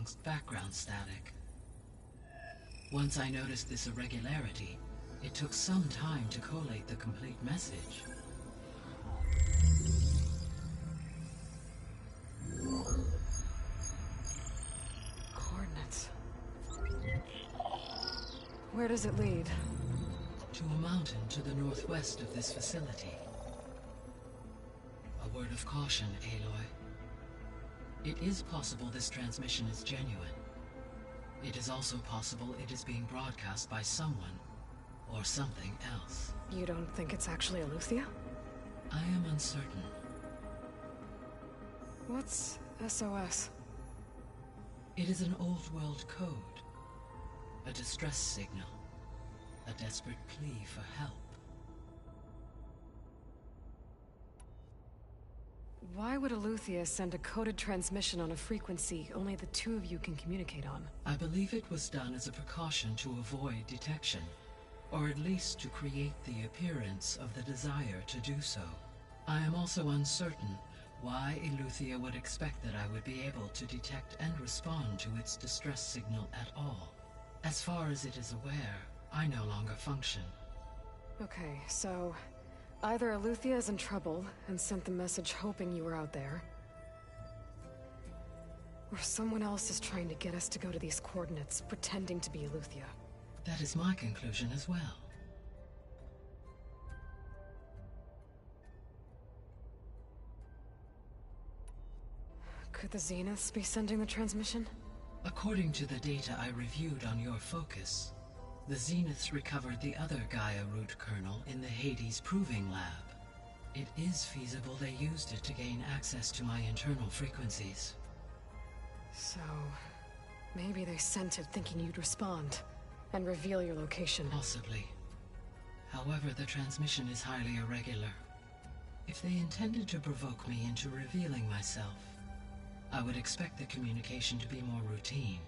amongst background static. Once I noticed this irregularity, it took some time to collate the complete message. Coordinates. Where does it lead? To a mountain to the northwest of this facility. A word of caution, Aloy. It is possible this transmission is genuine. It is also possible it is being broadcast by someone or something else. You don't think it's actually Eleuthia? I am uncertain. What's SOS? It is an old world code. A distress signal. A desperate plea for help. Why would Eleuthia send a coded transmission on a frequency only the two of you can communicate on? I believe it was done as a precaution to avoid detection, or at least to create the appearance of the desire to do so. I am also uncertain why Eleuthia would expect that I would be able to detect and respond to its distress signal at all. As far as it is aware, I no longer function. Okay, so either Eleuthia is in trouble and sent the message hoping you were out there, or someone else is trying to get us to go to these coordinates, pretending to be Eleuthia. That is my conclusion as well. Could the Zeniths be sending the transmission? According to the data I reviewed on your focus, the Zeniths recovered the other Gaia root kernel in the Hades Proving Lab. It is feasible they used it to gain access to my internal frequencies. So, maybe they sent it thinking you'd respond and reveal your location. Possibly. However, the transmission is highly irregular. If they intended to provoke me into revealing myself, I would expect the communication to be more routine.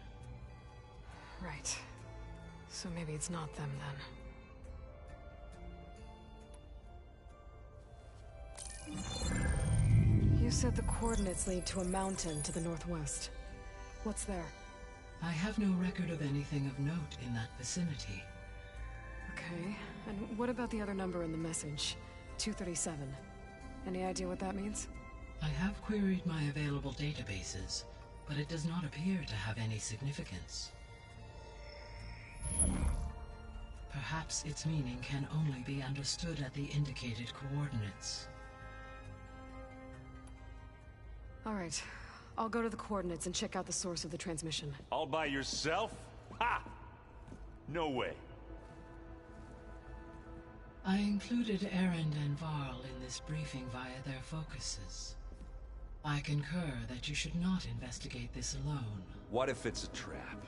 Right. So maybe it's not them then. You said the coordinates lead to a mountain to the northwest. What's there? I have no record of anything of note in that vicinity. Okay, and what about the other number in the message? 237. Any idea what that means? I have queried my available databases, but it does not appear to have any significance. Perhaps its meaning can only be understood at the indicated coordinates. All right, I'll go to the coordinates and check out the source of the transmission. All by yourself? Ha! No way. I included Erend and Varl in this briefing via their focuses. I concur that you should not investigate this alone. What if it's a trap?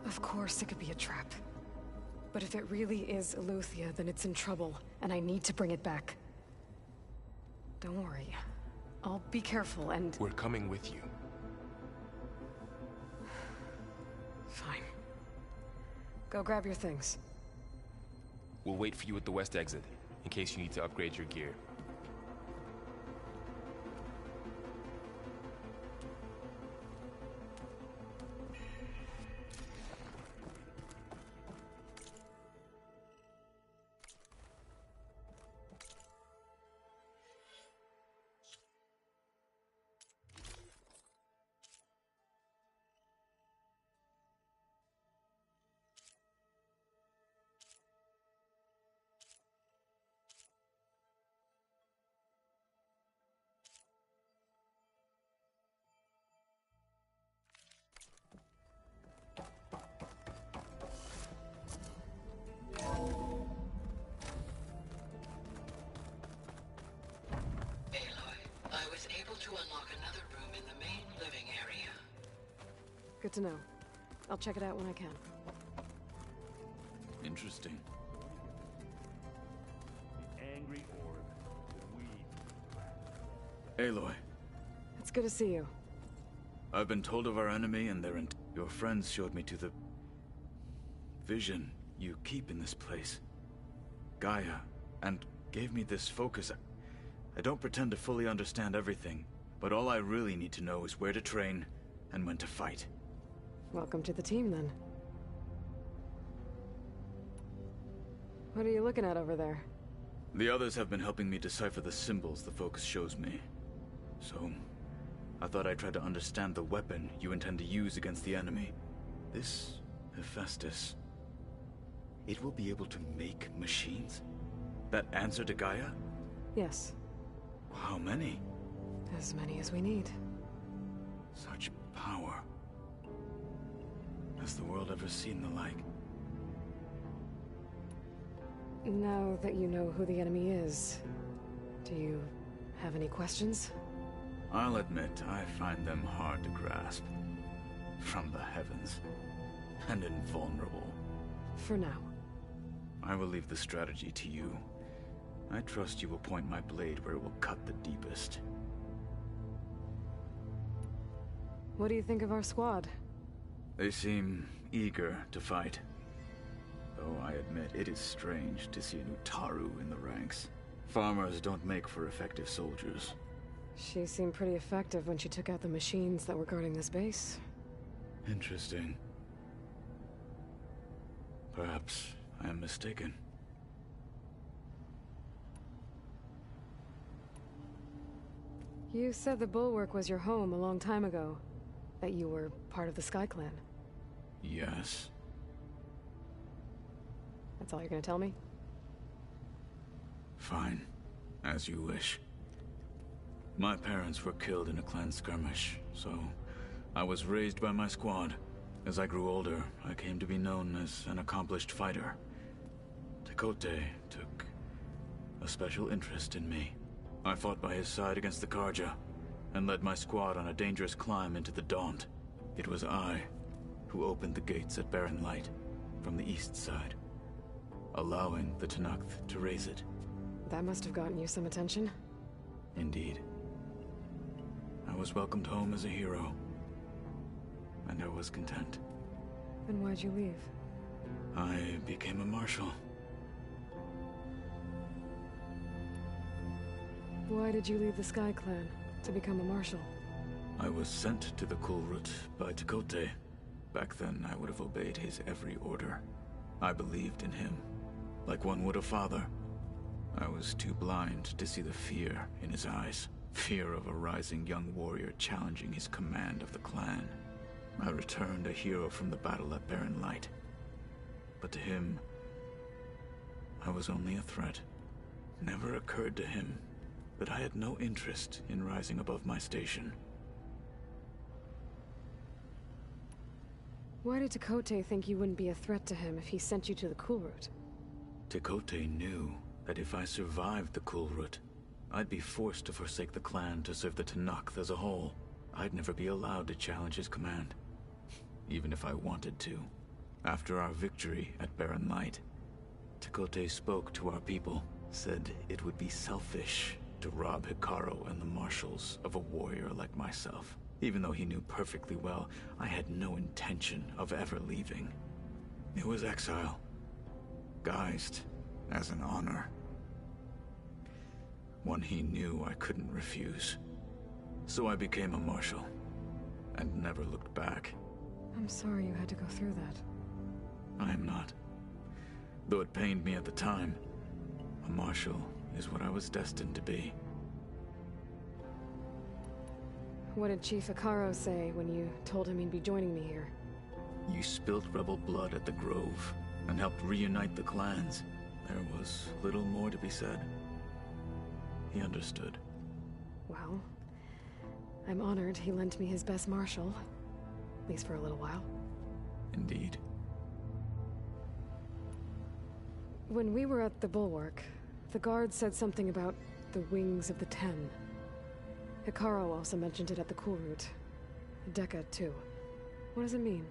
Of course it could be a trap. But if it really is Eleuthia, then it's in trouble, and I need to bring it back. Don't worry. I'll be careful and... We're coming with you. Fine. Go grab your things. We'll wait for you at the west exit, in case you need to upgrade your gear. Good to know. I'll check it out when I can. Interesting. The angry orb. The weed. Aloy, It's good to see you. I've been told of our enemy and their your friends showed me to the vision you keep in this place. Gaia, and gave me this focus. I don't pretend to fully understand everything, but all I really need to know is where to train and when to fight. Welcome to the team, then. What are you looking at over there? The others have been helping me decipher the symbols the Focus shows me. So, I thought I'd try to understand the weapon you intend to use against the enemy. This Hephaestus, it will be able to make machines? That answer to Gaia? Yes. How many? As many as we need. Such power. Has the world ever seen the like? Now that you know who the enemy is, do you have any questions? I'll admit, I find them hard to grasp. From the heavens. And invulnerable. For now. I will leave the strategy to you. I trust you will point my blade where it will cut the deepest. What do you think of our squad? They seem eager to fight. Though I admit it is strange to see an Utaru in the ranks. Farmers don't make for effective soldiers. She seemed pretty effective when she took out the machines that were guarding this base. Interesting. Perhaps I am mistaken. You said the Bulwark was your home a long time ago. That you were part of the Sky Clan. Yes. That's all you're gonna tell me? Fine. As you wish. My parents were killed in a clan skirmish, so I was raised by my squad. As I grew older, I came to be known as an accomplished fighter. Tekotteh took a special interest in me. I fought by his side against the Carja, and led my squad on a dangerous climb into the Daunt. It was I who opened the gates at Barren Light from the east side, allowing the Tenakth to raise it. That must have gotten you some attention. Indeed. I was welcomed home as a hero, and I was content. Then why'd you leave? I became a marshal. Why did you leave the Sky Clan to become a marshal? I was sent to the Kulrut by Tekotteh. Back then, I would have obeyed his every order. I believed in him, like one would a father. I was too blind to see the fear in his eyes. Fear of a rising young warrior challenging his command of the clan. I returned a hero from the battle at Barren Light. But to him, I was only a threat. Never occurred to him that I had no interest in rising above my station. Why did Tekotteh think you wouldn't be a threat to him if he sent you to the Kulrut? Tekotteh knew that if I survived the Kulrut, I'd be forced to forsake the clan to serve the Tenakth as a whole. I'd never be allowed to challenge his command, even if I wanted to. After our victory at Barren Light, Tekotteh spoke to our people, said it would be selfish to rob Hekarro and the marshals of a warrior like myself. Even though he knew perfectly well, I had no intention of ever leaving. It was exile, guised as an honor. One he knew I couldn't refuse. So I became a marshal, and never looked back. I'm sorry you had to go through that. I am not. Though it pained me at the time, a marshal is what I was destined to be. What did Chief Hekarro say when you told him he'd be joining me here? You spilled rebel blood at the Grove, and helped reunite the clans. There was little more to be said. He understood. Well, I'm honored he lent me his best marshal. At least for a little while. Indeed. When we were at the Bulwark, the guard said something about the Wings of the Ten. Hekarro also mentioned it at the Kulrut. Dekka, too. What does it mean?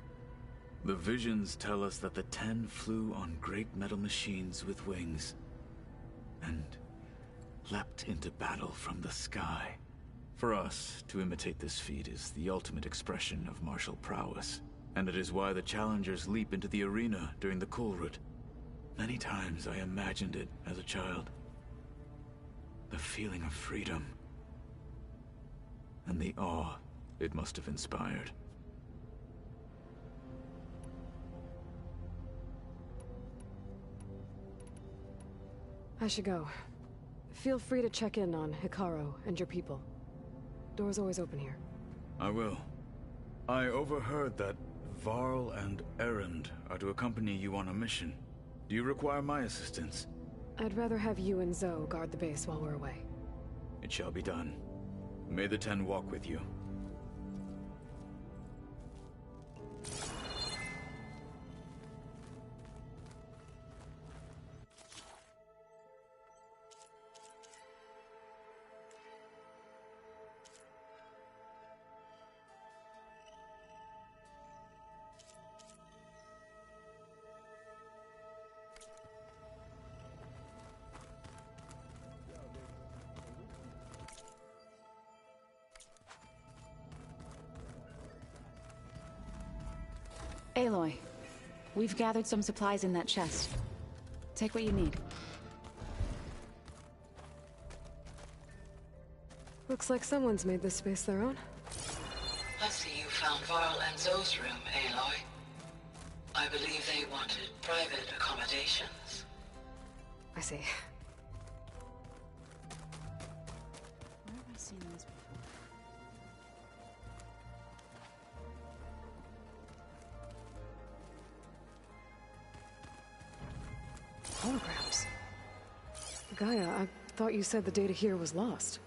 The visions tell us that the Ten flew on great metal machines with wings, and leapt into battle from the sky. For us, to imitate this feat is the ultimate expression of martial prowess, and it is why the challengers leap into the arena during the Kulrut. Many times I imagined it as a child. The feeling of freedom, and the awe it must have inspired. I should go. Feel free to check in on Hikaru and your people. Door's always open here. I will. I overheard that Varl and Erend are to accompany you on a mission. Do you require my assistance? I'd rather have you and Zoe guard the base while we're away. It shall be done. May the Ten walk with you. Aloy, we've gathered some supplies in that chest. Take what you need. Looks like someone's made this space their own. I see you found Varl and Zoe's room, Aloy. I believe they wanted private accommodations. I see. Where have I seen these before? Holograms. Gaia, I thought you said the data here was lost.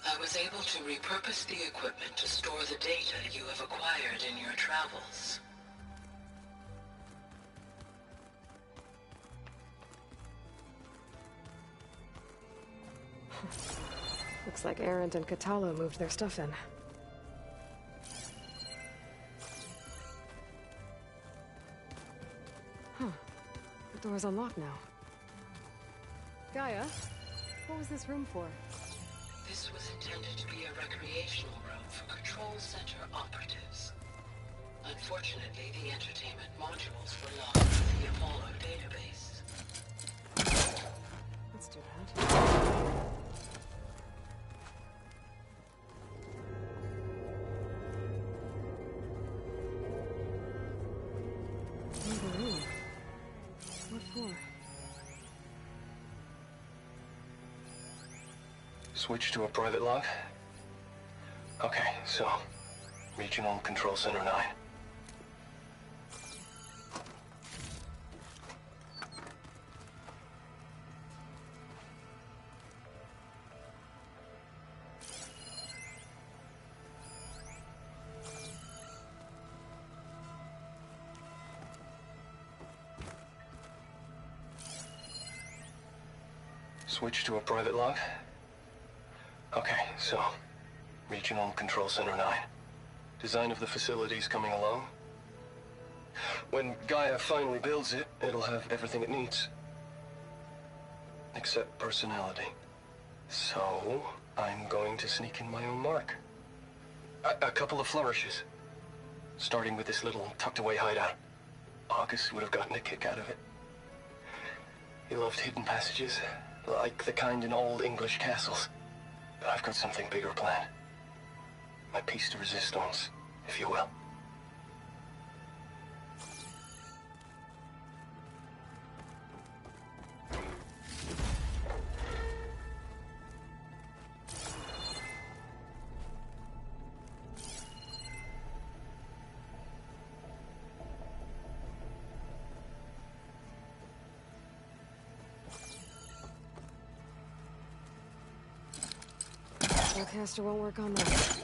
I was able to repurpose the equipment to store the data you have acquired in your travels. Looks like Erend and Katalo moved their stuff in. Huh. The door's unlocked now. Gaia, what was this room for? This was intended to be a recreational room for Control Center operatives. Unfortunately, the entertainment modules were locked with the Apollo database. Let's do that. Another room. What for? Switch to a private log? Okay, so... Regional Control Center 9. Switch to a private log? Okay, so... Regional Control Center 9. Design of the facility's coming along. When Gaia finally builds it, it'll have everything it needs. Except personality. So, I'm going to sneak in my own mark. A couple of flourishes. Starting with this little tucked-away hideout. August would have gotten a kick out of it. He loved hidden passages, like the kind in old English castles. But I've got something bigger planned. My piece de resistance, if you will. Spellcaster won't work on that.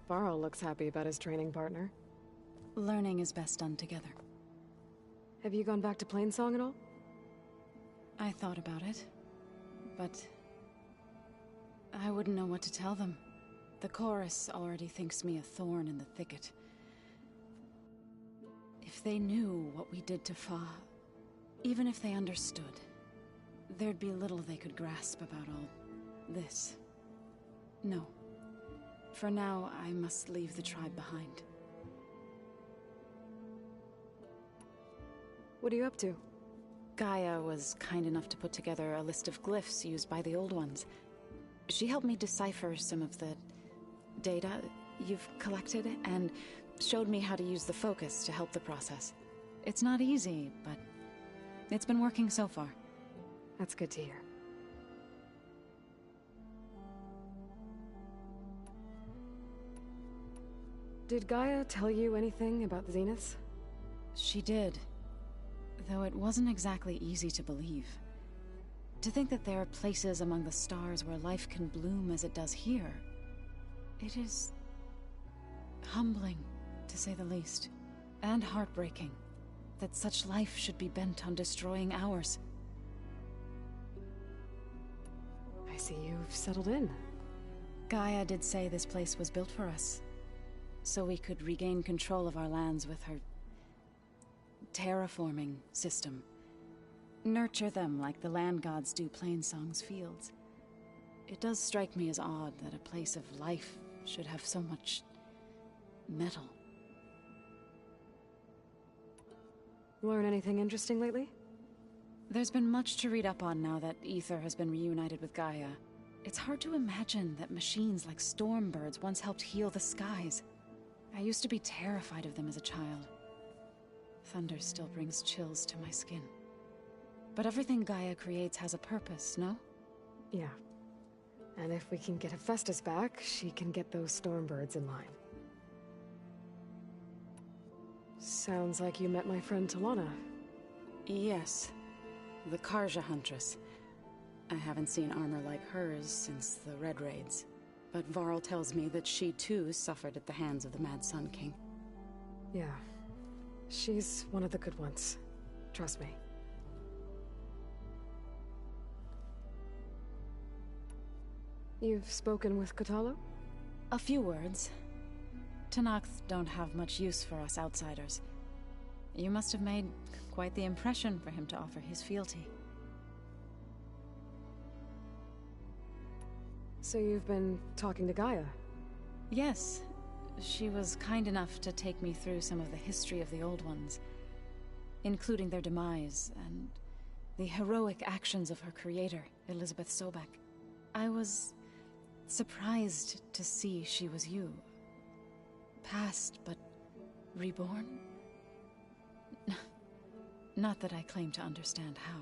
Varl looks happy about his training partner. Learning is best done together. Have you gone back to Plainsong at all? I thought about it, but I wouldn't know what to tell them. The chorus already thinks me a thorn in the thicket. If they knew what we did to Fa, even if they understood, there'd be little they could grasp about all this. No. For now, I must leave the tribe behind. What are you up to? Gaia was kind enough to put together a list of glyphs used by the Old Ones. She helped me decipher some of the data you've collected, and showed me how to use the focus to help the process. It's not easy, but it's been working so far. That's good to hear. Did Gaia tell you anything about Zenith? She did. Though it wasn't exactly easy to believe. To think that there are places among the stars where life can bloom as it does here. It is humbling, to say the least. And heartbreaking. That such life should be bent on destroying ours. I see you've settled in. Gaia did say this place was built for us. So we could regain control of our lands with her terraforming system. Nurture them like the land gods do Plainsong's fields. It does strike me as odd that a place of life should have so much metal. Learn anything interesting lately? There's been much to read up on now that Aether has been reunited with Gaia. It's hard to imagine that machines like Stormbirds once helped heal the skies. I used to be terrified of them as a child. Thunder still brings chills to my skin. But everything Gaia creates has a purpose, no? Yeah. And if we can get Hephaestus back, she can get those Stormbirds in line. Sounds like you met my friend Talana. Yes. The Karja Huntress. I haven't seen armor like hers since the Red Raids. But Varl tells me that she too suffered at the hands of the Mad Sun King. Yeah. She's one of the good ones. Trust me. You've spoken with Kotallo? A few words. Tenakth don't have much use for us outsiders. You must have made quite the impression for him to offer his fealty. So you've been talking to Gaia? Yes. She was kind enough to take me through some of the history of the Old Ones, including their demise and the heroic actions of her creator, Elizabeth Sobek. I was surprised to see she was you. Past, but reborn? Not that I claim to understand how.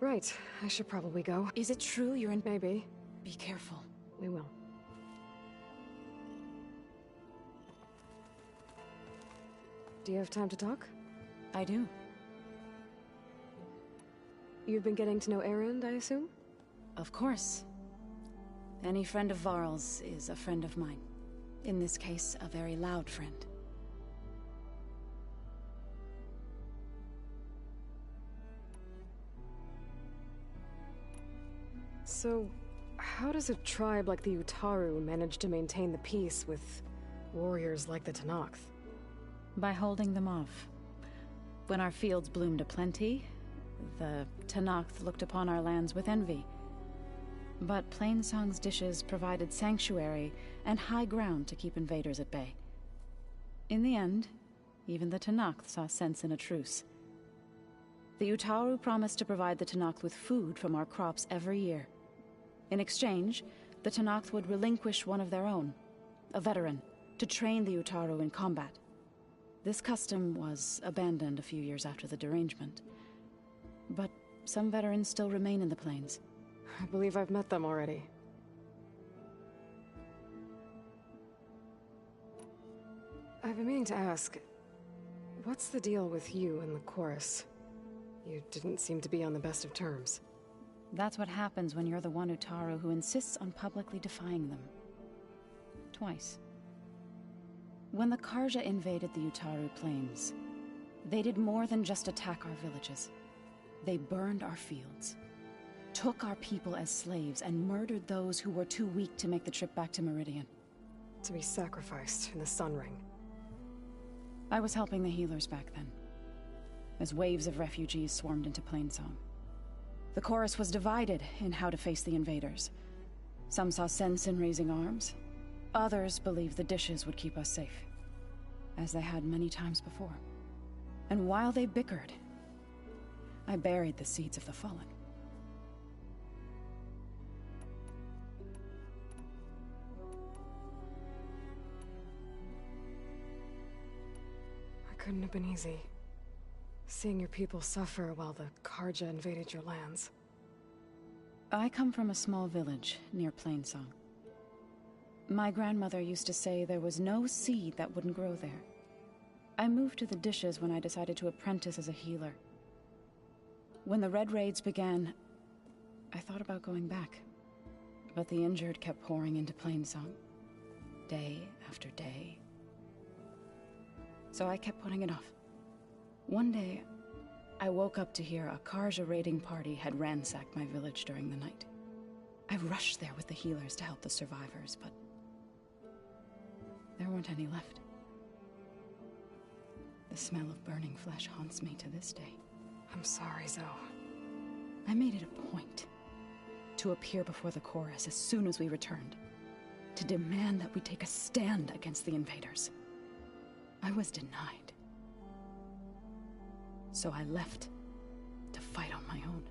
Right. I should probably go. Is it true you're in— Maybe. Be careful. We will. Do you have time to talk? I do. You've been getting to know Erend, I assume? Of course. Any friend of Varl's is a friend of mine. In this case, a very loud friend. So, how does a tribe like the Utaru manage to maintain the peace with warriors like the Tenakth? By holding them off. When our fields bloomed aplenty, the Tenakth looked upon our lands with envy. But Plainsong's dishes provided sanctuary and high ground to keep invaders at bay. In the end, even the Tenakth saw sense in a truce. The Utaru promised to provide the Tenakth with food from our crops every year. In exchange, the Tenakth would relinquish one of their own, a veteran, to train the Utaru in combat. This custom was abandoned a few years after the derangement. But some veterans still remain in the plains. I believe I've met them already. I've been meaning to ask, what's the deal with you and the chorus? You didn't seem to be on the best of terms. That's what happens when you're the one Utaru who insists on publicly defying them. Twice. When the Carja invaded the Utaru plains, they did more than just attack our villages. They burned our fields, took our people as slaves, and murdered those who were too weak to make the trip back to Meridian. To be sacrificed in the Sun Ring. I was helping the healers back then, as waves of refugees swarmed into Plainsong. The chorus was divided in how to face the invaders. Some saw sense in raising arms. Others believed the dishes would keep us safe, as they had many times before. And while they bickered, I buried the seeds of the fallen. It couldn't have been easy. Seeing your people suffer while the Carja invaded your lands. I come from a small village near Plainsong. My grandmother used to say there was no seed that wouldn't grow there. I moved to the dishes when I decided to apprentice as a healer. When the Red Raids began, I thought about going back. But the injured kept pouring into Plainsong, day after day. So I kept putting it off. One day, I woke up to hear a Carja raiding party had ransacked my village during the night. I rushed there with the healers to help the survivors, but there weren't any left. The smell of burning flesh haunts me to this day. I'm sorry, Zoe. I made it a point to appear before the chorus as soon as we returned, to demand that we take a stand against the invaders. I was denied. So I left to fight on my own.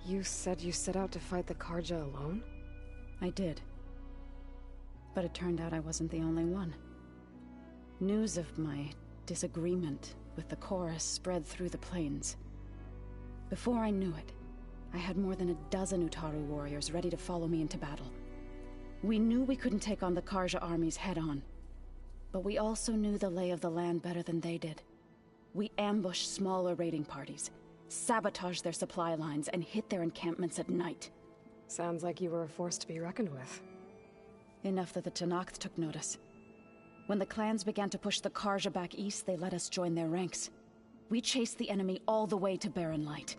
You said you set out to fight the Carja alone? I did. But it turned out I wasn't the only one. News of my disagreement with the chorus spread through the plains. Before I knew it, I had more than a dozen Utaru warriors ready to follow me into battle. We knew we couldn't take on the Carja armies head-on, but we also knew the lay of the land better than they did. We ambushed smaller raiding parties, sabotaged their supply lines, and hit their encampments at night. Sounds like you were a force to be reckoned with. Enough that the Tenakth took notice. When the clans began to push the Carja back east, they let us join their ranks. We chased the enemy all the way to Barren Light.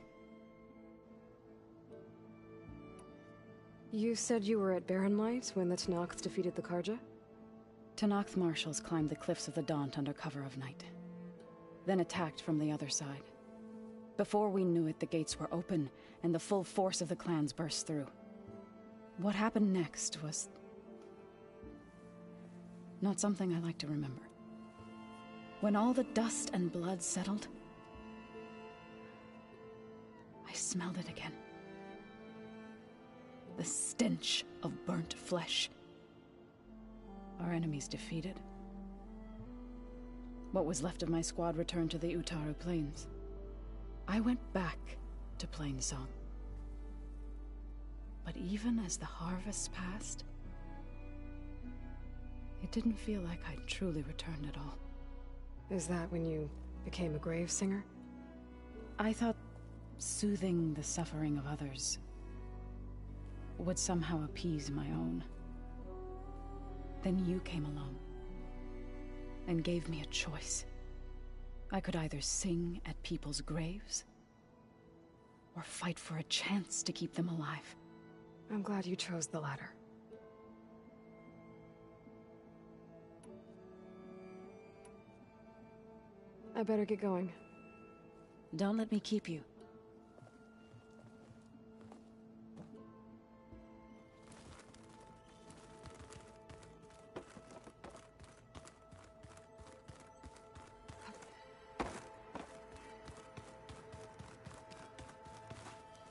You said you were at Barren Light when the Tenakth defeated the Carja? Tenakth marshals climbed the cliffs of the Daunt under cover of night, then attacked from the other side. Before we knew it, the gates were open, and the full force of the clans burst through. What happened next was not something I like to remember. When all the dust and blood settled, I smelled it again. The stench of burnt flesh. Our enemies defeated. What was left of my squad returned to the Utaru Plains. I went back to Plainsong. But even as the harvests passed, it didn't feel like I'd truly returned at all. Is that when you became a grave singer? I thought soothing the suffering of others would somehow appease my own. Then you came along and gave me a choice. I could either sing at people's graves or fight for a chance to keep them alive. I'm glad you chose the latter. I better get going. Don't let me keep you.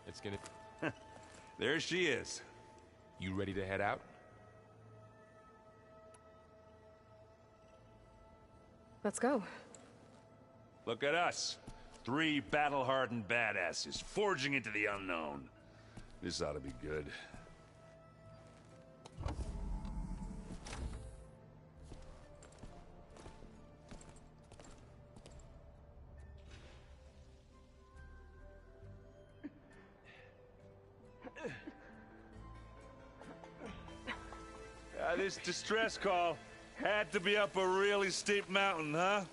It's gonna... There she is. You ready to head out? Let's go. Look at us. 3 battle-hardened badasses forging into the unknown. This ought to be good. This distress call had to be up a really steep mountain, huh?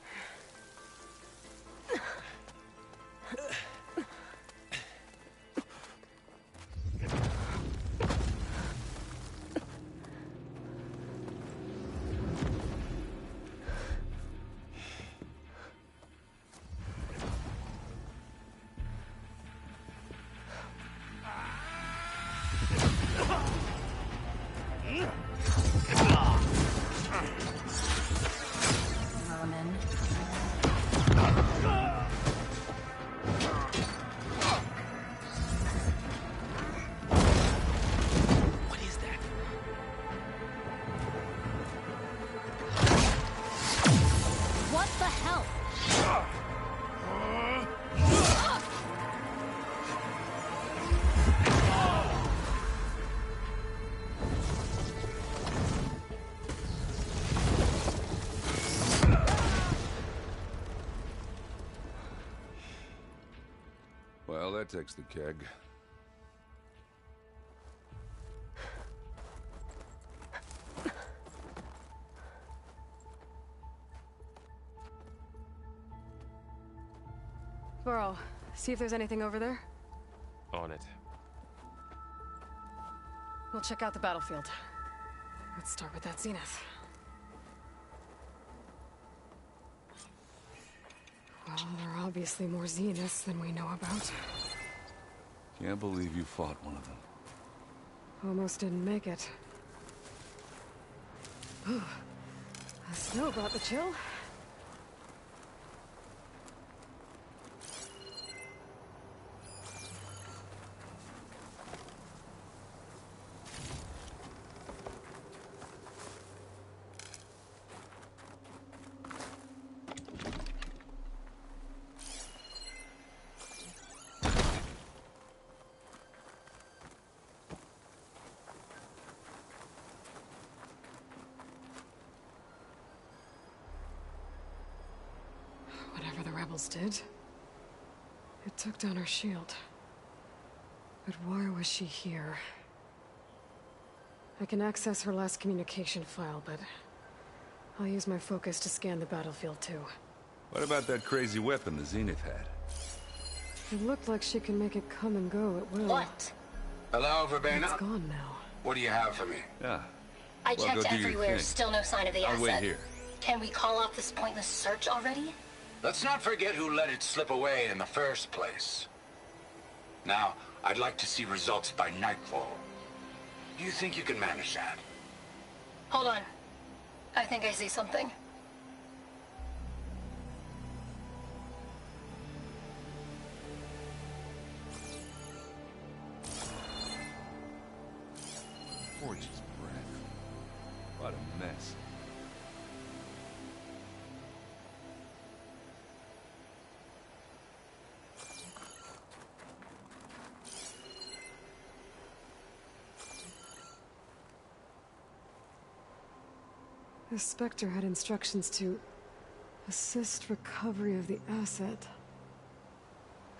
Well, that takes the keg. Varl, see if there's anything over there. On it. We'll check out the battlefield. Let's start with that Zenith. Well, there are obviously more Zeniths than we know about. Can't believe you fought one of them. Almost didn't make it. Ooh, the snow brought the chill. Whatever the rebels did, it took down her shield. But why was she here? I can access her last communication file, but I'll use my focus to scan the battlefield too. What about that crazy weapon the Zenith had? It looked like she can make it come and go at will. What? Hello, Verbena? It's gone now. What do you have for me? Yeah. I Well, go checked do your everywhere, thing. still no sign of the I'll asset. wait here. Can we call off this pointless search already? Let's not forget who let it slip away in the first place. Now, I'd like to see results by nightfall. Do you think you can manage that? Hold on. I think I see something. Forge's breath. What a mess. The Spectre had instructions to assist recovery of the asset.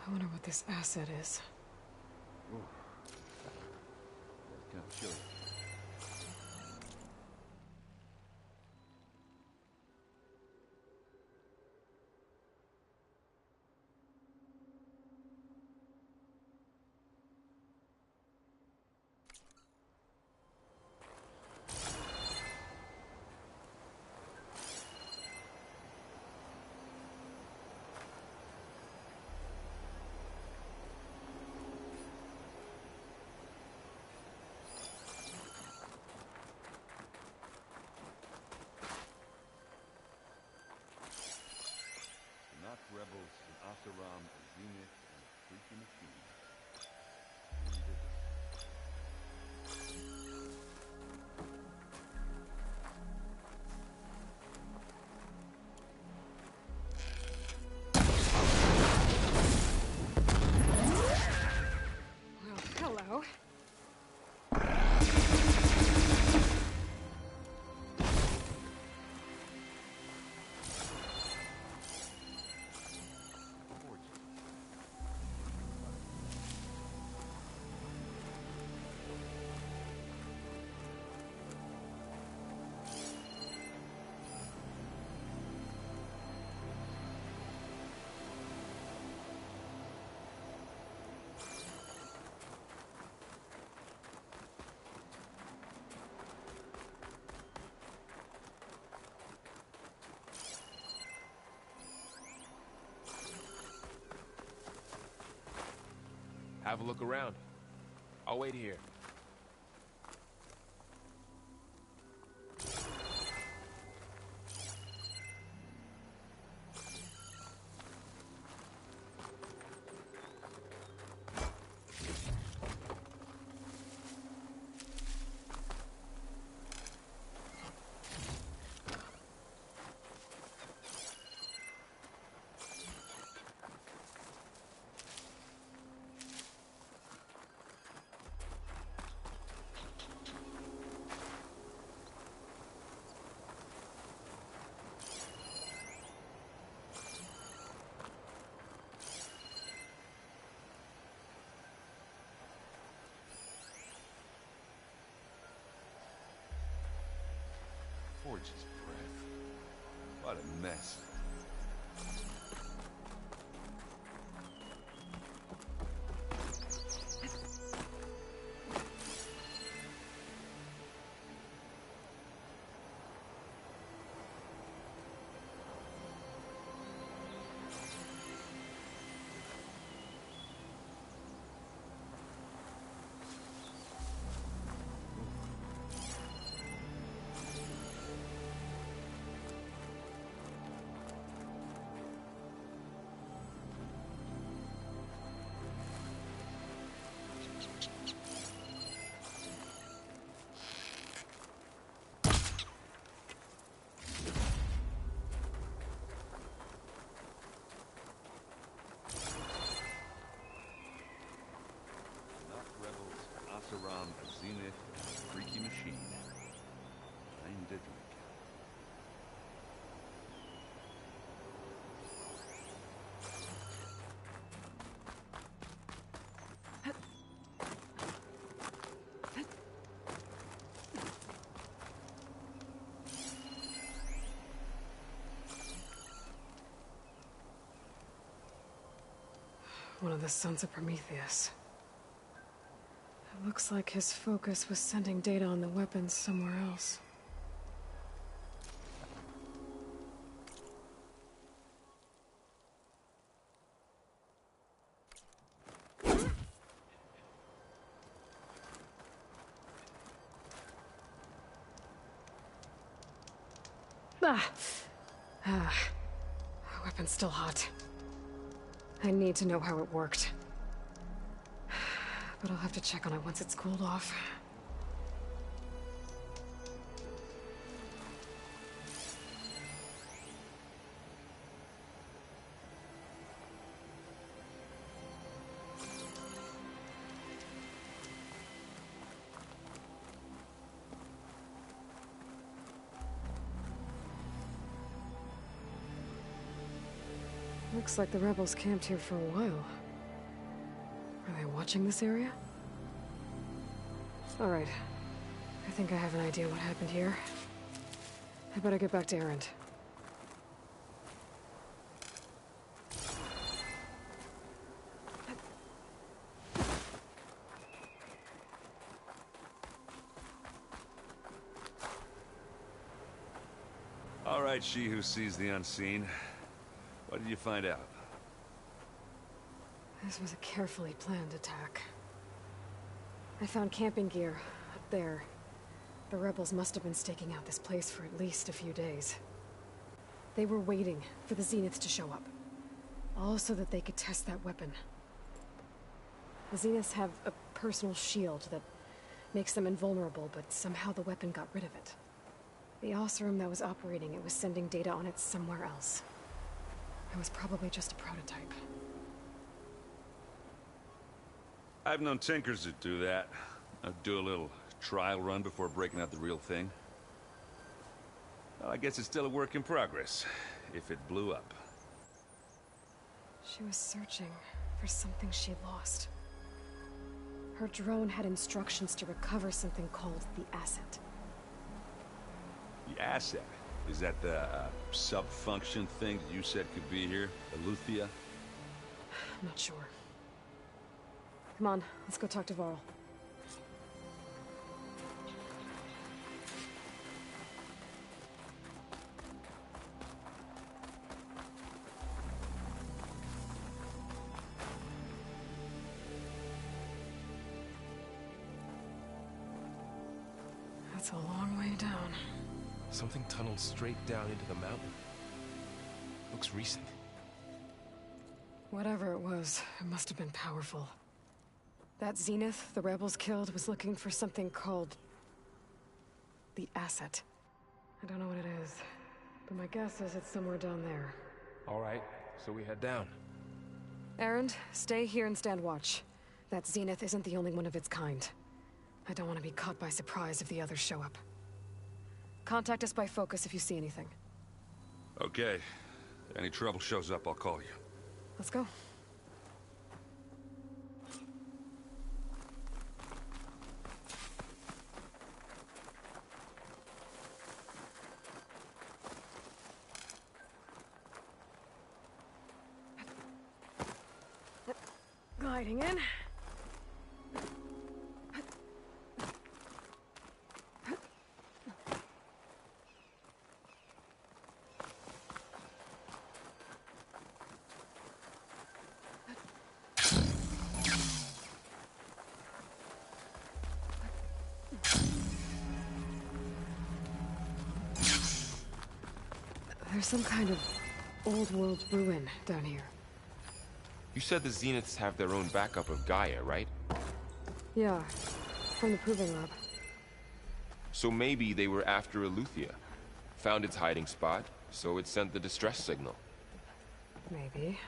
I wonder what this asset is. That's kind of chilly. Rebels in Asaram, Zenith, and Freaky Machine. Have a look around. I'll wait here. Forge's breath. What a mess. Asaram, a Zenith, a freaky machine. I'm Didrik. One of the sons of Prometheus. It looks like his focus was sending data on the weapons somewhere else. Weapon's still hot. I need to know how it worked. But I'll have to check on it once it's cooled off. Looks like the rebels camped here for a while. Are they watching this area? All right. I think I have an idea what happened here. I better get back to Erend. All right, she who sees the unseen. What did you find out? This was a carefully planned attack. I found camping gear up there. The rebels must have been staking out this place for at least a few days. They were waiting for the Zeniths to show up. All so that they could test that weapon. The Zeniths have a personal shield that makes them invulnerable, but somehow the weapon got rid of it. The Oseram that was operating it was sending data on it somewhere else. It was probably just a prototype. I've known tinkers that do that. I'd do a little trial run before breaking out the real thing. Well, I guess it's still a work in progress, if it blew up. She was searching for something she lost. Her drone had instructions to recover something called the Asset. The Asset? Is that the sub-function thing that you said could be here? Eleuthia? I'm not sure. Come on, let's go talk to Varl. It's a long way down. Something tunneled straight down into the mountain. Looks recent. Whatever it was, it must have been powerful. That Zenith the rebels killed was looking for something called... the Asset. I don't know what it is, but my guess is it's somewhere down there. All right, so we head down. Erend, stay here and stand watch. That Zenith isn't the only one of its kind. I don't want to be caught by surprise if the others show up. Contact us by focus if you see anything. Okay. Any trouble shows up, I'll call you. Let's go. Gliding in. There's some kind of old world ruin down here. You said the Zeniths have their own backup of Gaia, right? Yeah, from the Proving Lab. So maybe they were after Eleuthia. Found its hiding spot, so it sent the distress signal. Maybe.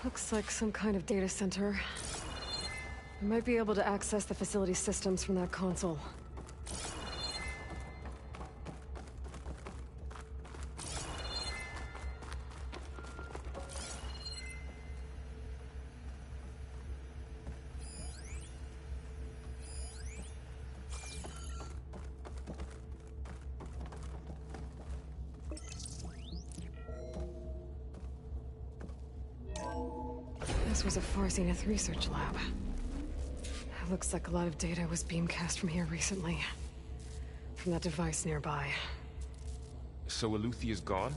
Looks like some kind of data center. I might be able to access the facility systems from that console. This was a Far Zenith research lab. It looks like a lot of data was beamcast from here recently. From that device nearby. So Eleuthia's gone?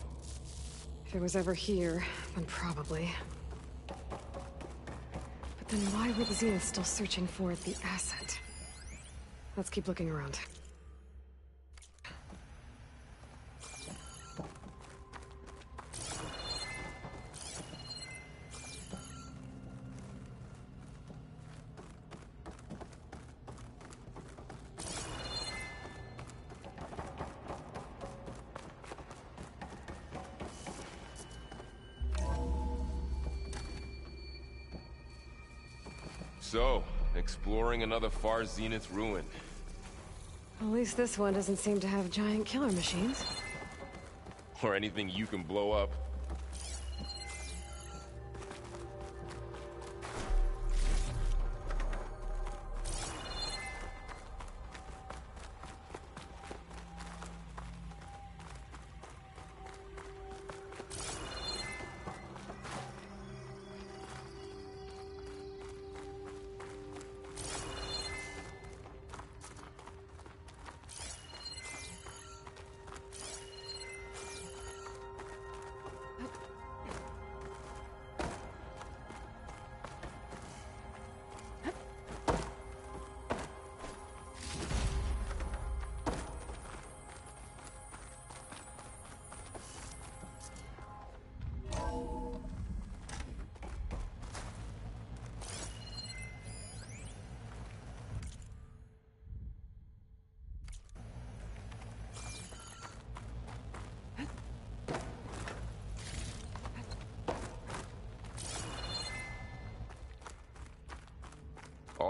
If it was ever here, then probably. But then why were the Zeniths still searching for the asset? Let's keep looking around. So, exploring another Far Zenith ruin. At least this one doesn't seem to have giant killer machines. Or anything you can blow up.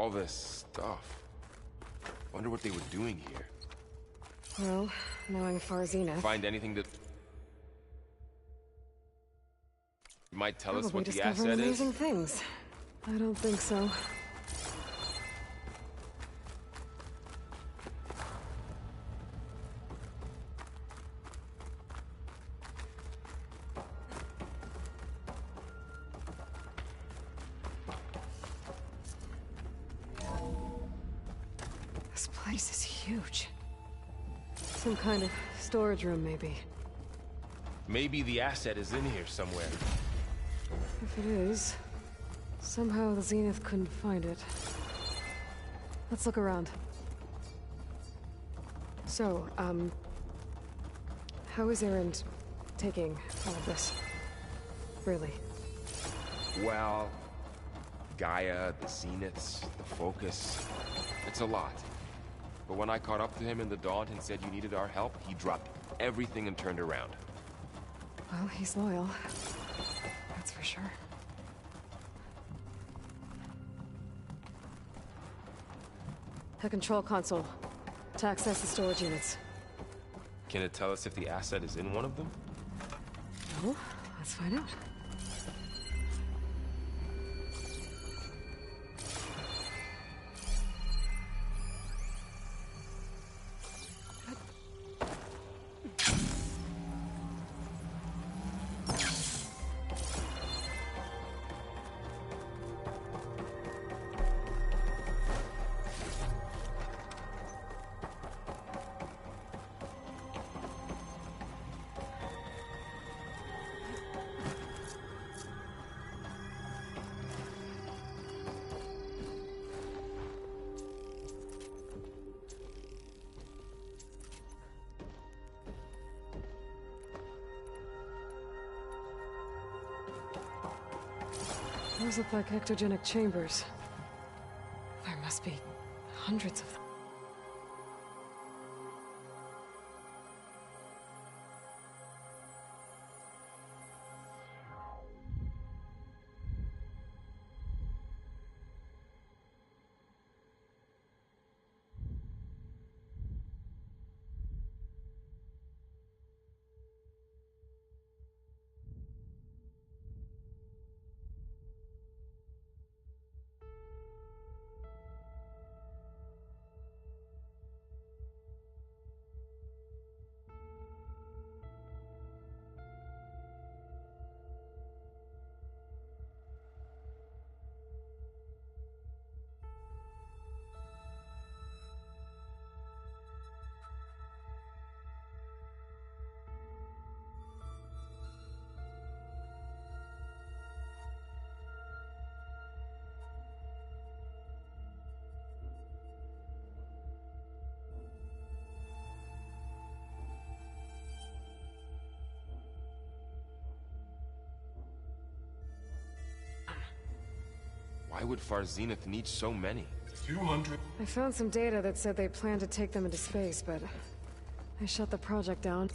All this stuff. Wonder what they were doing here. Well, knowing Far Zenith, Find anything that might tell us probably what the discover asset is? amazing things. I don't think so. This place is huge. Some kind of storage room, maybe. Maybe the asset is in here somewhere. If it is, somehow the Zenith couldn't find it. Let's look around. So, how is Erend taking all of this? Really? Well, Gaia, the Zeniths, the Focus. It's a lot. But when I caught up to him in the Daunt and said you needed our help, he dropped everything and turned around. Well, he's loyal. That's for sure. The control console. To access the storage units. Can it tell us if the asset is in one of them? No? Let's find out. Those look like ectogenic chambers. There must be hundreds of them. Why would Far Zenith need so many? 200. I found some data that said they planned to take them into space, but I shut the project down.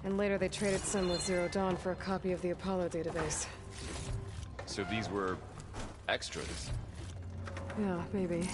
And later they traded some with Zero Dawn for a copy of the Apollo database. So these were extras. Yeah, maybe.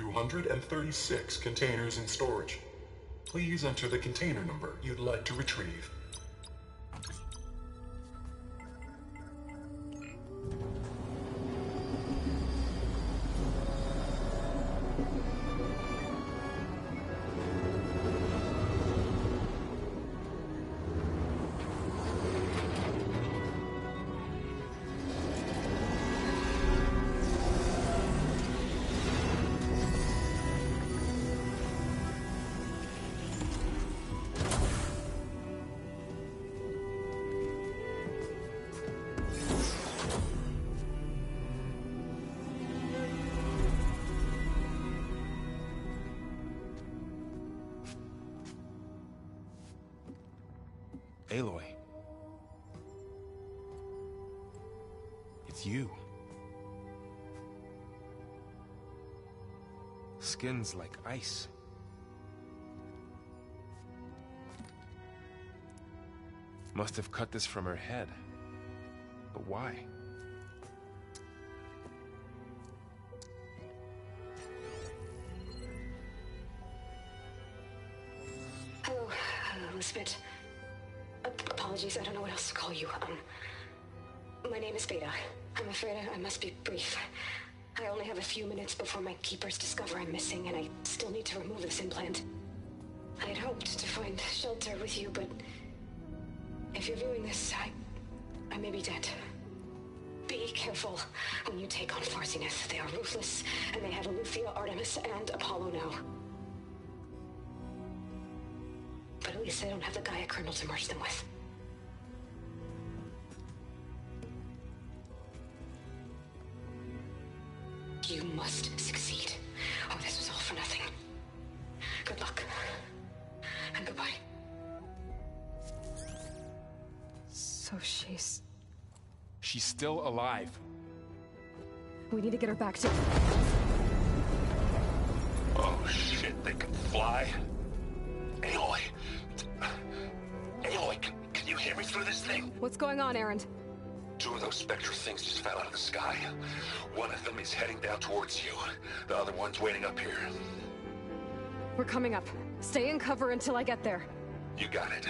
$236 containers in storage. Please enter the container number you'd like to retrieve. Aloy. It's you. Skin's like ice. Must have cut this from her head. But why? Hello, Elizabeth. Apologies, I don't know what else to call you. My name is Beta. I'm afraid I must be brief. I only have a few minutes before my keepers discover I'm missing, and I still need to remove this implant. I had hoped to find shelter with you, but if you're viewing this, I may be dead. Be careful when you take on Far Zenith. They are ruthless, and they have Eleuthia, Artemis, and Apollo now. But at least they don't have the Gaia kernel to merge them with. You must succeed. Oh, this was all for nothing. Good luck. And goodbye. So she's still alive. We need to get her back to... Oh shit, they can fly? Aloy! Aloy, can you hear me through this thing? What's going on, Erend? 2 of those Spectre things just fell out of the sky. One of them is heading down towards you. The other one's waiting up here. We're coming up. Stay in cover until I get there. You got it.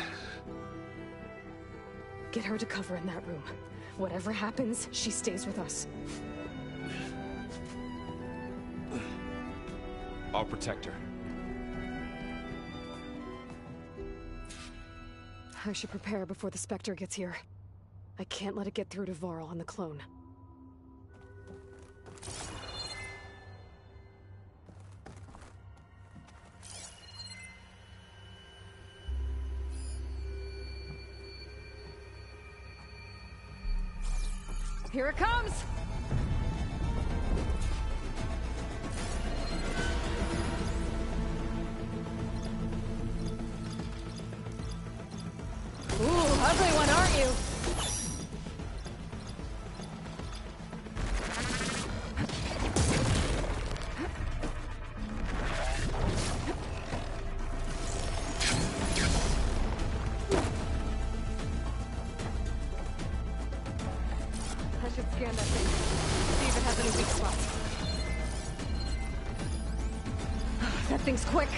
Get her to cover in that room. Whatever happens, she stays with us. I'll protect her. I should prepare before the Spectre gets here. I can't let it get through to Varl and the clone. Here it comes! Ooh, ugly one, aren't you? I should scan that thing. See if it has any weak spots. That thing's quick.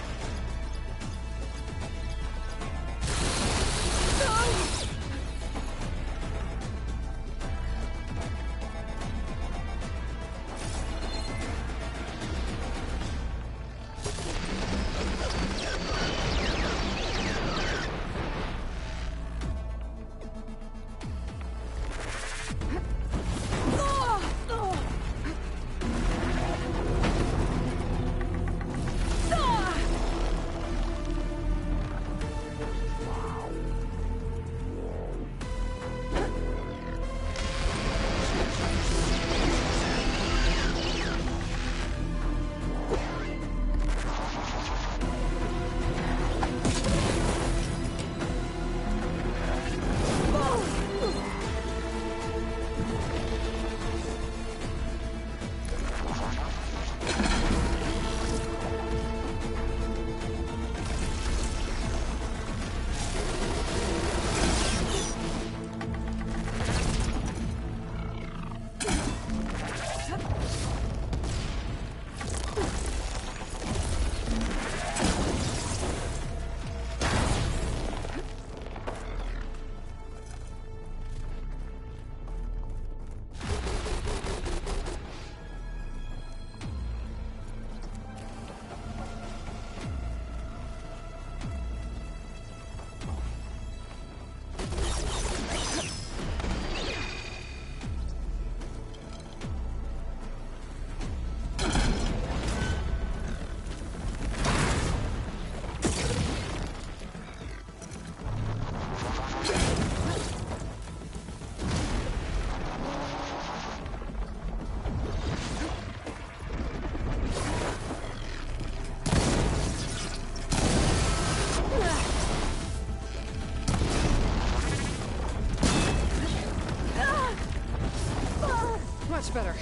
Much better.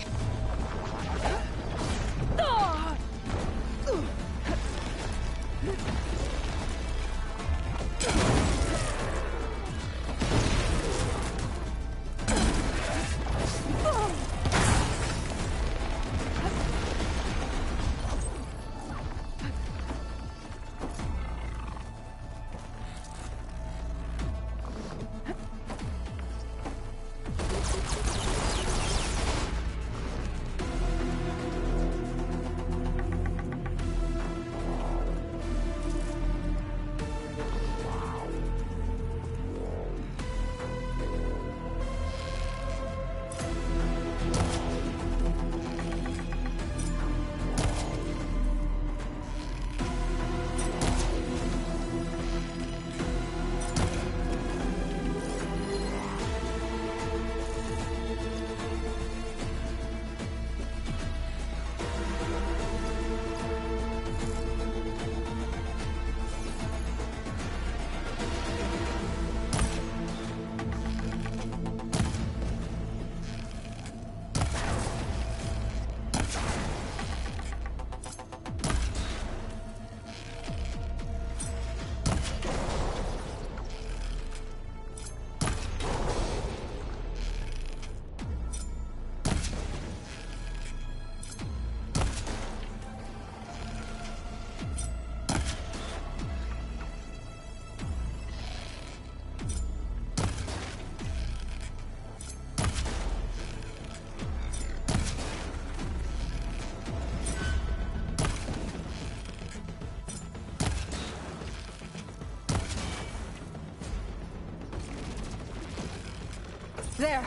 There.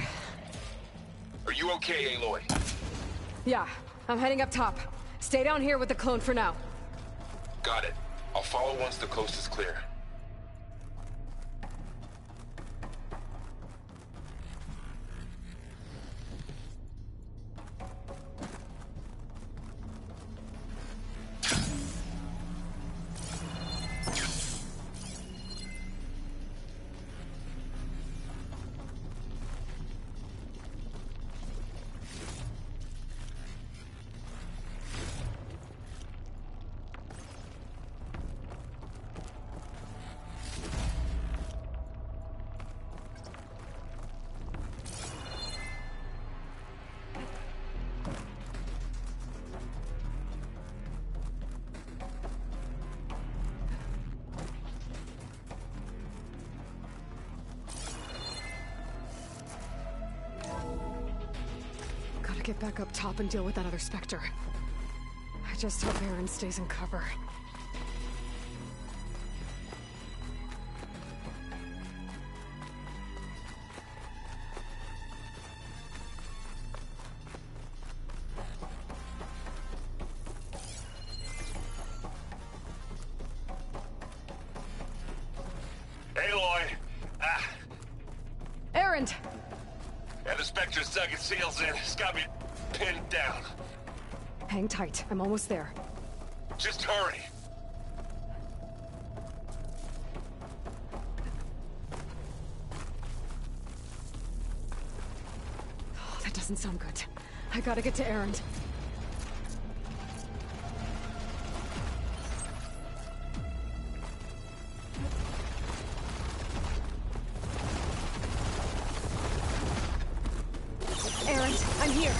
Are you okay, Aloy? Yeah, I'm heading up top. Stay down here with the clone for now. Got it. I'll follow once the coast is clear. Get back up top and deal with that other Spectre. I just hope Erend stays in cover. Aloy! Erend! Yeah, the Spectre's dug its heels in. It's got me pinned down. Hang tight. I'm almost there. Just hurry. Oh, that doesn't sound good. I gotta get to Erend. I'm here.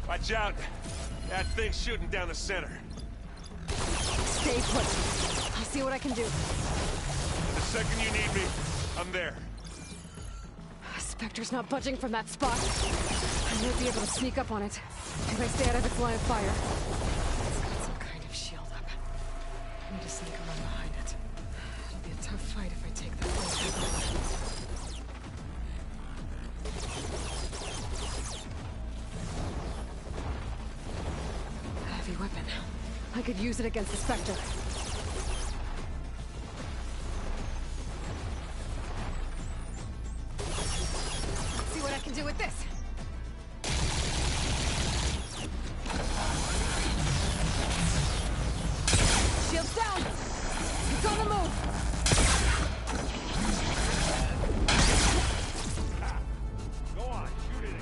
Watch out. That thing's shooting down the center. Stay put. I'll see what I can do. The second you need me, I'm there. Spectre's not budging from that spot. I might be able to sneak up on it if I stay out of its line of fire. It's got some kind of shield up. I need to sneak around behind it. It'll be a tough fight if I take that one. Weapon. I could use it against the Spectre. See what I can do with this. Shields down! It's on the move! Go on, shoot it.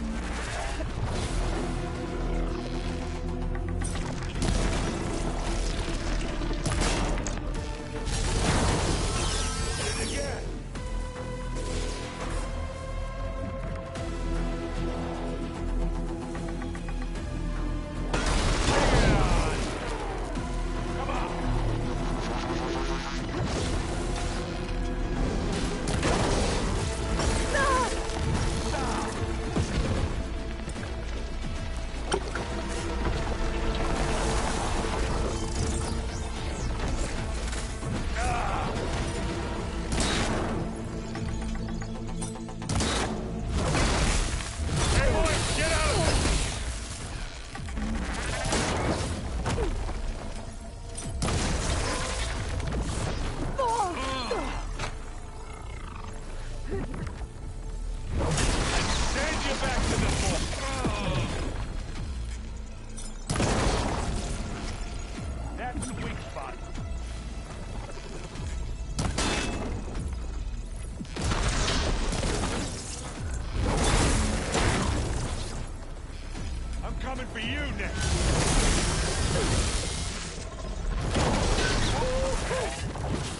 coming for you next.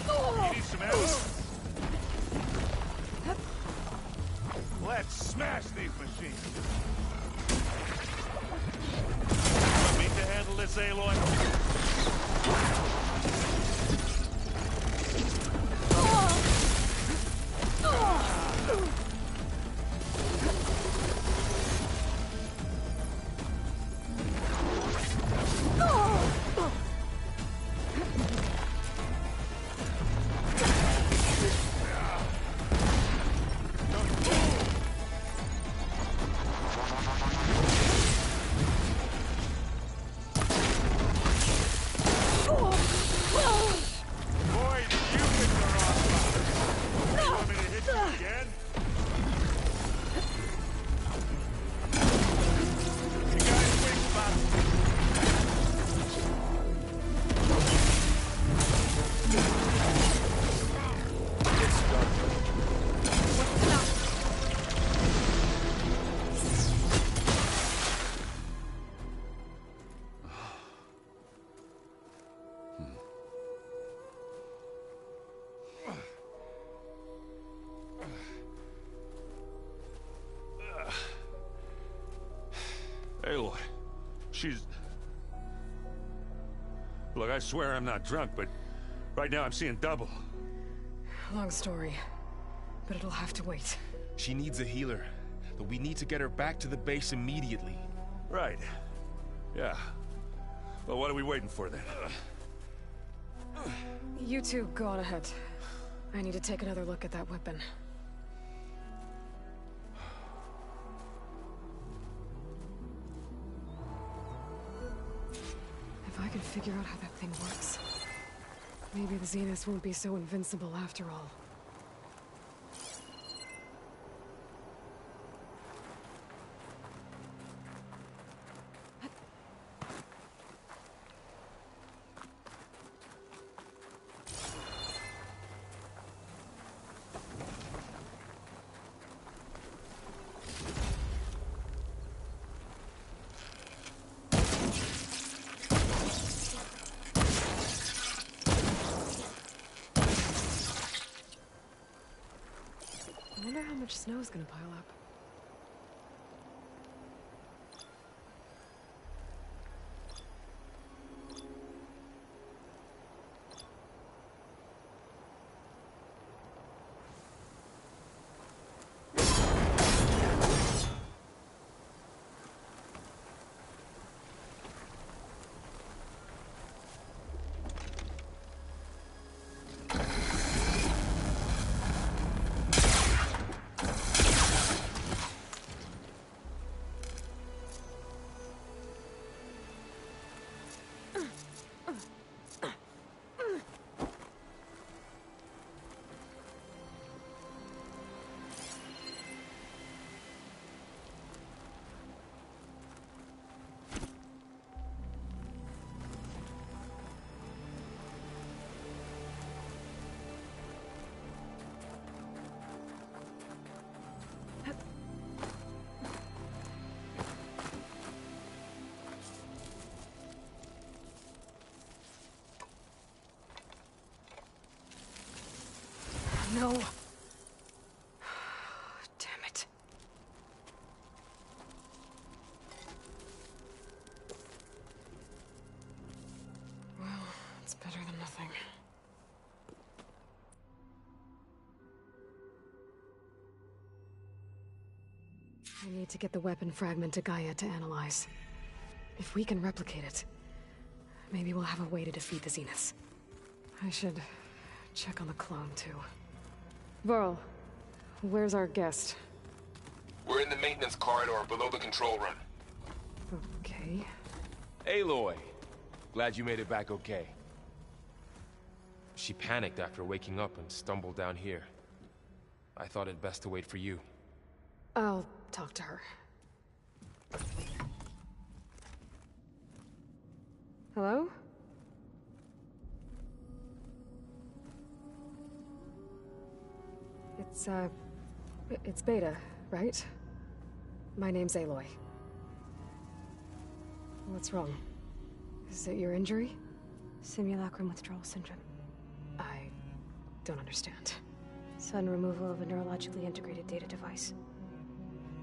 You need some ammo? Let's smash these machines. Want me to handle this, Aloy? Aloy, she's... Look, I swear I'm not drunk, but right now I'm seeing double. Long story, but it'll have to wait. She needs a healer, but we need to get her back to the base immediately. Right. Yeah. Well, what are we waiting for then? You two go on ahead. I need to take another look at that weapon. If I can figure out how that thing works, maybe the Zeniths won't be so invincible after all. I wonder how much snow is gonna pile up. No. Damn it. Well, it's better than nothing. I need to get the weapon fragment to Gaia to analyze. If we can replicate it, maybe we'll have a way to defeat the Zeniths. I should check on the clone, too. Varl, where's our guest? We're in the maintenance corridor below the control room. Okay. Aloy, glad you made it back okay. She panicked after waking up and stumbled down here. I thought it best to wait for you. I'll talk to her. Hello? It's Beta, right? My name's Aloy. What's wrong? Is it your injury? Simulacrum withdrawal syndrome. I don't understand. Sudden removal of a neurologically integrated data device.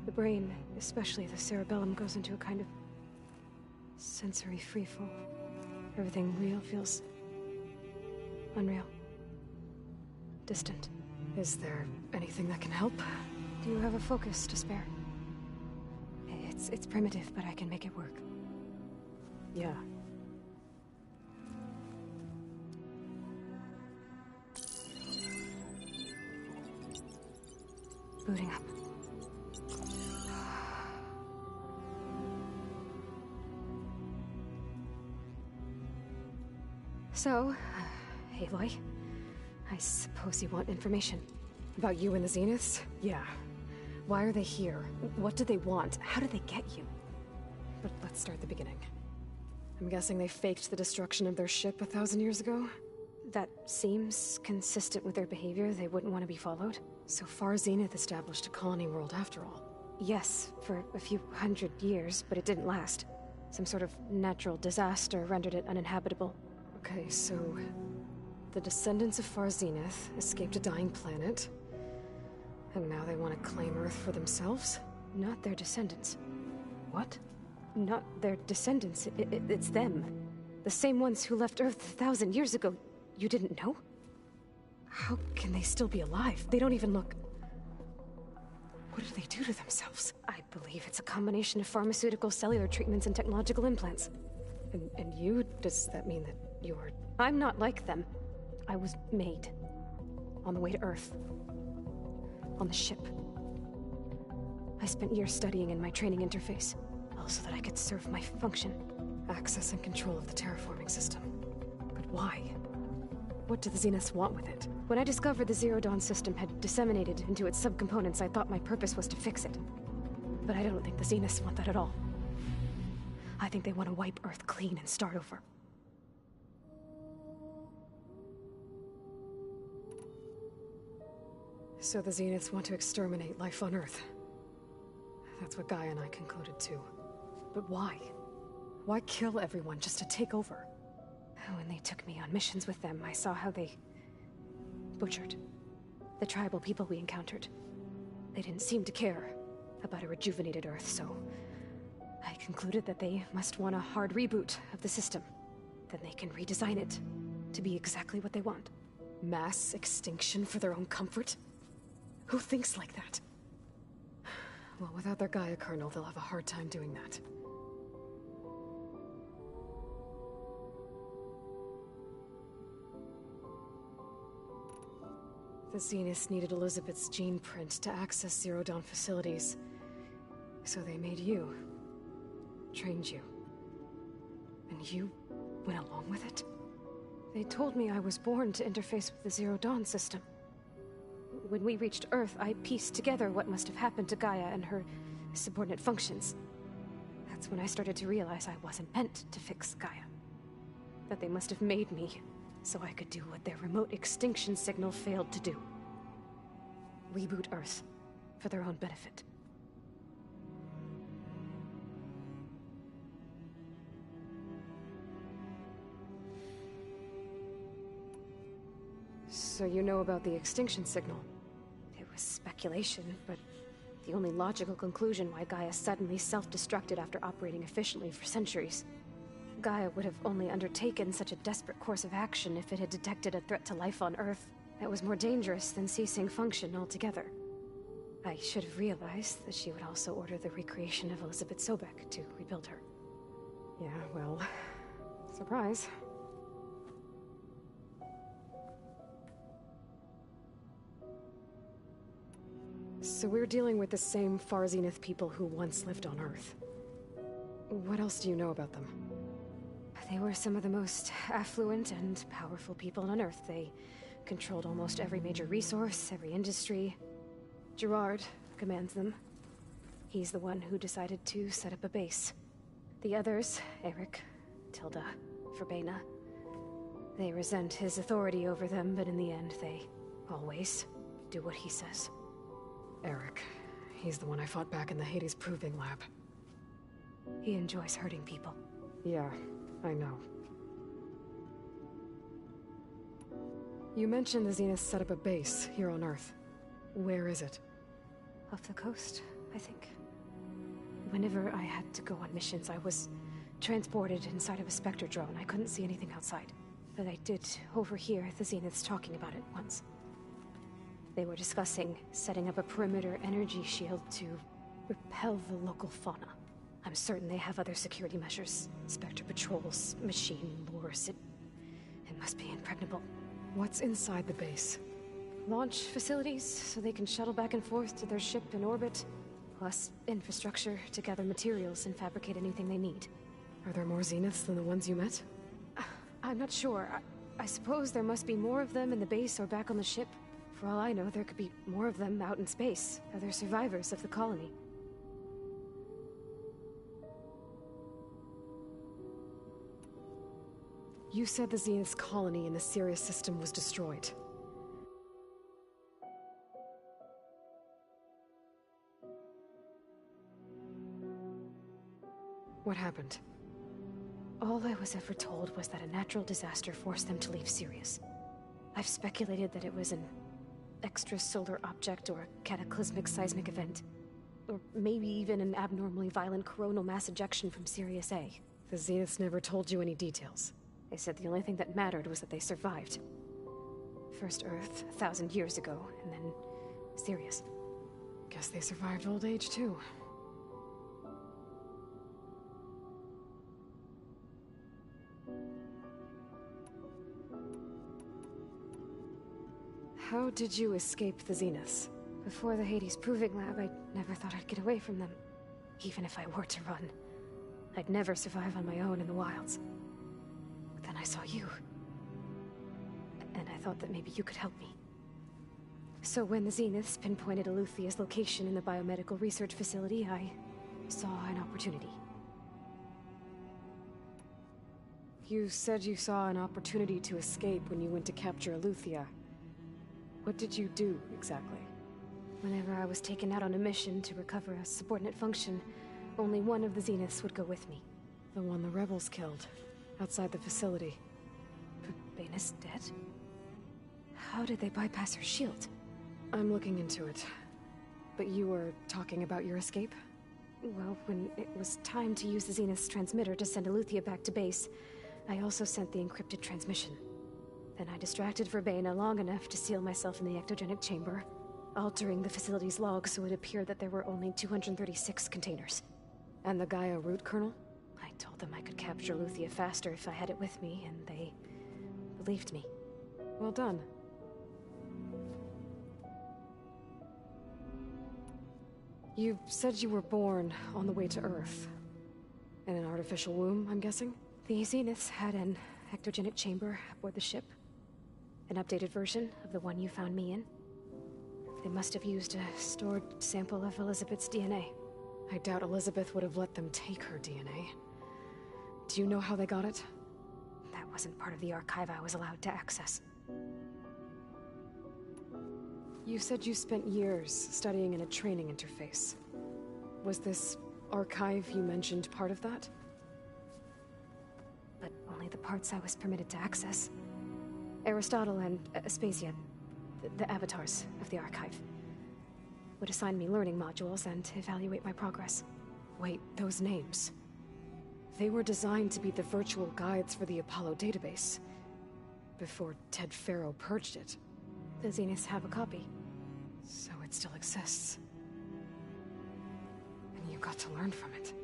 The brain, especially the cerebellum, goes into a kind of sensory freefall. Everything real feels unreal. Distant. Is there anything that can help? Do you have a focus to spare? It's primitive, but I can make it work. Yeah. Booting up. So, Aloy, I suppose you want information. About you and the Zeniths? Yeah. Why are they here? What do they want? How did they get you? But let's start at the beginning. I'm guessing they faked the destruction of their ship 1,000 years ago? That seems consistent with their behavior. They wouldn't want to be followed. So Far Zenith established a colony world after all. Yes, for a few hundred years, but it didn't last. Some sort of natural disaster rendered it uninhabitable. Okay, so the descendants of Far Zenith escaped a dying planet, and now they want to claim Earth for themselves? Not their descendants. What? Not their descendants. It's them. The same ones who left Earth 1,000 years ago. You didn't know? How can they still be alive? They don't even look... What do they do to themselves? I believe it's a combination of pharmaceutical, cellular treatments, and technological implants. And you? Does that mean that you're... I'm not like them. I was made. On the way to Earth. On the ship. I spent years studying in my training interface, all so that I could serve my function. Access and control of the terraforming system. But why? What do the Zeniths want with it? When I discovered the Zero Dawn system had disseminated into its subcomponents, I thought my purpose was to fix it. But I don't think the Zeniths want that at all. I think they want to wipe Earth clean and start over. So the Zeniths want to exterminate life on Earth. That's what Gaia and I concluded too. But why? Why kill everyone just to take over? When they took me on missions with them, I saw how they butchered the tribal people we encountered. They didn't seem to care about a rejuvenated Earth, so I concluded that they must want a hard reboot of the system. Then they can redesign it to be exactly what they want. Mass extinction for their own comfort? Who thinks like that? Well, without their Gaia kernel, they'll have a hard time doing that. The Zeniths needed Elizabeth's gene print to access Zero Dawn facilities. So they made you. Trained you. And you went along with it? They told me I was born to interface with the Zero Dawn system. When we reached Earth, I pieced together what must have happened to Gaia and her subordinate functions. That's when I started to realize I wasn't meant to fix Gaia. That they must have made me so I could do what their remote extinction signal failed to do. Reboot Earth for their own benefit. So you know about the extinction signal? It was speculation, but the only logical conclusion why Gaia suddenly self-destructed after operating efficiently for centuries. Gaia would have only undertaken such a desperate course of action if it had detected a threat to life on Earth that was more dangerous than ceasing function altogether. I should have realized that she would also order the recreation of Elizabeth Sobek to rebuild her. Yeah, well, surprise. So we're dealing with the same Far Zenith people who once lived on Earth. What else do you know about them? They were some of the most affluent and powerful people on Earth. They controlled almost every major resource, every industry. Gerard commands them. He's the one who decided to set up a base. The others, Eric, Tilda, Verbena, they resent his authority over them, but in the end, they always do what he says. Eric. He's the one I fought back in the Hades Proving Lab. He enjoys hurting people. Yeah, I know. You mentioned the Zenith set up a base here on Earth. Where is it? Off the coast, I think. Whenever I had to go on missions, I was transported inside of a Spectre drone. I couldn't see anything outside. But I did overhear the Zeniths talking about it once. They were discussing setting up a perimeter energy shield to repel the local fauna. I'm certain they have other security measures. Spectre patrols, machine lures. It must be impregnable. What's inside the base? Launch facilities, so they can shuttle back and forth to their ship in orbit. Plus infrastructure to gather materials and fabricate anything they need. Are there more Zeniths than the ones you met? I'm not sure. I suppose there must be more of them in the base or back on the ship. For all I know, there could be more of them out in space. Other survivors of the colony. You said the Zenith's colony in the Sirius system was destroyed. What happened? All I was ever told was that a natural disaster forced them to leave Sirius. I've speculated that it was an extrasolar object or a cataclysmic seismic event. Or maybe even an abnormally violent coronal mass ejection from Sirius A. The Zeniths never told you any details. They said the only thing that mattered was that they survived. First Earth, 1,000 years ago, and then Sirius. Guess they survived old age, too. How did you escape the Zeniths? Before the Hades Proving Lab, I never thought I'd get away from them. Even if I were to run. I'd never survive on my own in the wilds. But then I saw you. And I thought that maybe you could help me. So when the Zeniths pinpointed Eluthia's location in the biomedical research facility, I saw an opportunity. You said you saw an opportunity to escape when you went to capture Eluthia. What did you do, exactly? Whenever I was taken out on a mission to recover a subordinate function, only one of the Zeniths would go with me. The one the rebels killed, outside the facility. Baina's dead? How did they bypass her shield? I'm looking into it. But you were talking about your escape? Well, when it was time to use the Zenith's transmitter to send Eluthia back to base, I also sent the encrypted transmission. Then I distracted Verbena long enough to seal myself in the ectogenic chamber, altering the facility's log so it appeared that there were only 236 containers. And the Gaia root kernel? I told them I could capture Eluthia faster if I had it with me, and they believed me. Well done. You said you were born on the way to Earth. In an artificial womb, I'm guessing? The Zeniths had an ectogenic chamber aboard the ship. An updated version of the one you found me in. They must have used a stored sample of Elizabeth's DNA. I doubt Elizabeth would have let them take her DNA. Do you know how they got it? That wasn't part of the archive I was allowed to access. You said you spent years studying in a training interface. Was this archive you mentioned part of that? But only the parts I was permitted to access. Aristotle and Aspasia, the avatars of the archive, would assign me learning modules and evaluate my progress. Wait, those names. They were designed to be the virtual guides for the Apollo database. Before Ted Faro purged it. The Zeniths have a copy. So it still exists. And you got to learn from it.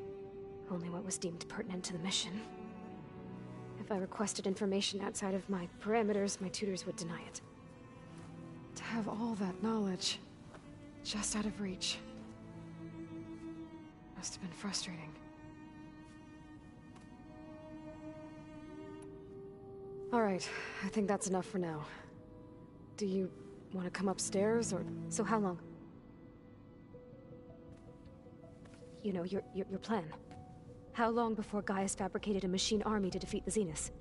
Only what was deemed pertinent to the mission. If I requested information outside of my parameters, my tutors would deny it. To have all that knowledge, just out of reach. Must have been frustrating. All right, I think that's enough for now. Do you want to come upstairs, or... So how long? You know, your plan. How long before Gaius fabricated a machine army to defeat the Zeniths?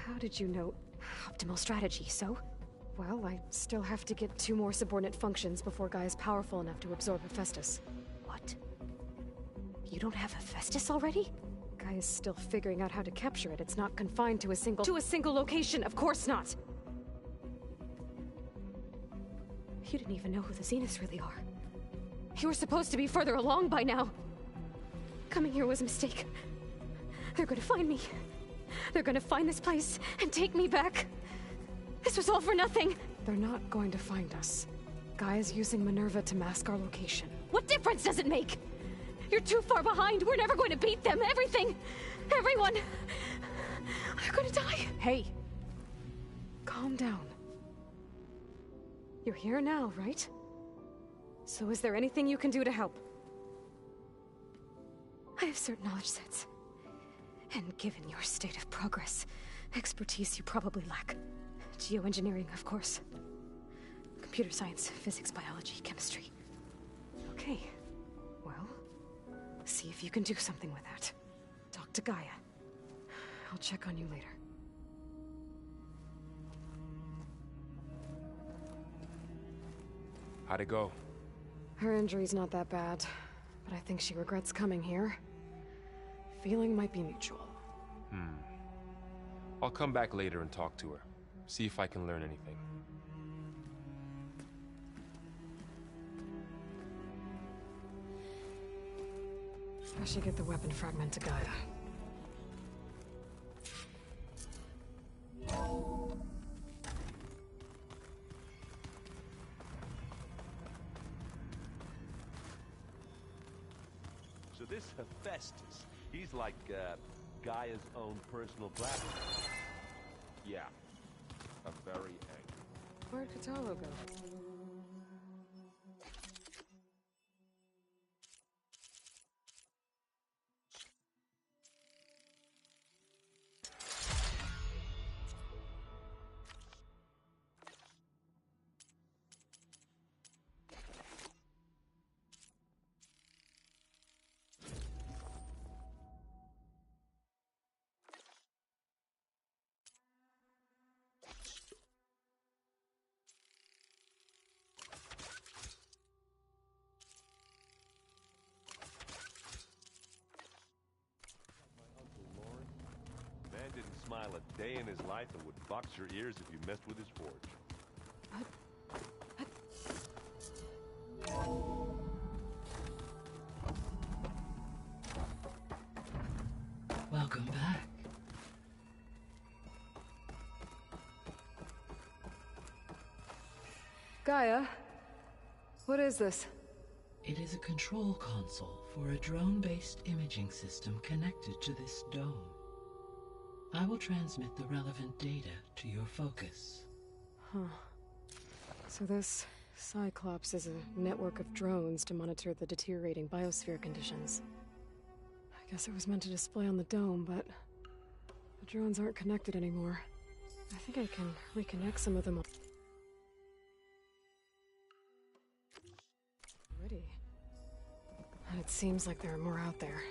How did you know? Optimal strategy, so? Well, I still have to get 2 more subordinate functions before Gaia's powerful enough to absorb Hephaestus. What? You don't have Hephaestus already? Gaia's still figuring out how to capture it. It's not confined to a single location. Of course not. You didn't even know who the Zeniths really are. You were supposed to be further along by now. Coming here was a mistake. They're gonna find me. They're gonna find this place and take me back. This was all for nothing. They're not going to find us. Gaia's using Minerva to mask our location. What difference does it make? You're too far behind. We're never going to beat them. Everything. Everyone. They're gonna die. Hey. Calm down. You're here now, right? So is there anything you can do to help? I have certain knowledge sets. And given your state of progress, expertise you probably lack. Geoengineering, of course. Computer science, physics, biology, chemistry. Okay. Well, see if you can do something with that. Talk to Gaia. I'll check on you later. How'd it go? Her injury's not that bad, but I think she regrets coming here. Feeling might be mutual. I'll come back later and talk to her. See if I can learn anything. I should get the weapon fragment to Gaia. So this Hephaestus, he's like, Gaia's own personal black. Yeah. A very angry. Where'd Kotallo go? Smile a day in his life and would box your ears if you messed with his forge. Welcome back. Gaia, what is this? It is a control console for a drone-based imaging system connected to this dome. I will transmit the relevant data to your focus. Huh. So this Cyclops is a network of drones to monitor the deteriorating biosphere conditions. I guess it was meant to display on the dome, but the drones aren't connected anymore. I think I can reconnect some of them already. And it seems like there are more out there.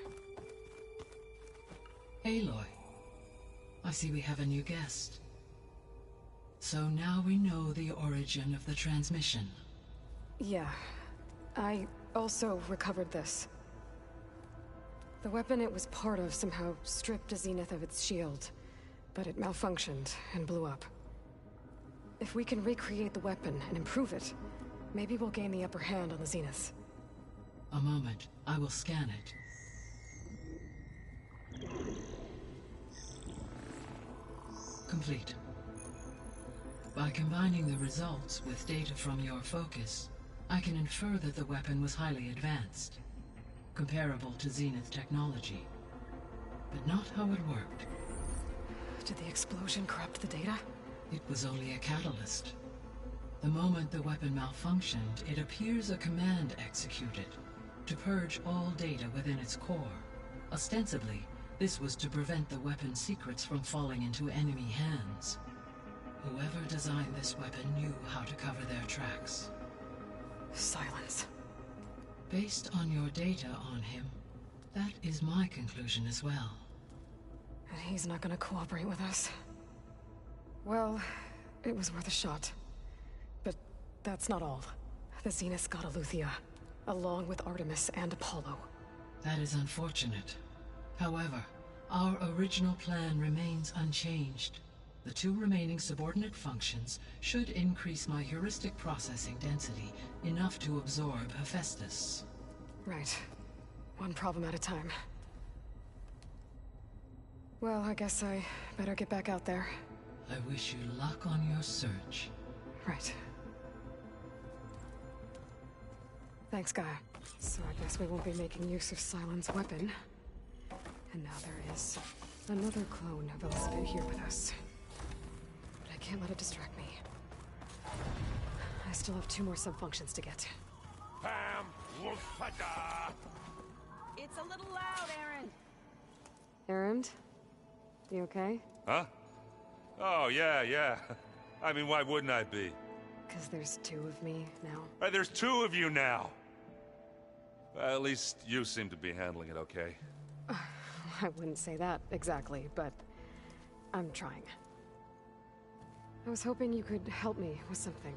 Aloy. I see we have a new guest. So now we know the origin of the transmission. Yeah. I also recovered this. The weapon it was part of somehow stripped a Zenith of its shield, but it malfunctioned and blew up. If we can recreate the weapon and improve it, maybe we'll gain the upper hand on the Zeniths. A moment. I will scan it. Complete. By combining the results with data from your focus, I can infer that the weapon was highly advanced, comparable to Zenith technology, but not how it worked. Did the explosion corrupt the data? It was only a catalyst. The moment the weapon malfunctioned, it appears a command executed to purge all data within its core. Ostensibly, this was to prevent the weapon's secrets from falling into enemy hands. Whoever designed this weapon knew how to cover their tracks. Silence. Based on your data on him, that is my conclusion as well. And he's not gonna cooperate with us. Well, it was worth a shot. But that's not all. The Zeniths got Eleuthia, along with Artemis and Apollo. That is unfortunate. However, our original plan remains unchanged. The 2 remaining subordinate functions should increase my heuristic processing density enough to absorb Hephaestus. Right. One problem at a time. Well, I guess I better get back out there. I wish you luck on your search. Right. Thanks, Gaia. So I guess we won't be making use of Sylens' weapon. And now there is another clone of Elizabeth here with us. But I can't let it distract me. I still have 2 more sub-functions to get. Pam Wolfada! It's a little loud, Aaron. Erend? You okay? Huh? Oh, yeah. I mean, why wouldn't I be? Because there's 2 of me now. There's 2 of you now! Well, at least you seem to be handling it okay. I wouldn't say that exactly, but I'm trying. I was hoping you could help me with something.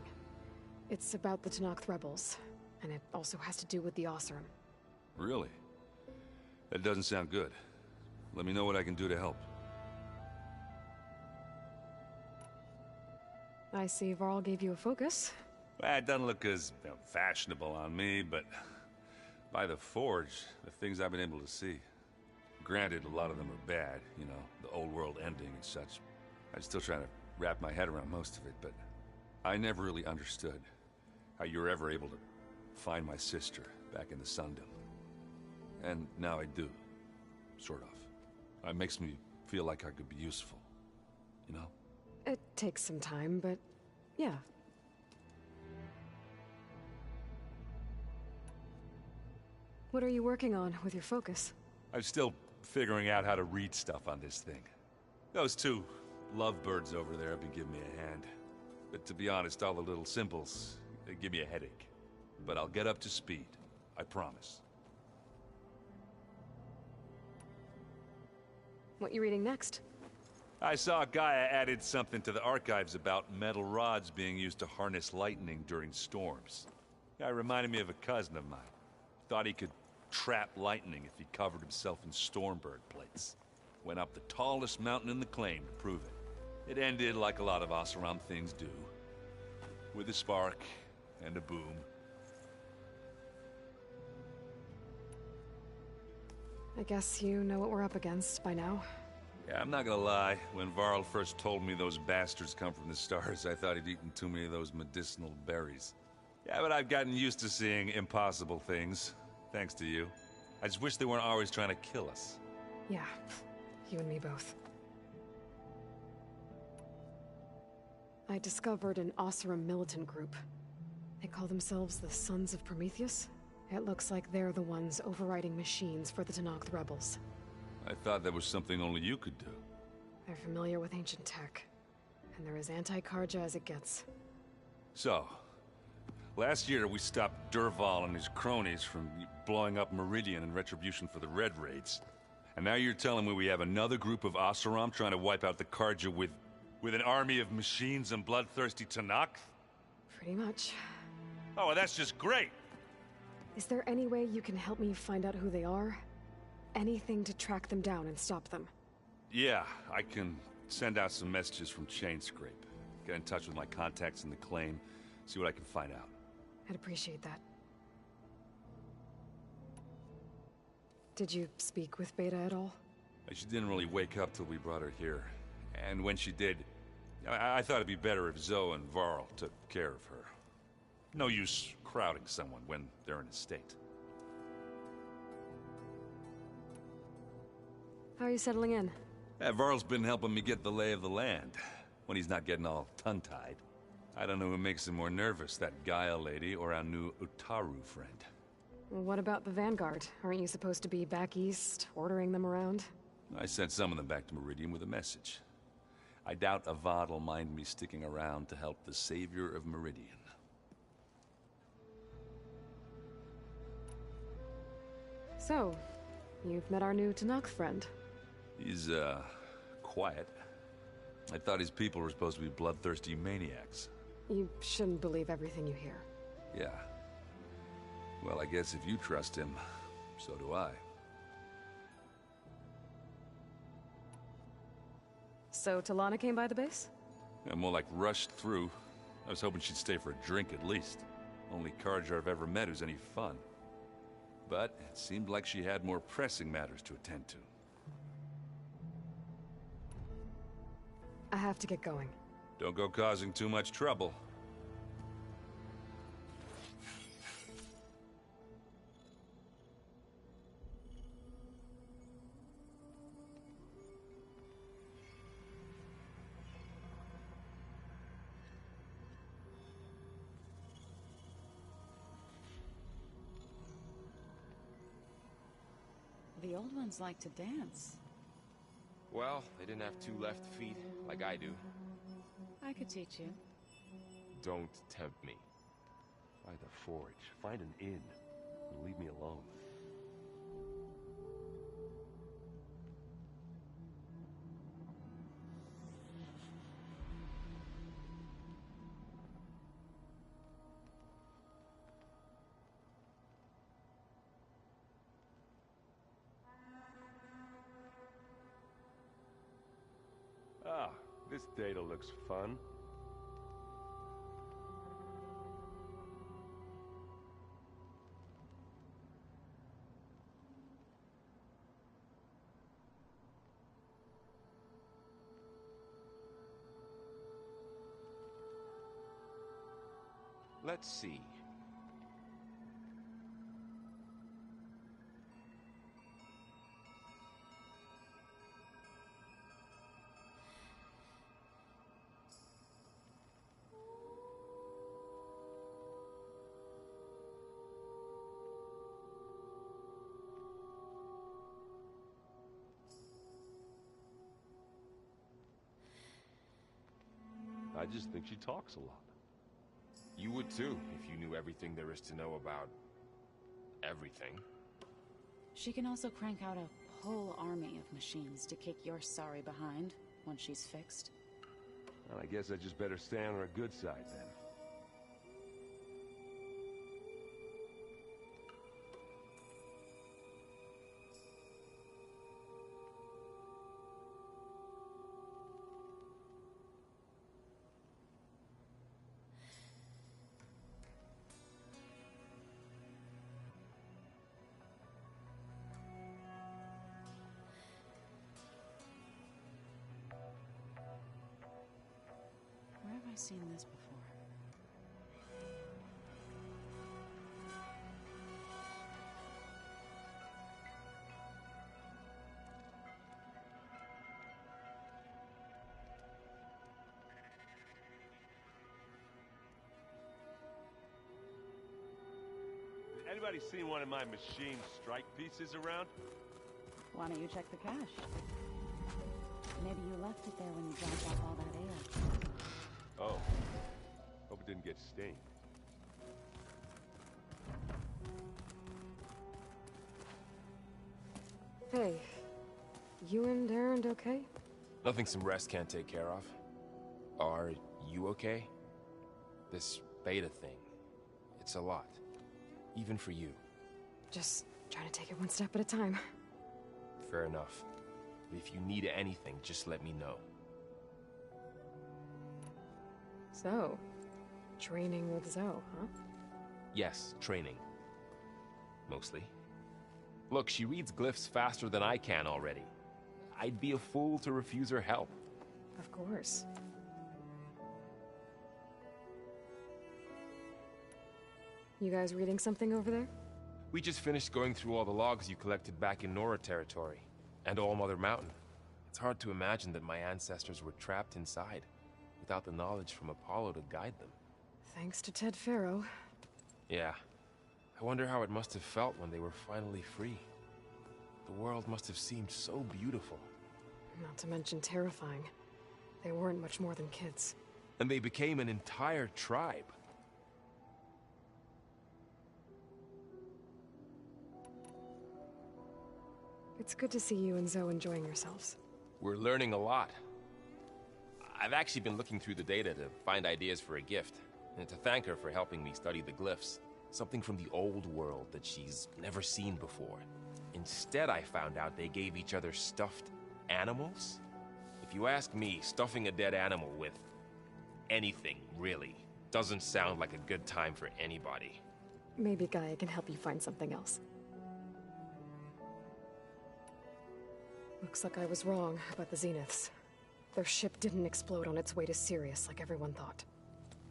It's about the Tenakth rebels, and it also has to do with the Oseram. Really? That doesn't sound good. Let me know what I can do to help. I see Varl gave you a focus. Well, it doesn't look as fashionable on me, but by the Forge, the things I've been able to see. Granted, a lot of them are bad, you know, the old world ending and such. I'm still trying to wrap my head around most of it, but I never really understood how you were ever able to find my sister back in the Sundom. And now I do, sort of. It makes me feel like I could be useful, you know? It takes some time, but yeah. What are you working on with your focus? I'm still figuring out how to read stuff on this thing. Those 2 lovebirds over there have been giving me a hand. But to be honest, all the little symbols, they give me a headache. But I'll get up to speed. I promise. What you reading next? I saw Gaia added something to the archives about metal rods being used to harness lightning during storms. Guy reminded me of a cousin of mine. Thought he could trap lightning if he covered himself in Stormbird plates. Went up the tallest mountain in the claim to prove it. It ended like a lot of Oseram things do. With a spark and a boom. I guess you know what we're up against by now. Yeah, I'm not gonna lie. When Varl first told me those bastards come from the stars, I thought he'd eaten too many of those medicinal berries. Yeah, but I've gotten used to seeing impossible things. Thanks to you. I just wish they weren't always trying to kill us. Yeah, you and me both. I discovered an Oseram militant group. They call themselves the Sons of Prometheus. It looks like they're the ones overriding machines for the Tenakth rebels. I thought that was something only you could do. They're familiar with ancient tech, and they're as anti-Carja as it gets. So, last year we stopped Dervahl and his cronies from blowing up Meridian in retribution for the Red Raids. And now you're telling me we have another group of Oseram trying to wipe out the Carja with an army of machines and bloodthirsty Tenakth? Pretty much. Oh, well, that's just great! Is there any way you can help me find out who they are? Anything to track them down and stop them? Yeah, I can send out some messages from Chainscrape. Get in touch with my contacts in the claim, see what I can find out. I'd appreciate that. Did you speak with Beta at all? She didn't really wake up till we brought her here. And when she did, I thought it'd be better if Zoe and Varl took care of her. No use crowding someone when they're in a state. How are you settling in? Varl's been helping me get the lay of the land, when he's not getting all tongue-tied. I don't know who makes him more nervous, that Gaia lady or our new Utaru friend. Well, what about the Vanguard? Aren't you supposed to be back east, ordering them around? I sent some of them back to Meridian with a message. I doubt Avad will mind me sticking around to help the savior of Meridian. So, you've met our new Tenakth friend. He's, quiet. I thought his people were supposed to be bloodthirsty maniacs. You shouldn't believe everything you hear. Yeah. Well, I guess if you trust him, so do I. So Talana came by the base? Yeah, more like rushed through. I was hoping she'd stay for a drink at least. Only Carja I've ever met who's any fun. But it seemed like she had more pressing matters to attend to. I have to get going. Don't go causing too much trouble. The old ones like to dance. Well, they didn't have two left feet, like I do. I could teach you. Don't tempt me. By the forge, find an inn, and leave me alone. Ah, this data looks fun. Let's see. I just think she talks a lot. You would too, if you knew everything there is to know about... everything. She can also crank out a whole army of machines to kick your sorry behind once she's fixed. Well, I guess I just better stay on her good side then. Where have I seen this before? Anybody seen one of my machine strike pieces around? Why don't you check the cache? Maybe you left it there when you dropped off all that ale. Oh. Hope it didn't get stained. Hey, you and Erend okay? Nothing some rest can't take care of. Are you okay? This beta thing, it's a lot. Even for you. Just trying to take it one step at a time. Fair enough. If you need anything, just let me know. So, training with Zoe, huh? Yes, training. Mostly. Look, she reads glyphs faster than I can already. I'd be a fool to refuse her help. Of course. You guys reading something over there? We just finished going through all the logs you collected back in Nora territory, and All Mother Mountain. It's hard to imagine that my ancestors were trapped inside, without the knowledge from Apollo to guide them. Thanks to Ted Faro. Yeah. I wonder how it must have felt when they were finally free. The world must have seemed so beautiful. Not to mention terrifying. They weren't much more than kids. And they became an entire tribe. It's good to see you and Zoe enjoying yourselves. We're learning a lot. I've actually been looking through the data to find ideas for a gift, and to thank her for helping me study the glyphs. Something from the old world that she's never seen before. Instead, I found out they gave each other stuffed animals. If you ask me, stuffing a dead animal with anything, really, doesn't sound like a good time for anybody. Maybe Gaia can help you find something else. Looks like I was wrong about the Zeniths. Their ship didn't explode on its way to Sirius like everyone thought.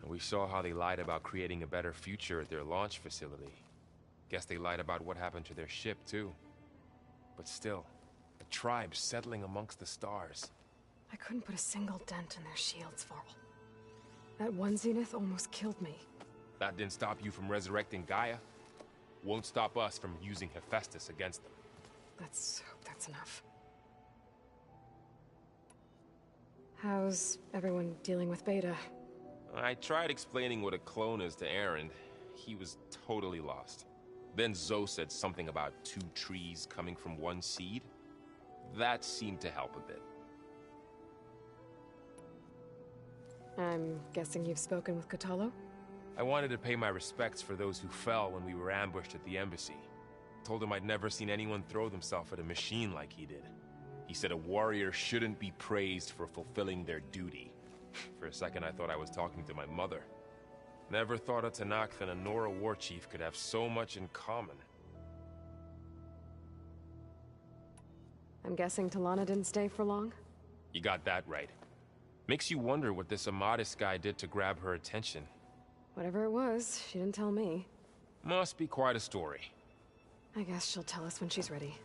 And we saw how they lied about creating a better future at their launch facility. Guess they lied about what happened to their ship, too. But still, a tribe settling amongst the stars. I couldn't put a single dent in their shields, Varl. That one Zenith almost killed me. That didn't stop you from resurrecting Gaia. Won't stop us from using Hephaestus against them. Let's hope that's enough. How's everyone dealing with Beta? I tried explaining what a clone is to Erend. He was totally lost. Then Zoe said something about 2 trees coming from 1 seed. That seemed to help a bit. I'm guessing you've spoken with Kotallo? I wanted to pay my respects for those who fell when we were ambushed at the embassy. Told him I'd never seen anyone throw themselves at a machine like he did. He said a warrior shouldn't be praised for fulfilling their duty. For a second I thought I was talking to my mother. Never thought a Tenakth and a Nora war chief could have so much in common. I'm guessing Talana didn't stay for long? You got that right. Makes you wonder what this Amadis guy did to grab her attention. Whatever it was, she didn't tell me. Must be quite a story. I guess she'll tell us when she's ready.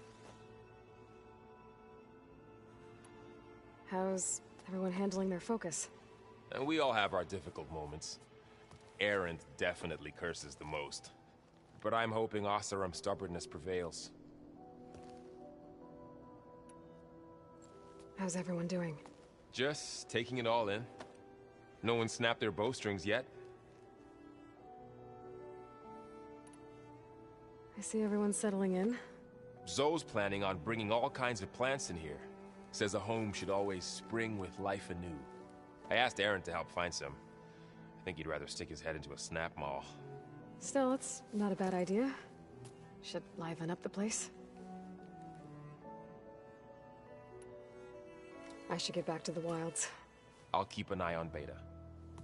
How's everyone handling their focus? And we all have our difficult moments. Erend definitely curses the most. But I'm hoping Oseram's stubbornness prevails. How's everyone doing? Just taking it all in. No one snapped their bowstrings yet. I see everyone settling in. Zoe's planning on bringing all kinds of plants in here. Says a home should always spring with life anew. I asked Erend to help find some. I think he'd rather stick his head into a snap maul. Still, it's not a bad idea. Should liven up the place. I should get back to the wilds. I'll keep an eye on Beta.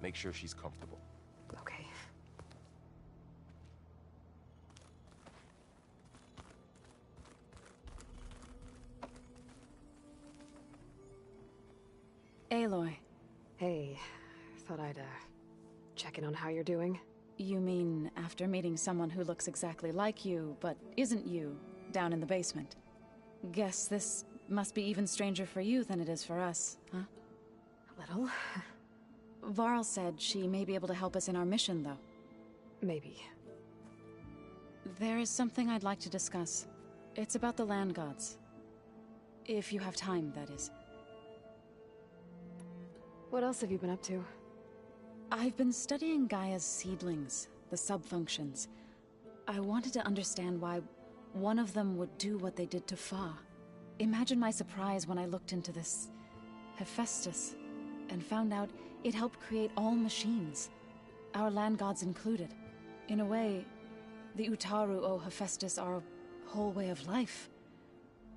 Make sure she's comfortable. Okay. Aloy. Hey, thought I'd, check in on how you're doing. You mean after meeting someone who looks exactly like you, but isn't you, down in the basement? Guess this must be even stranger for you than it is for us, huh? A little. Varl said she may be able to help us in our mission, though. Maybe. There is something I'd like to discuss. It's about the land gods. If you have time, that is. What else have you been up to? I've been studying Gaia's seedlings, the subfunctions. I wanted to understand why one of them would do what they did to Fa. Imagine my surprise when I looked into this Hephaestus and found out it helped create all machines, our land gods included. In a way, the Utaru owe Hephaestus our whole way of life,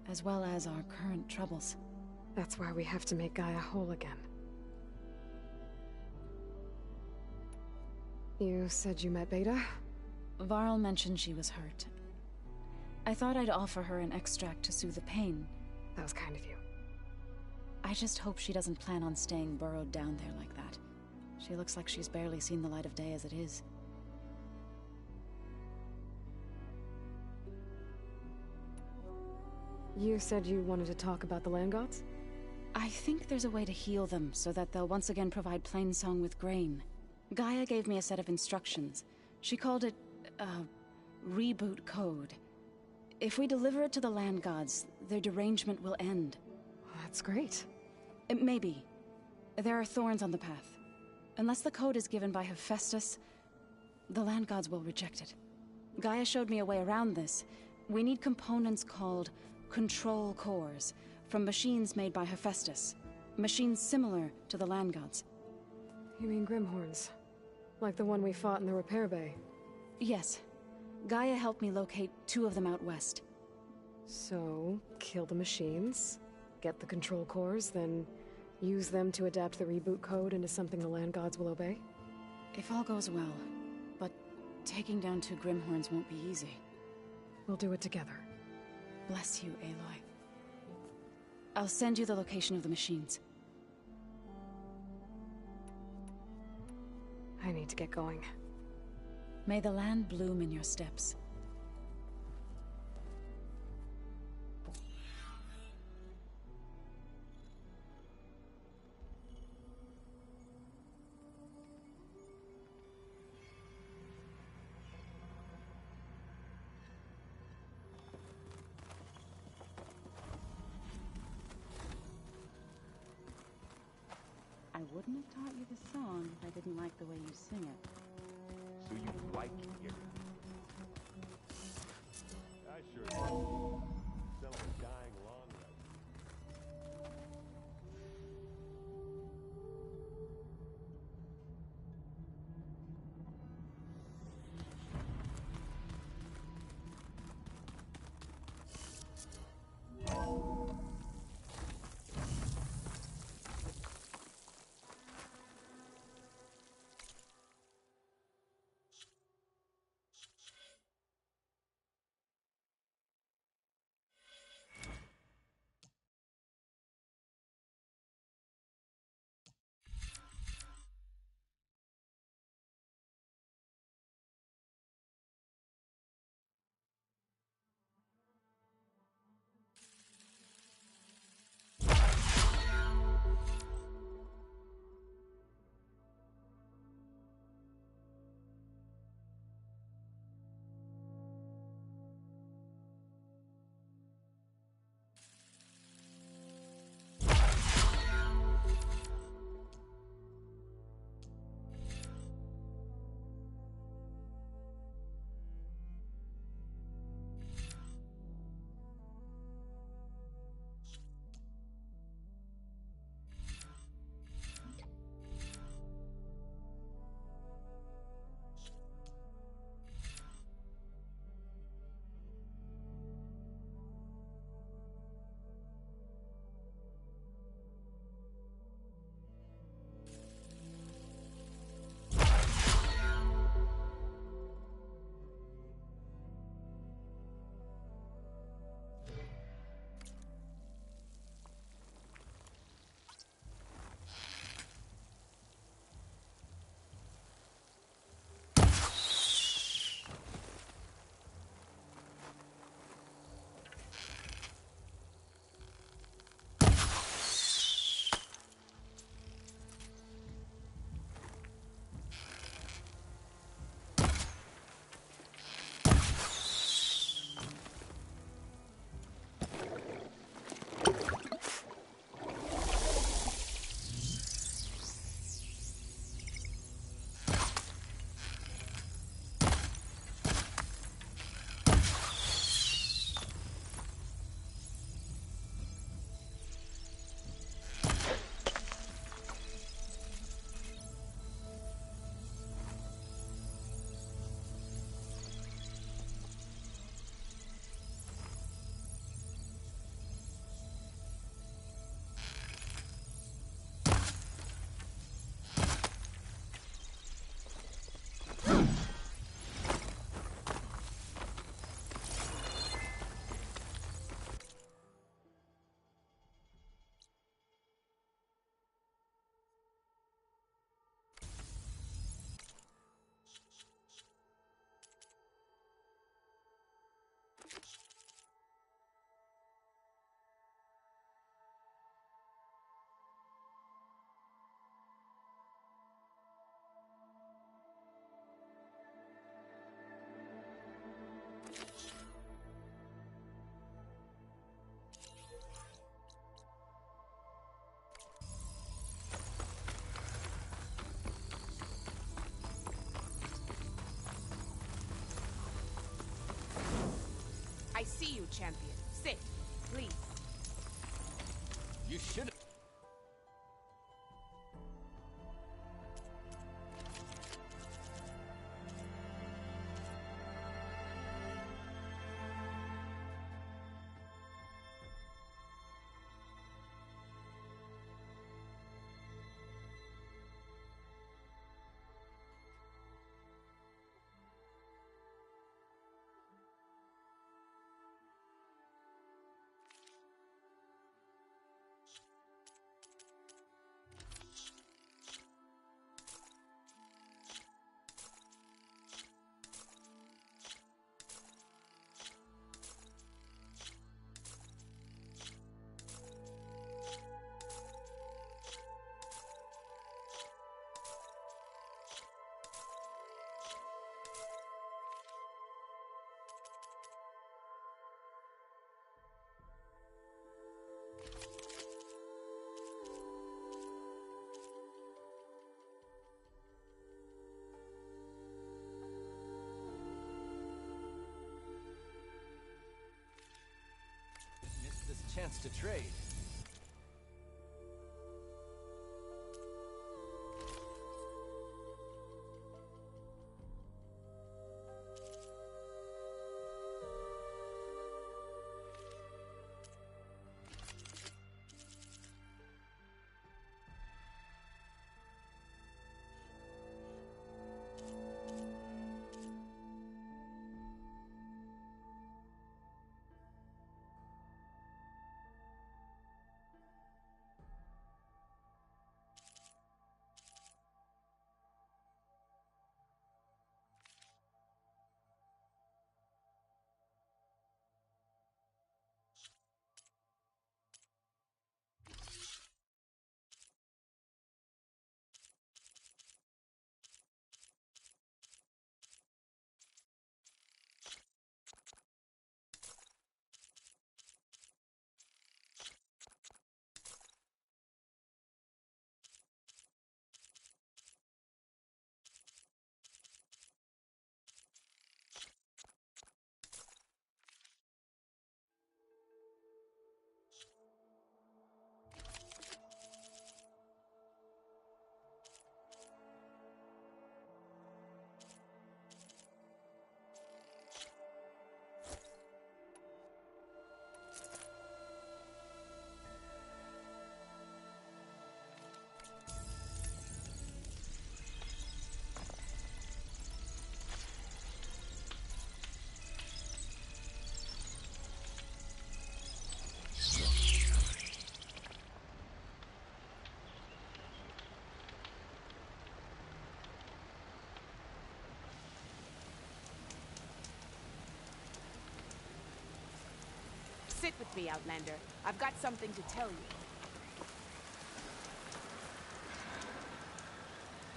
as well as our current troubles. That's why we have to make Gaia whole again. You said you met Beta? Varl mentioned she was hurt. I thought I'd offer her an extract to soothe the pain. That was kind of you. I just hope she doesn't plan on staying burrowed down there like that. She looks like she's barely seen the light of day as it is. You said you wanted to talk about the land gods? I think there's a way to heal them so that they'll once again provide Plainsong with grain. Gaia gave me a set of instructions. She called it, reboot code. If we deliver it to the land gods, their derangement will end. That's great. Maybe. There are thorns on the path. Unless the code is given by Hephaestus, the land gods will reject it. Gaia showed me a way around this. We need components called control cores from machines made by Hephaestus. Machines similar to the land gods. You mean Grimhorns? Like the one we fought in the repair bay? Yes. Gaia helped me locate 2 of them out west. So, kill the machines, get the control cores, then Use them to adapt the reboot code into something the land gods will obey? If all goes well, but taking down 2 Grimhorns won't be easy. We'll do it together. Bless you, Aloy. I'll send you the location of the machines. I need to get going. May the land bloom in your steps. I wouldn't have taught you the song if I didn't like the way you sing it. So you like it? I sure do. Sound like a dying lawn right. I see you, champion. Sit, please. You should have. chance to trade. Sit with me, Outlander. I've got something to tell you.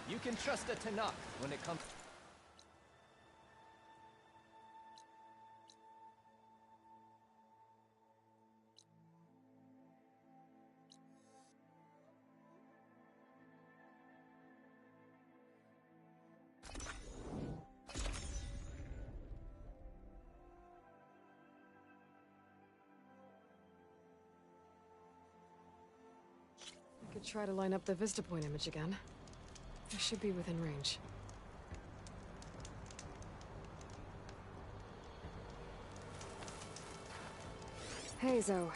You can trust a Tenakth when it comes... I could try to line up the Vista Point image again. I should be within range. Hey, Zoe.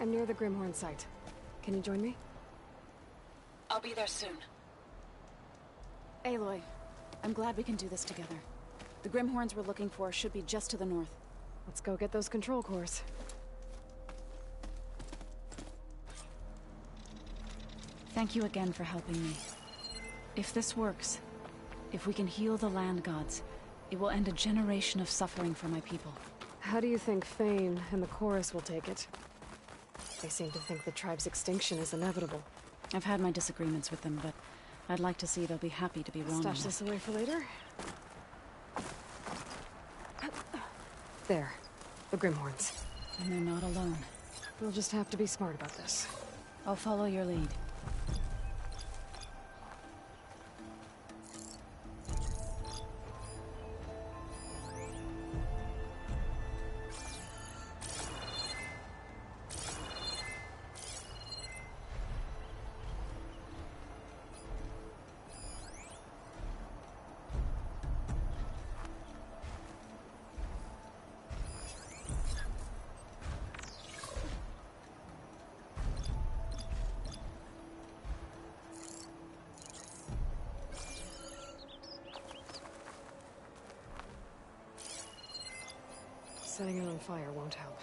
I'm near the Grimhorn site. Can you join me? I'll be there soon. Aloy, I'm glad we can do this together. The Grimhorns we're looking for should be just to the north. Let's go get those control cores. Thank you again for helping me. If this works, if we can heal the land gods, it will end a generation of suffering for my people. How do you think Fane and the Chorus will take it? They seem to think the tribe's extinction is inevitable. I've had my disagreements with them, but I'd like to see they'll be happy to be wrong. Stash this away for later. There. The Grimhorns. And they're not alone. We'll just have to be smart about this. I'll follow your lead. Setting it on fire won't help.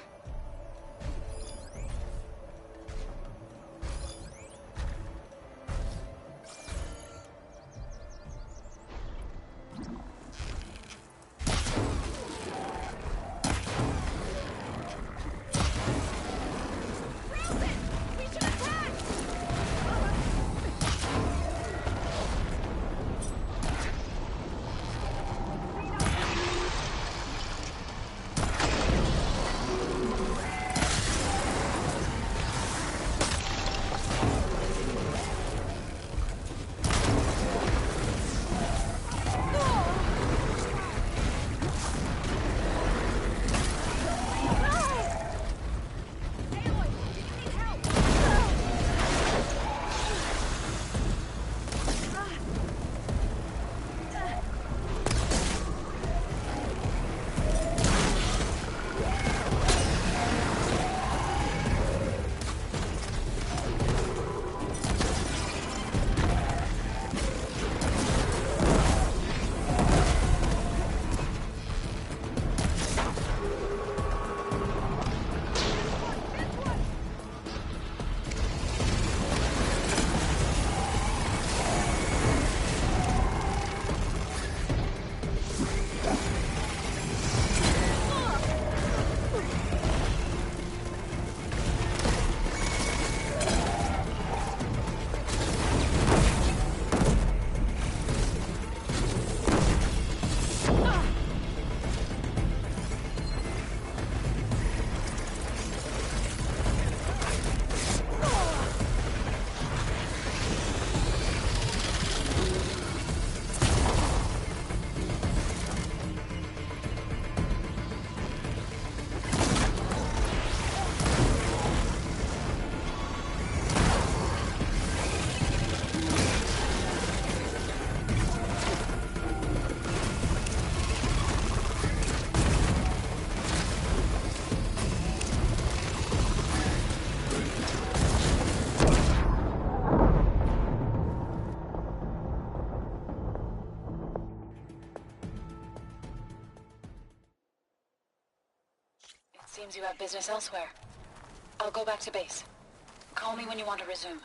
means you have business elsewhere. I'll go back to base. Call me when you want to resume.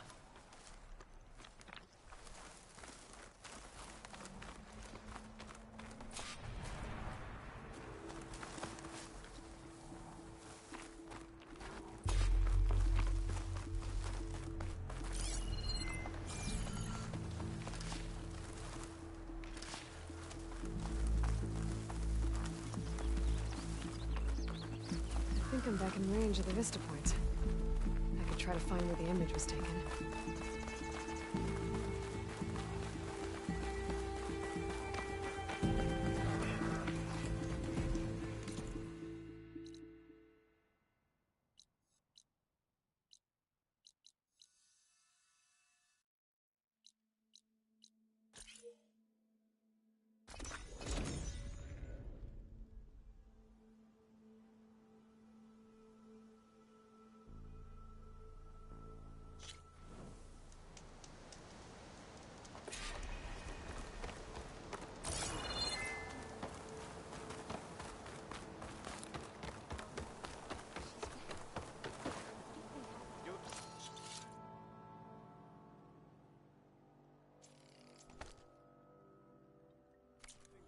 I think I'm back in range of the Vista Point. I could try to find where the image was taken.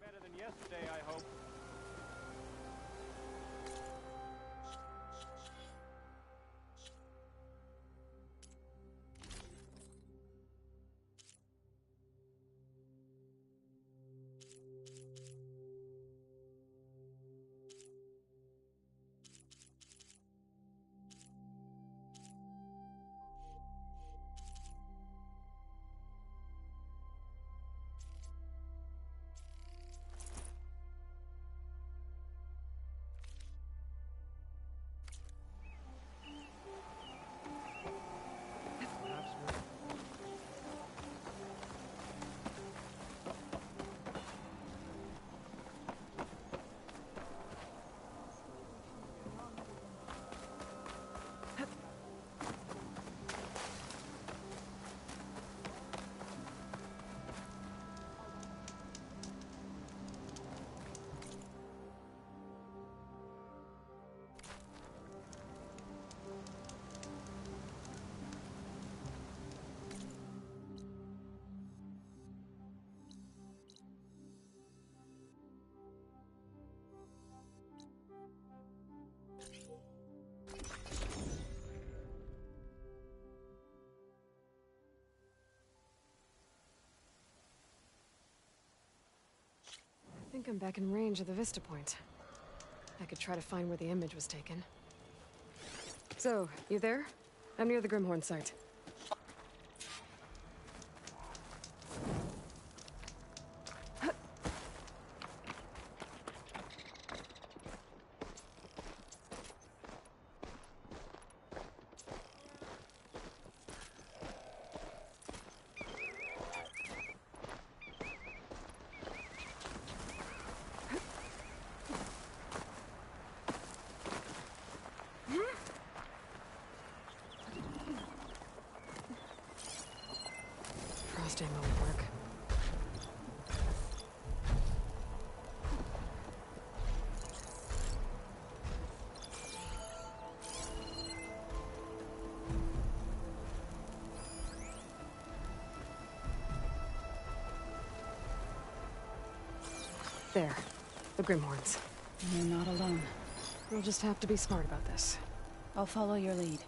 Better than yesterday, I hope. I think I'm back in range of the Vista Point. I could try to find where the image was taken. So, you there? I'm near the Grimhorn site. Frost ammo would work. There. The Grimhorns. You're not alone. We'll just have to be smart about this. I'll follow your lead.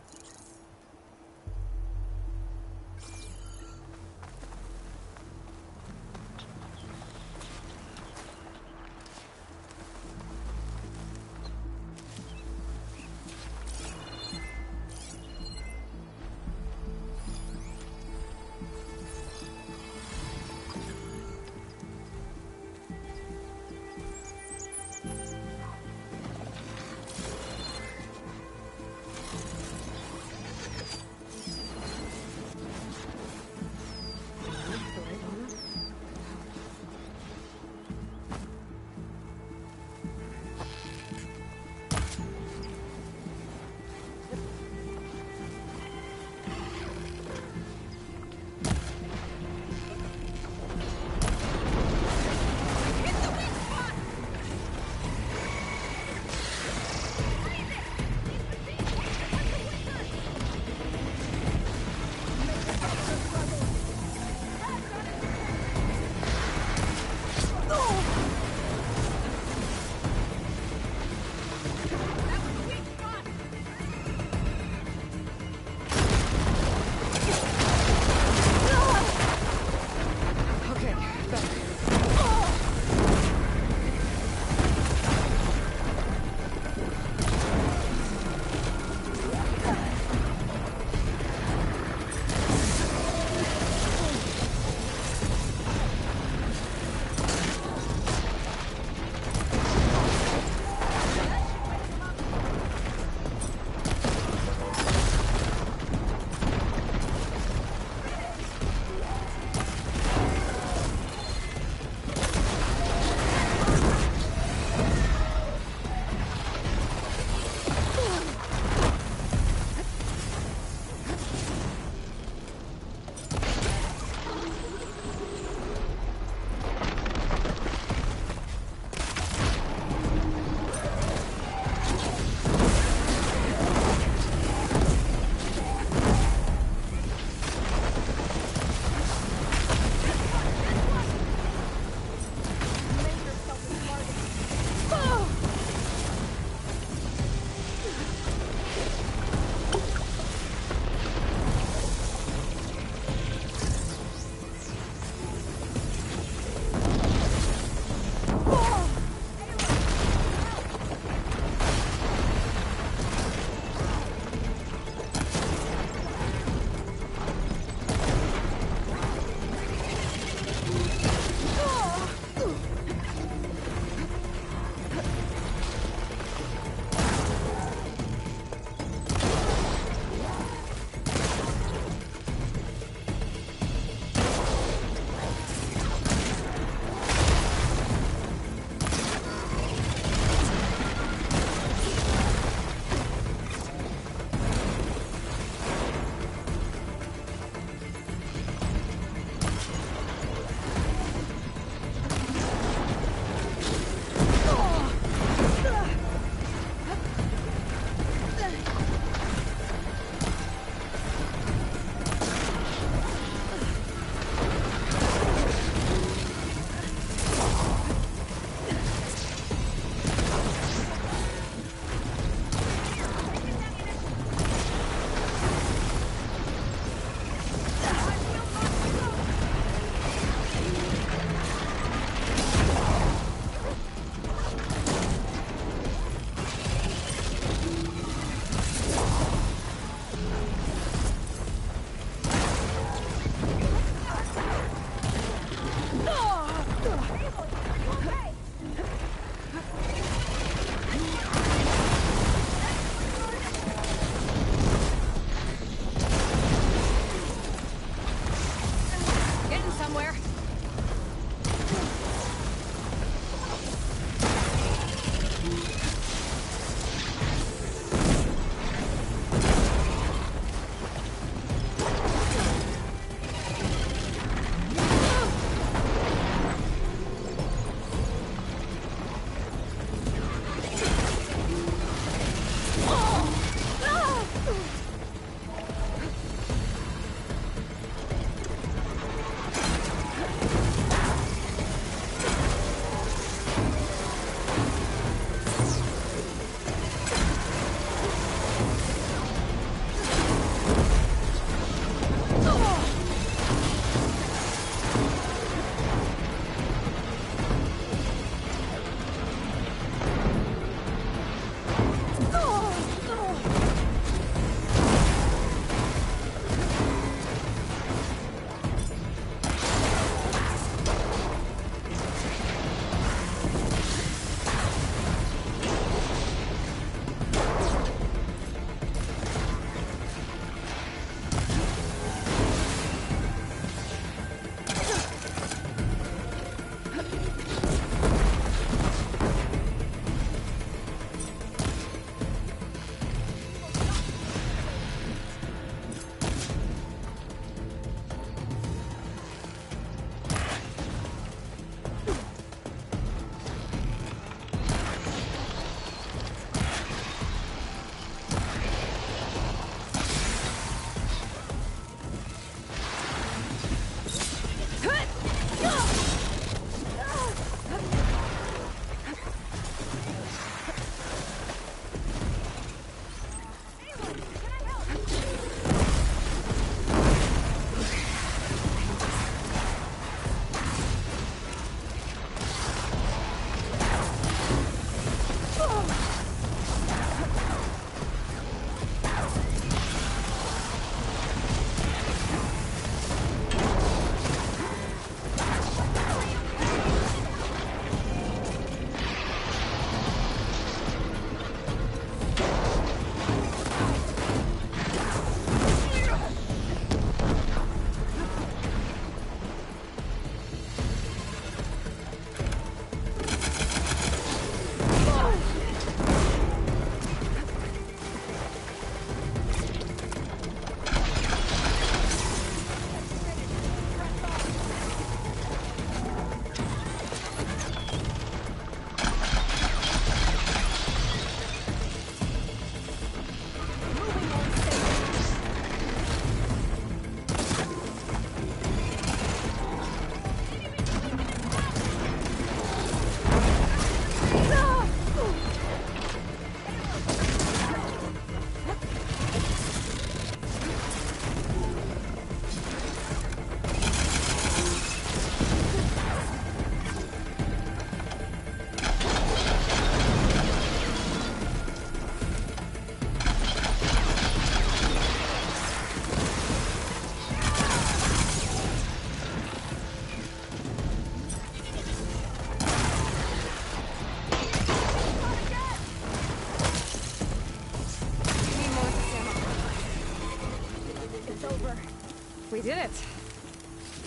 We did it.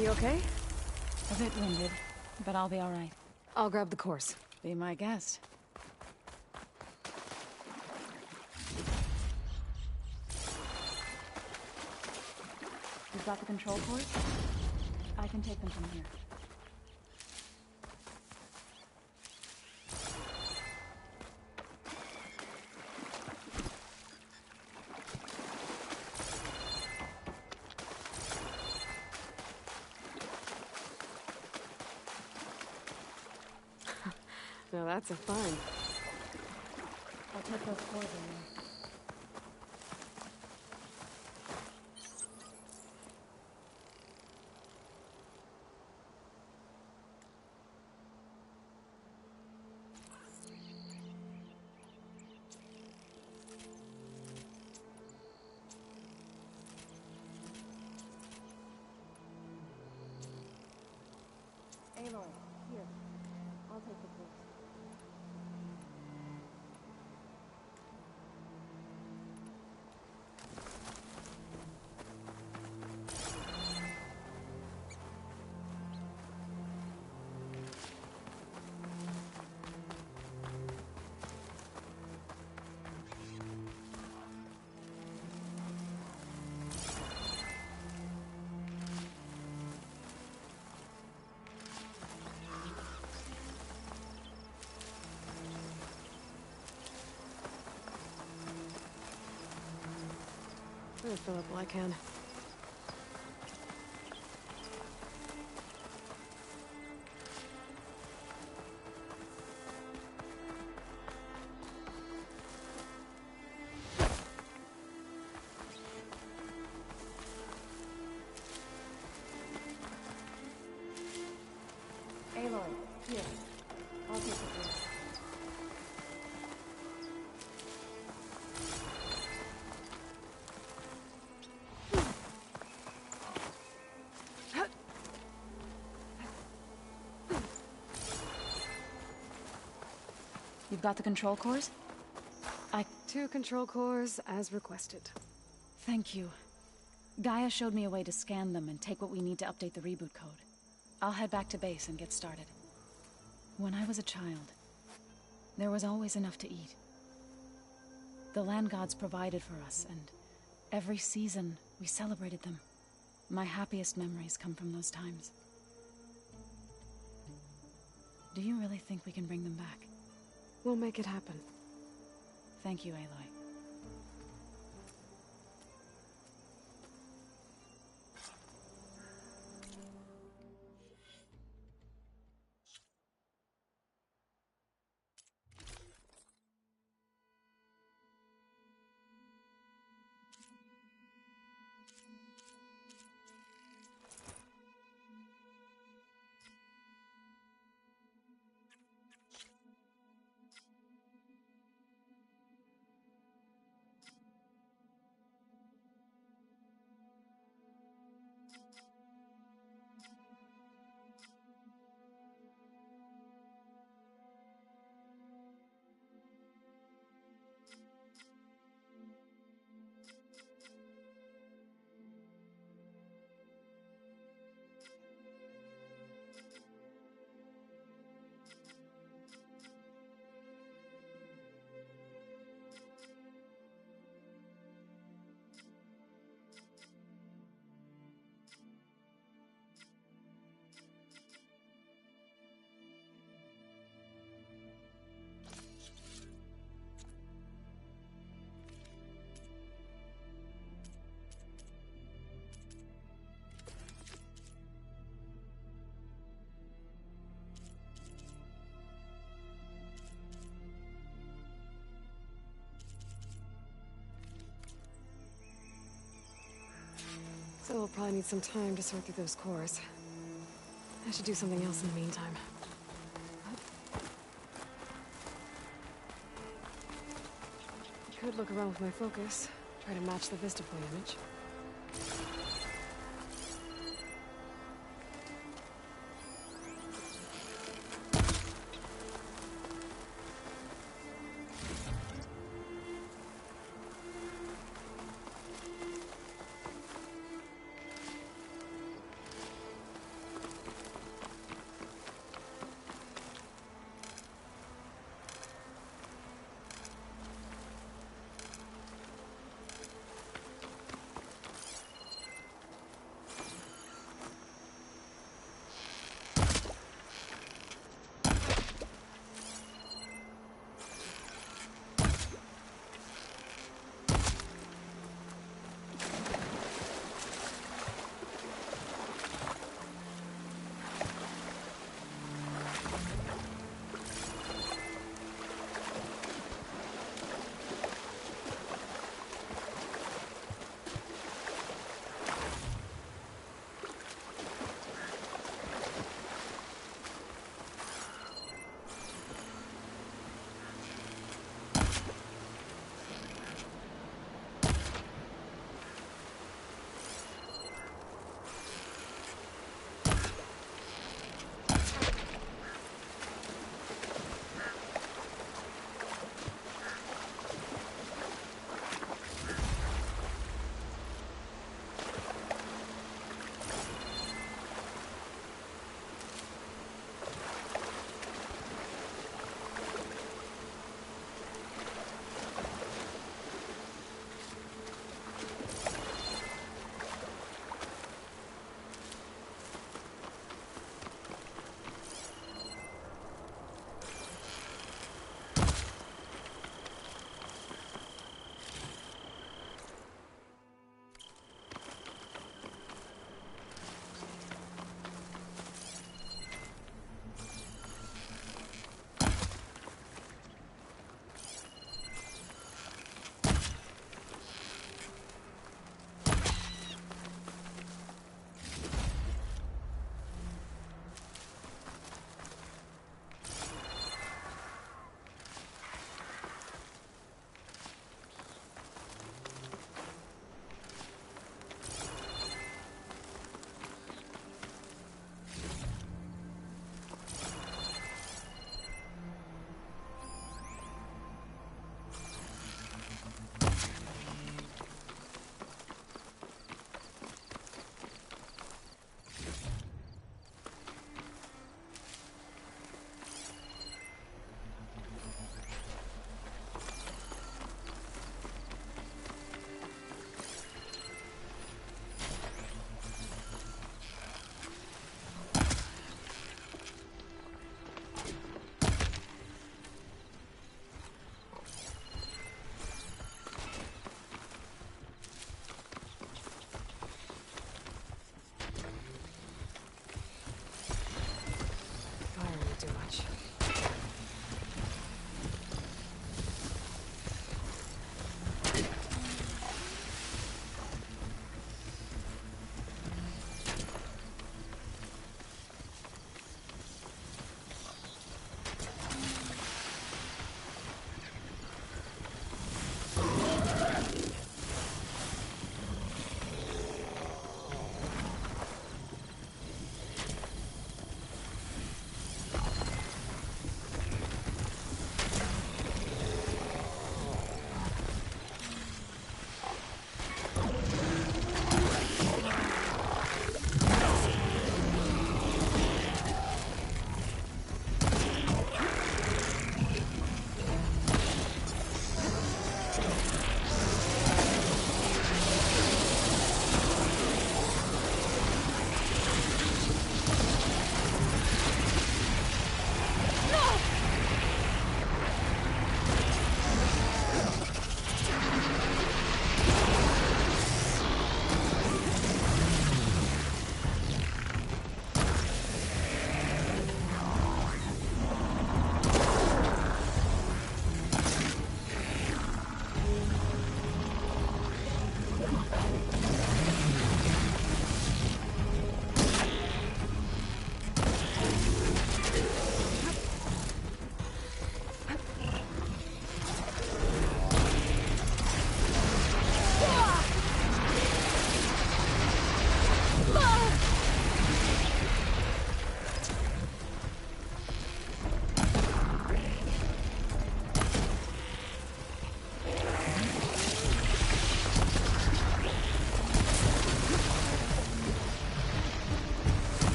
You okay? A bit winded, but I'll be all right. I'll grab the course. Be my guest. You've got the control cords? I can take them from here. Now that's a find. I'll take those cords in there. Aloy, here. I'll take the cords. I'm gonna fill up while I can. Aloy, here. I'll take the cords. You've got the control cores? 2 control cores, as requested. Thank you. Gaia showed me a way to scan them and take what we need to update the reboot code. I'll head back to base and get started. When I was a child, there was always enough to eat. The land gods provided for us, and every season we celebrated them. My happiest memories come from those times. Do you really think we can bring them back? We'll make it happen. Thank you, Aloy. So we'll probably need some time to sort through those cores. I should do something else in the meantime. Could look around with my focus, try to match the Vista Point image.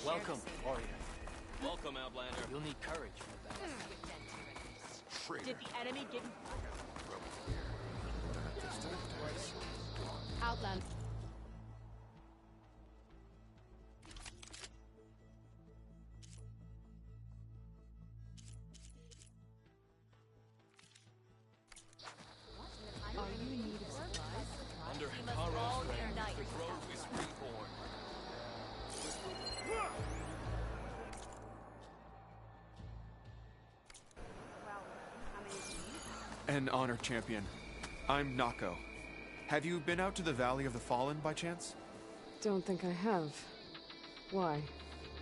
Welcome, warrior. Welcome, Outlander. You'll need courage for the battle. Did the enemy give you... Outland. Are you in need of supplies? Under Hikaru's reign, the grove is reborn. An honor champion. I'm Nako. Have you been out to the Valley of the Fallen by chance? Don't think I have. Why?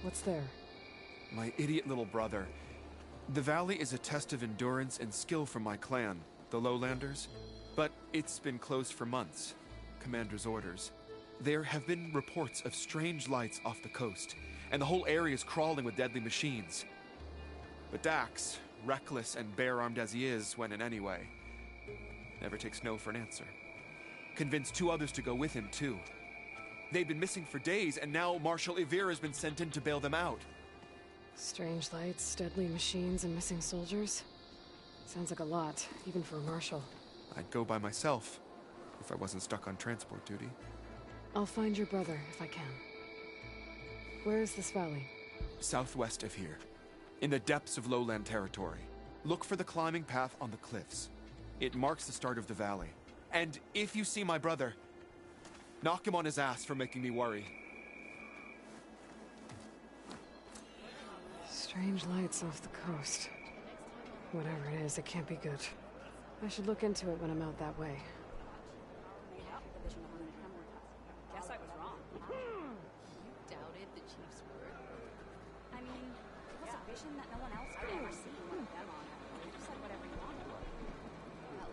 What's there? My idiot little brother. The valley is a test of endurance and skill for my clan, the Lowlanders. But it's been closed for months. Commander's orders. There have been reports of strange lights off the coast, and the whole area is crawling with deadly machines. But Dax, reckless and bare-armed as he is when in any way, never takes no for an answer. Convinced two others to go with him, too. They've been missing for days, and now Marshal Ivir has been sent in to bail them out. Strange lights, deadly machines, and missing soldiers? Sounds like a lot, even for a marshal. I'd go by myself, if I wasn't stuck on transport duty. I'll find your brother, if I can. Where is this valley? Southwest of here, in the depths of lowland territory. Look for the climbing path on the cliffs. It marks the start of the valley. And if you see my brother, knock him on his ass for making me worry. Strange lights off the coast. Whatever it is, it can't be good. I should look into it when I'm out that way. Guess I was wrong. You doubted the Chief's word? I mean, it was a vision that no one else could ever see one of them on. You just said whatever you wanted. Well,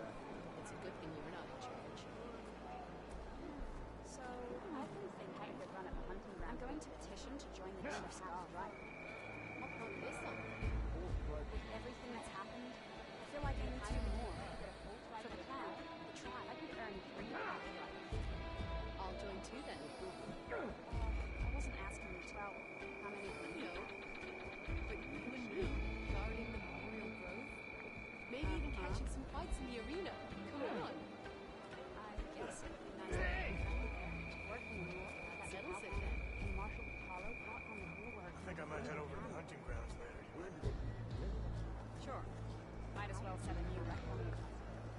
it's a good thing you're not in charge. So, I've been thinking I could run at the hunting ground. I'm going to petition to join the Chief's Guard, right? I'll put this on. With everything that's happened, I feel like I need to do more. For the clan, the tribe, I could earn 3 I'll join too then. I wasn't asking you to. Well, how many do you know? But you and me, guarding the Memorial Grove? Maybe even catching some fights in the arena. Come on. I guess it would be nice to have a friend there. Working more. That settles it then. And Marshal Apollo brought on the bulwark. I think I might head over to the hunting grounds later. Sure. Might as well set a new record.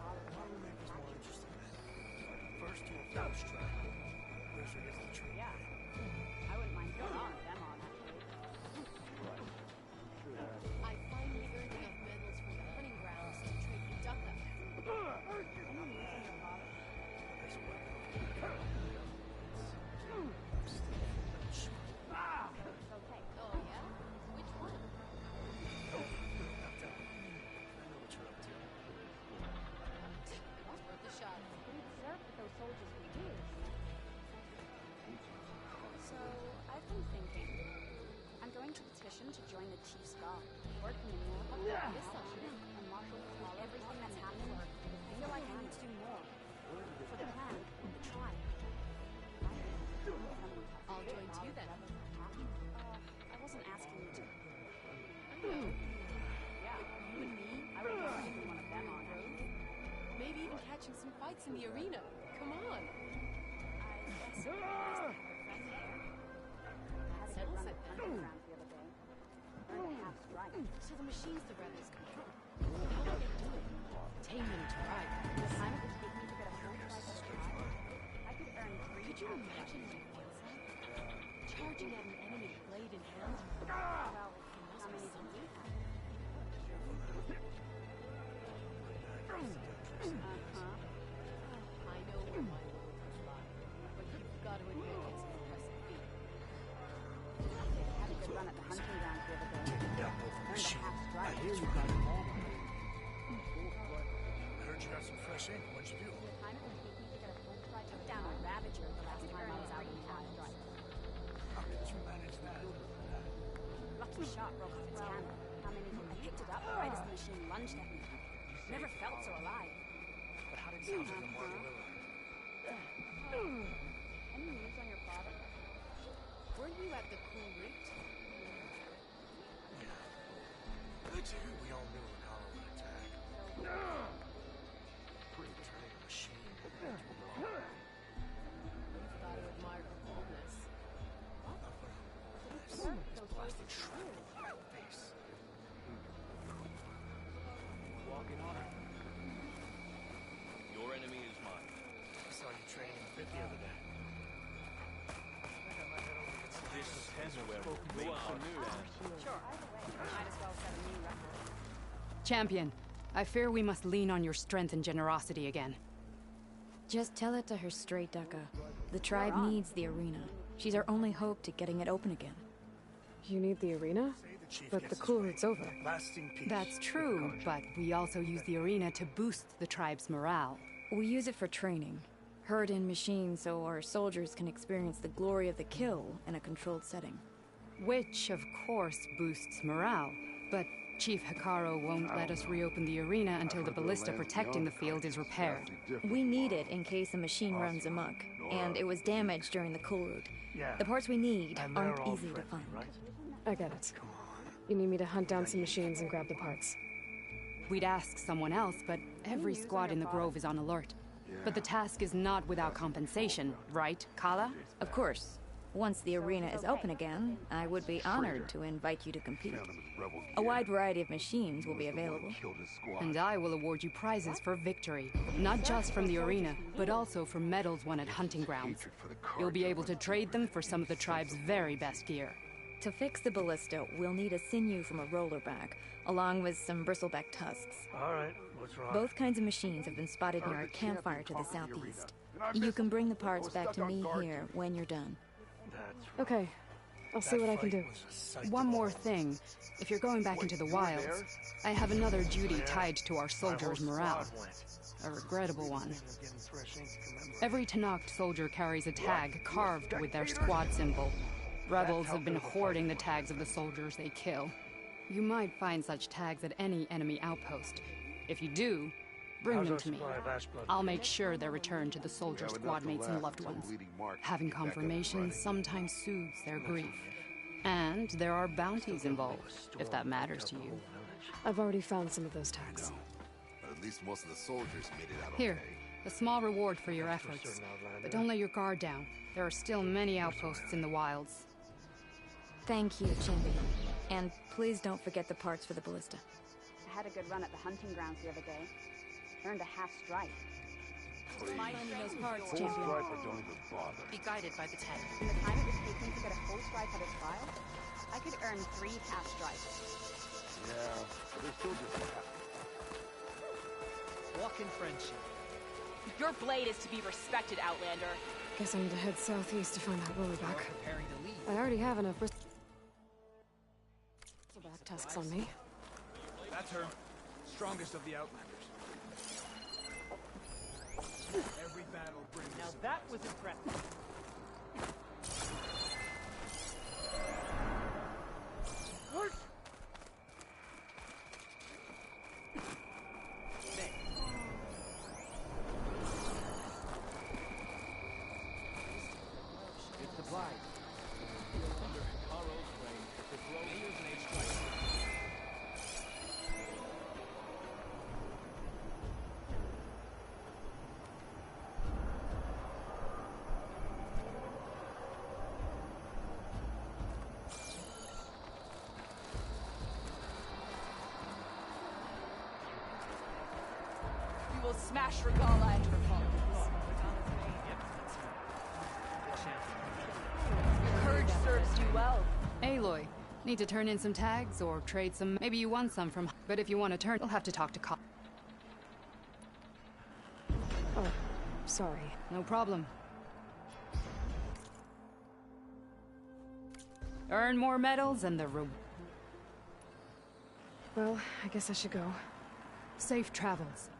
Probably make us more interesting. First to a first strike. Where's the rest of the tree? Yeah. I wouldn't mind going on with them on that. I finally earned enough medals from the hunting grounds to trade for Ducka. Okay. Oh, yeah? Which one? Worth the shot. We deserve what those soldiers we do. So, I've been thinking. I'm going to petition to join the Chief's Guard. Working in more of this section and Marshal Apollo, everything that's happened. I feel like I need to do more. For the clan, the tribe. I'll join too then. I wasn't asking you to. Yeah. You and me, I would prefer to be one of them on. maybe even catching some fights in the arena. Come on. I guess it would be nice to have a friend there. I had a good run at hunting grounds the other day. Earned a half strike. So the machines the rebels control. How are they doing? Taming a tribe. The time it would take me to get a full strike of tribe, I could earn 3 Could you imagine my feels like? Charging at an enemy blade in hand? Well, how many do we have? I know where my loyalties lie, but you've got to admit it's an impressive feat. I had a good run at the hunting grounds the other day. Earned a half strike. I hear you got them all. I heard you got some fresh ink. What'd you do? The time it would take me to get a full strike, I took down a Ravager the last time I was out in half strike. How did you manage that? Lucky shot broke off its handle. I picked it up right as the machine lunged at me. Never felt so alive. But how did you sound like a Margarilla? Any news on your father? Were you at the cool route? Good to hear we all knew Apollo would attack. Pretty turning machine. You've got to admire her boldness. It's blasted shrimp in my face. Walking on her. Your enemy is mine. I saw you training in the pit the other day. This depends on where we go out. Sure. Might as well set a new record. Champion, I fear we must lean on your strength and generosity again. Just tell it to her straight, Ducka. The tribe needs the arena. She's our only hope to getting it open again. You need the arena? But the cool route's over. That's true, but we also use the arena to boost the tribe's morale. We use it for training. Herd in machines so our soldiers can experience the glory of the kill in a controlled setting. Which, of course, boosts morale. But Chief Hekarro won't let us reopen the arena until the ballista protecting the field is repaired. We need it in case a machine runs amok, and it was damaged during the cool route. The parts we need aren't easy to find. I get it. You need me to hunt down some machines and grab the parts. We'd ask someone else, but Every squad in the Grove is on alert. But the task is not without compensation, right, Kala? Of course. Once the arena is open again, I would be honored to invite you to compete. A wide variety of machines will be available. And I will award you prizes for victory. Not just from the arena, but also for medals won at hunting grounds. You'll be able to trade them for some of the tribe's very best gear. To fix the ballista, we'll need a sinew from a rollerback, along with some bristleback tusks. Alright, what's wrong? Both kinds of machines have been spotted near a campfire to the southeast. You can bring the parts back to me here when you're done. Okay, I'll see what I can do. One more thing. If you're going back into the wilds, I have another duty tied to our soldiers' morale. A regrettable one. Every Tenakth soldier carries a tag carved with their squad symbol. Rebels have been hoarding the tags of the soldiers they kill. You might find such tags at any enemy outpost. If you do, bring them to me. I'll make sure they're returned to the soldier squad mates and loved ones. Having confirmation sometimes soothes their grief. And there are bounties involved, if that matters to you. I've already found some of those tags. But at least most of the soldiers made it out Here, a small reward for your efforts. But don't let your guard down. There are still many outposts in the wilds. Thank you, Champion. And please don't forget the parts for the ballista. I had a good run at the hunting grounds the other day. Earned a half stripe. Finding those parts, Full Champion. stripe or don't even bother. Be guided by the tag. In the time it was taking to get a full stripe at a trial, I could earn 3 half stripes. Yeah, but they're still just half. Walk in friendship. Your blade is to be respected, Outlander. Guess I need to head southeast to find that rollerback. Preparing to leave. I already have enough bristleback tusks on me. That's her. Strongest of the Outlanders. Every battle brings... Now that was impressive. It's the Blythe. Under Hikaro's reign, the Grove is an age twice. We will smash Regala and her followers. Your courage serves you well. Aloy, need to turn in some tags or trade some? Maybe you won some from... But if you want to turn, you'll have to talk to Kala. Oh, sorry. No problem. Earn more medals and the Well, I guess I should go. Safe travels.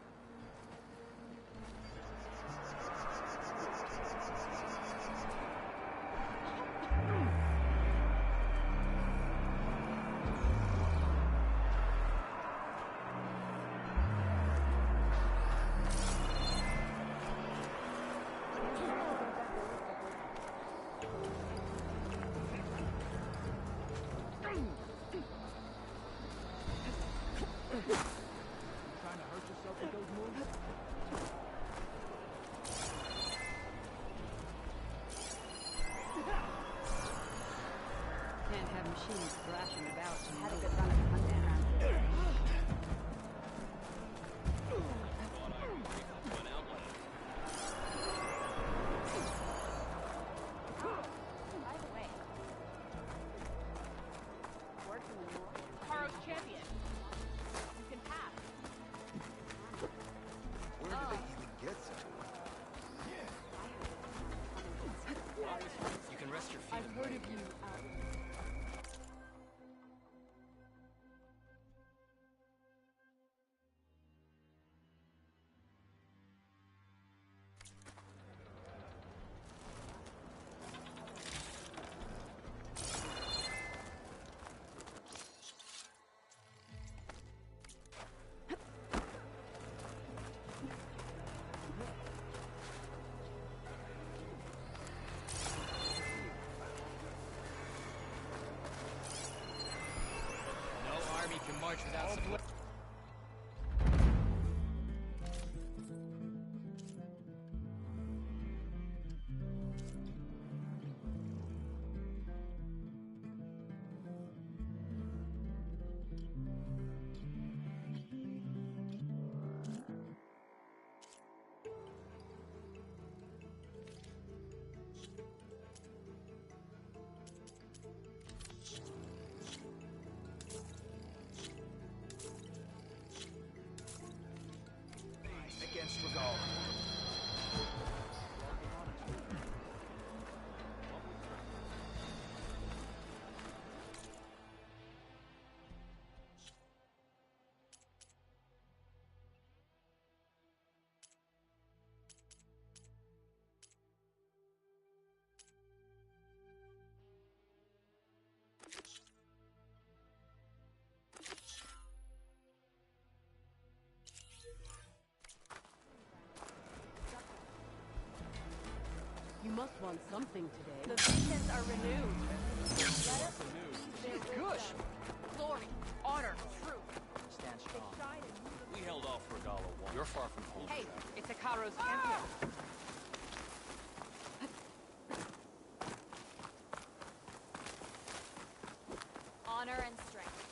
Trying to hurt yourself with those moves? Can't have machines thrashing about. I had a good run at the hunting grounds. By the way, word from the north. Hikaro's champion. You can pass. Where do they even get such a You can rest your feet. I've heard of you. No army can march without support. Against Regal. You must want something today. The visions are renewed. Let us Gush! glory, honor, truth. Stand strong. We held off Regala once. You're far from home. Hey, it's Ikaro's champion. Honor and strength.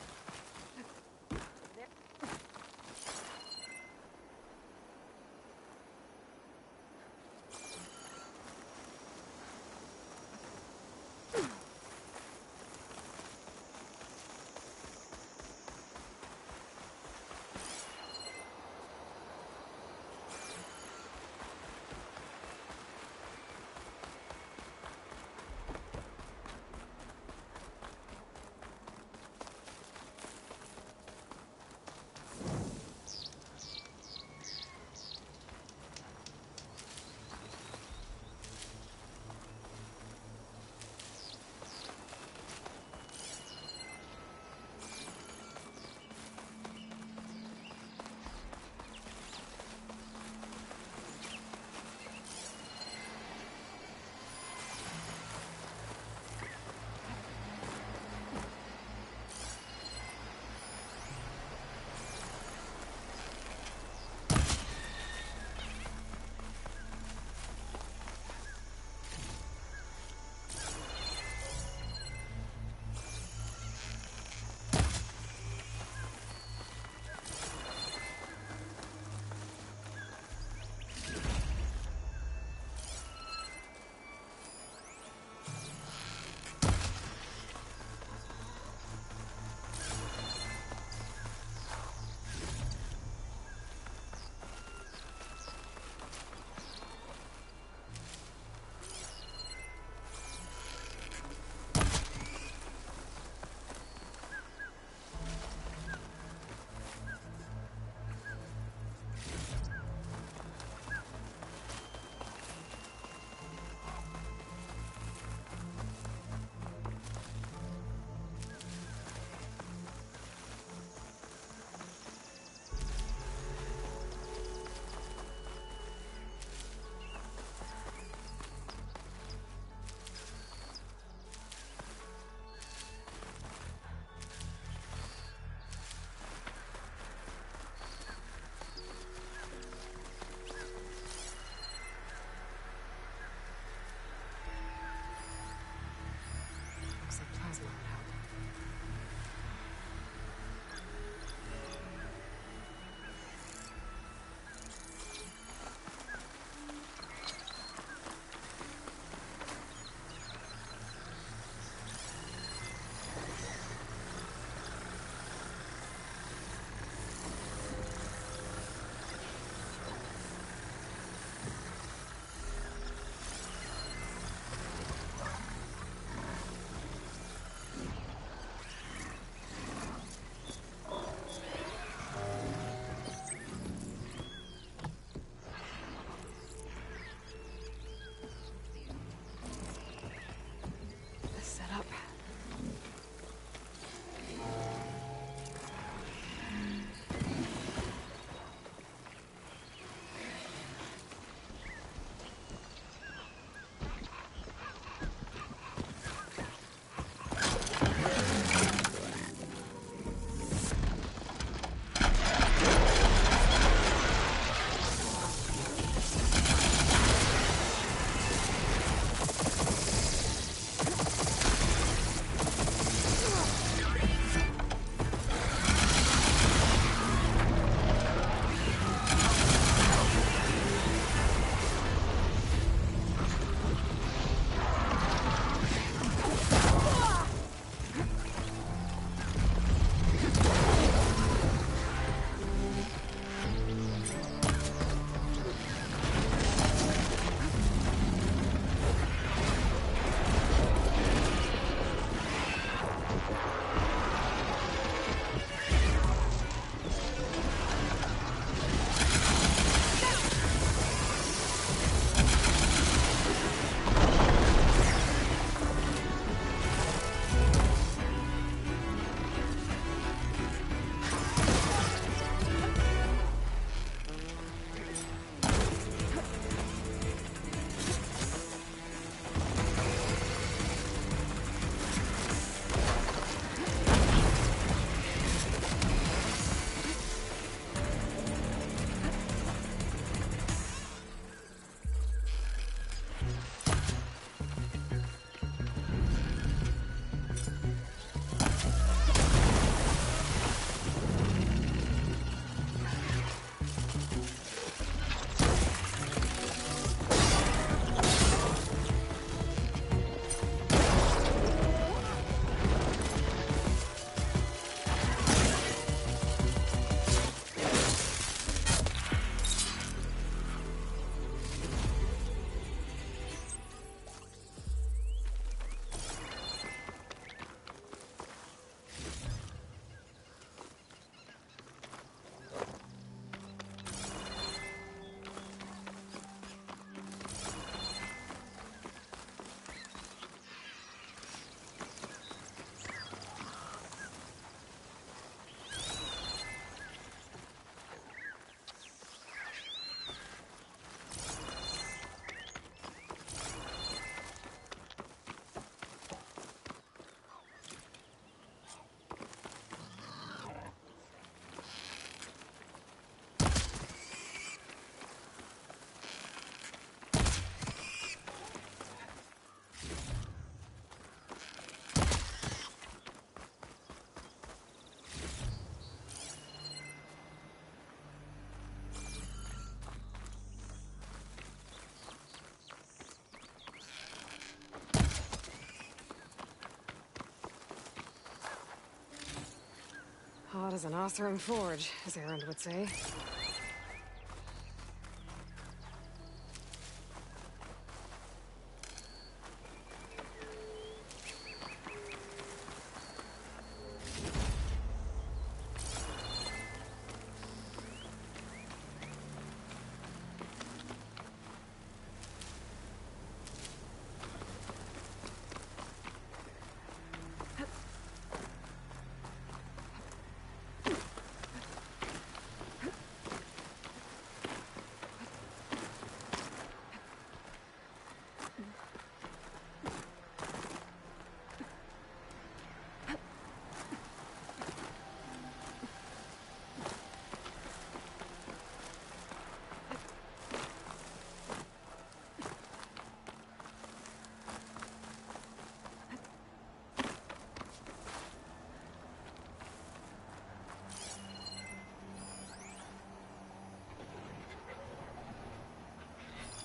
hot as an Oseram forge, as Erend would say.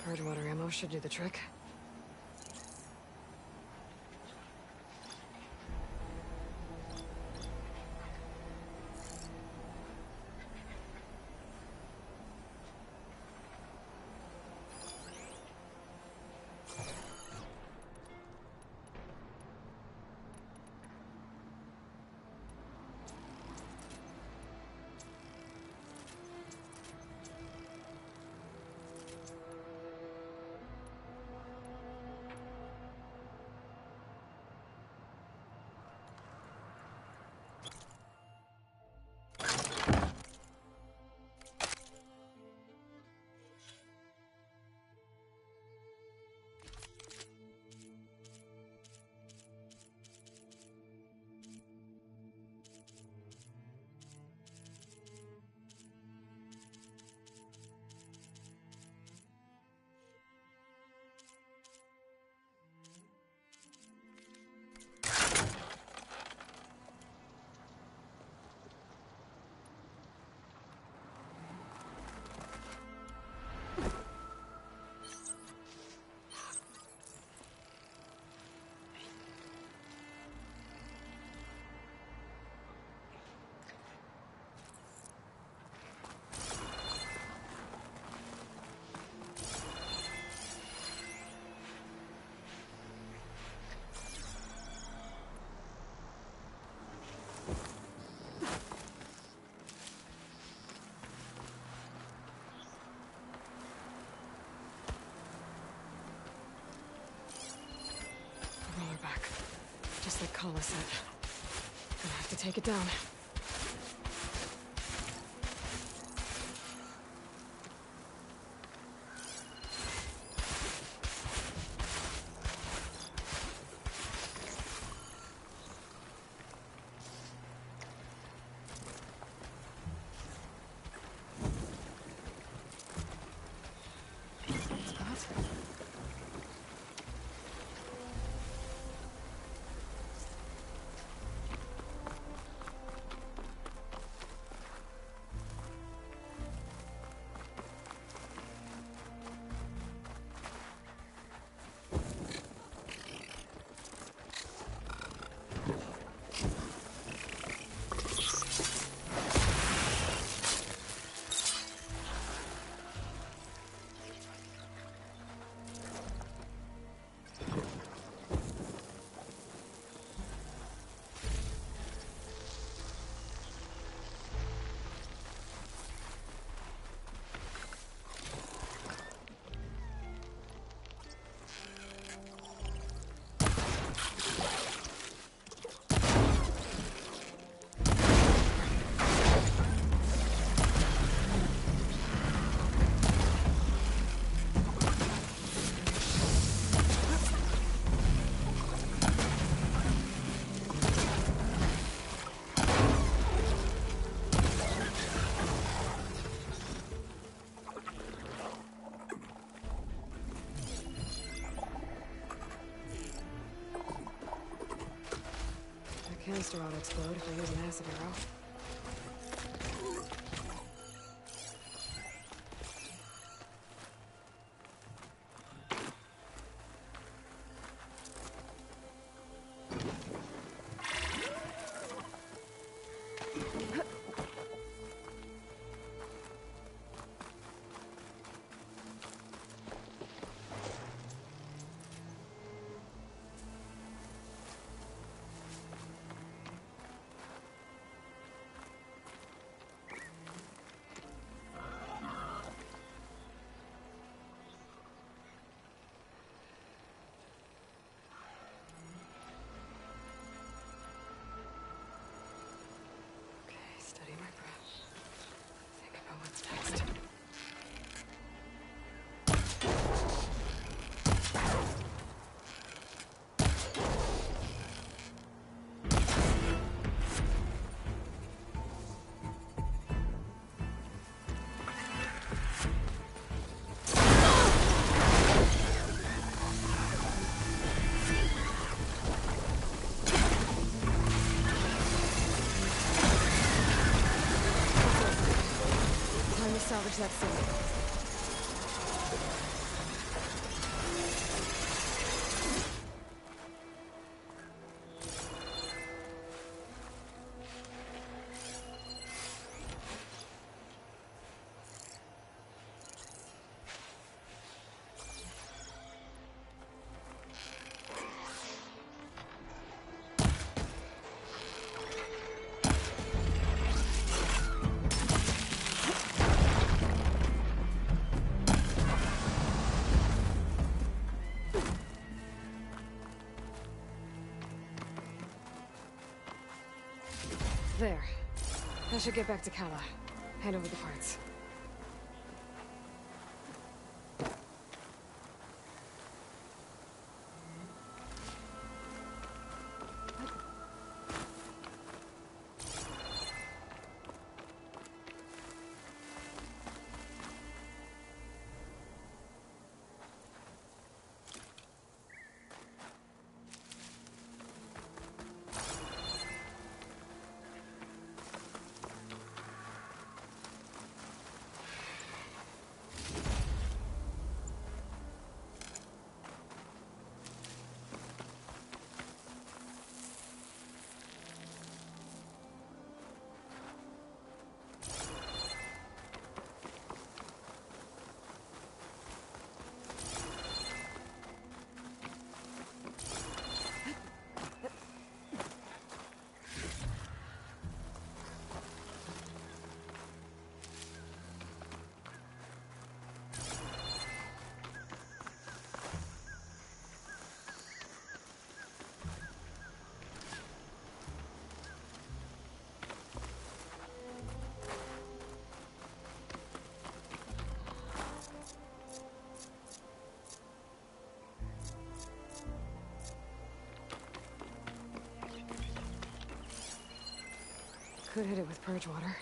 Hard water ammo should do the trick. Back. Just like Kala said. Gonna have to take it down. Canister ought to explode if I use an acid arrow. that soon. There. I should get back to Kala. Hand over the parts. Could hit it with purge water.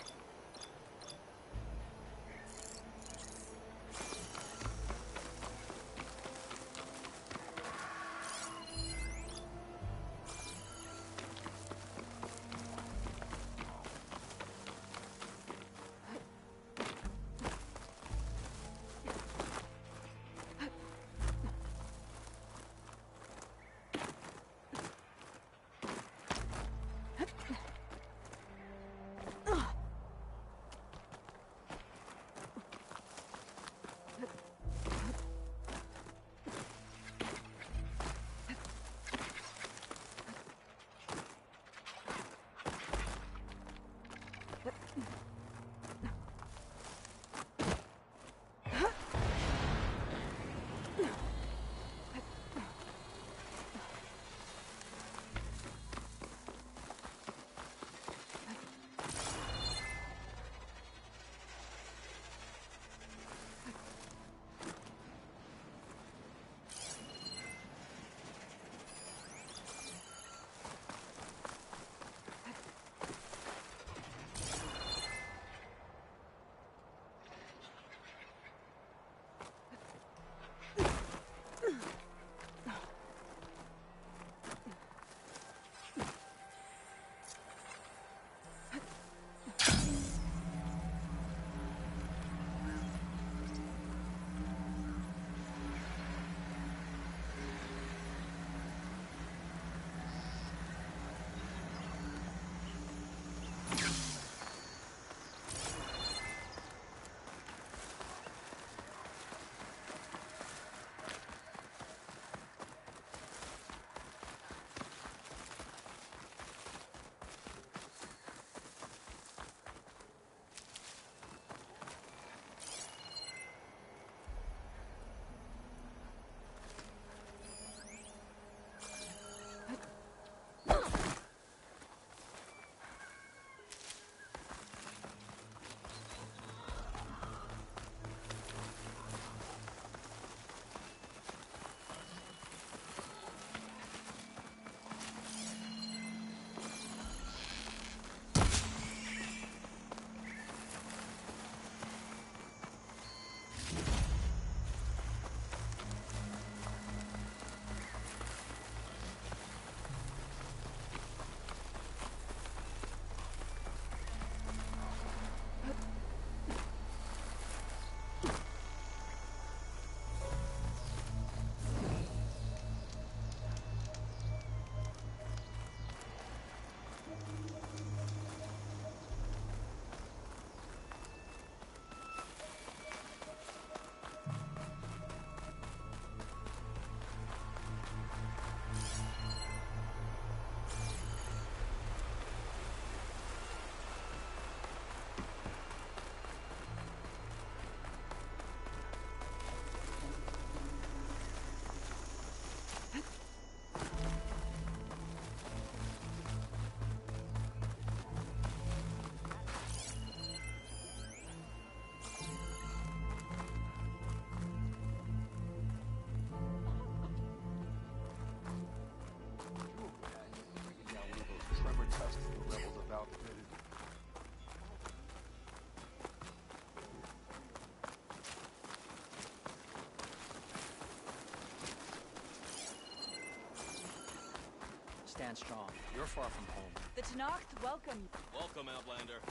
stand strong. You're far from home. The Tenakth welcome you. Welcome, Outlander.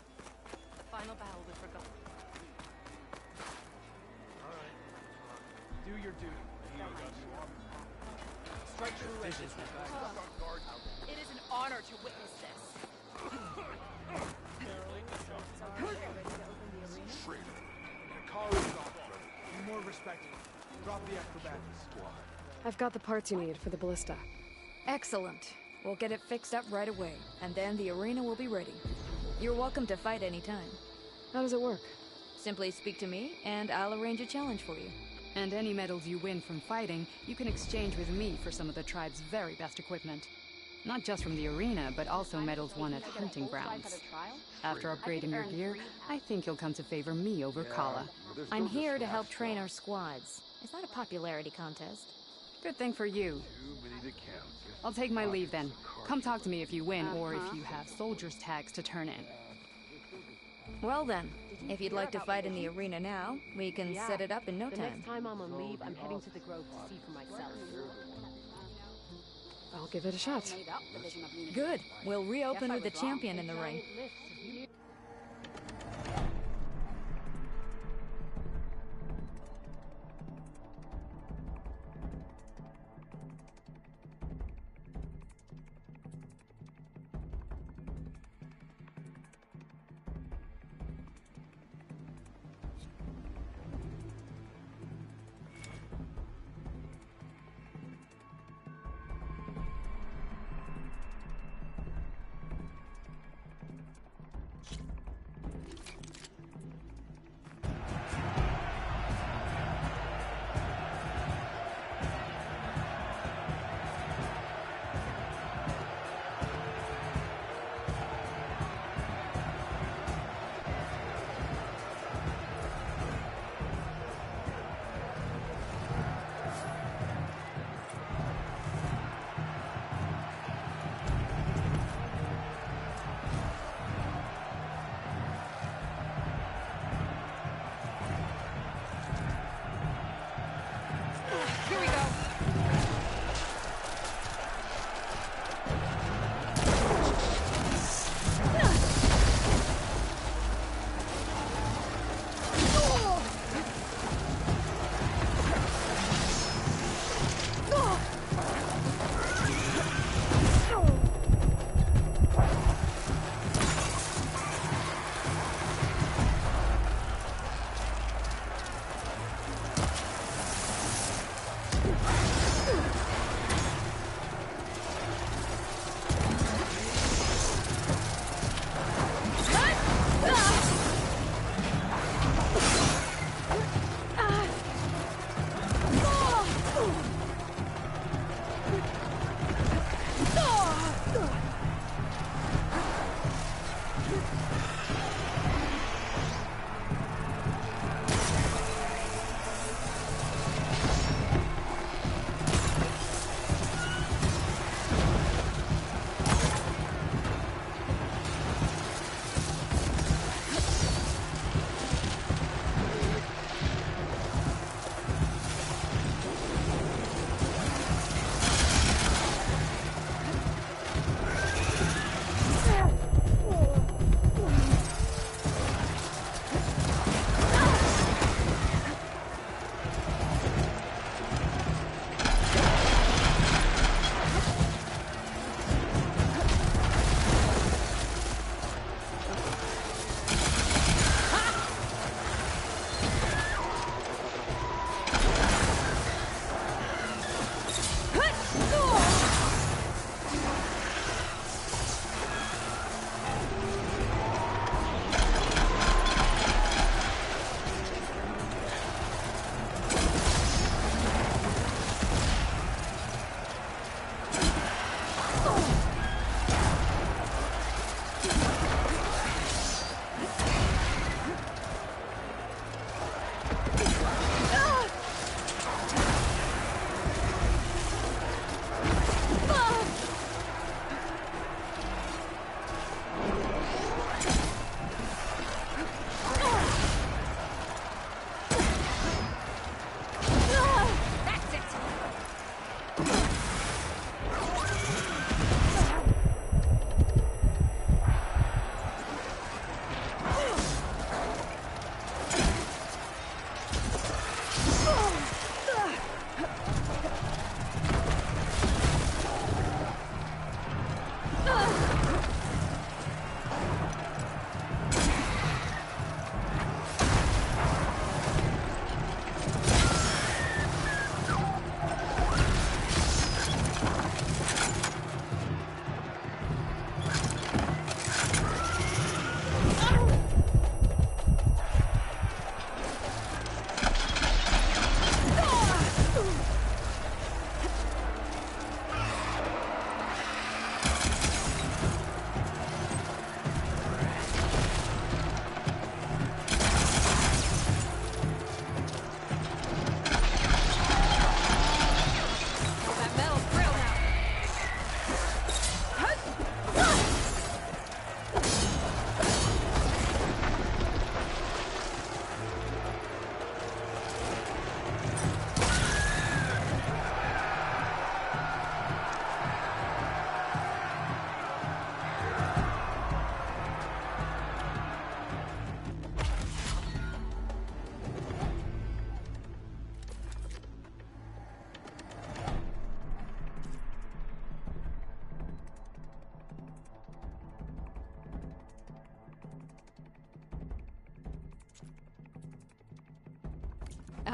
The final battle with Regalia. Alright. Do your duty. Strike true as this. It is an honor to witness this. Be more respectful. Drop the acrobatics. I've got the parts you need for the ballista. Excellent. We'll get it fixed up right away, and then the arena will be ready. You're welcome to fight anytime. How does it work? Simply speak to me, and I'll arrange a challenge for you. And any medals you win from fighting, you can exchange with me for some of the tribe's very best equipment. Not just from the arena, but also medals won at hunting grounds. After upgrading your gear, I think you'll come to favor me over Kala. I'm here to help train our squads. It's not a popularity contest. Good thing for you. I'll take my leave then. Come talk to me if you win, or if you have soldiers' tags to turn in. Well then, if you'd like to fight in the arena now, we can set it up in no The time. next time I'm on leave, I'm heading to the Grove to see for myself. I'll give it a shot. Good. We'll reopen with the champion in the ring. Here we go.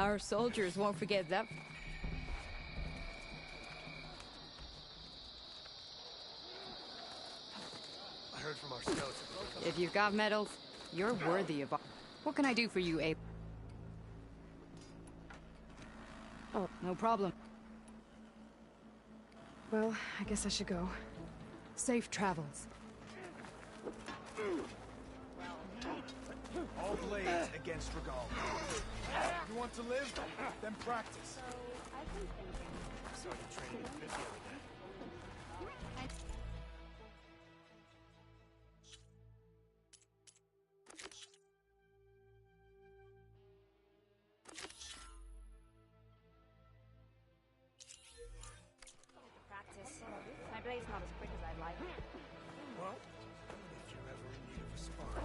Our soldiers won't forget that. I heard from our scouts. If you've got medals, you're worthy of. What can I do for you, Abe? Oh, no problem. Well, I guess I should go. Safe travels. All blades against Regal. You want to live? Then practice. Started training with 50 every day. Practice. My blade's not as quick as I'd like. Well, if you're ever in need of a spark.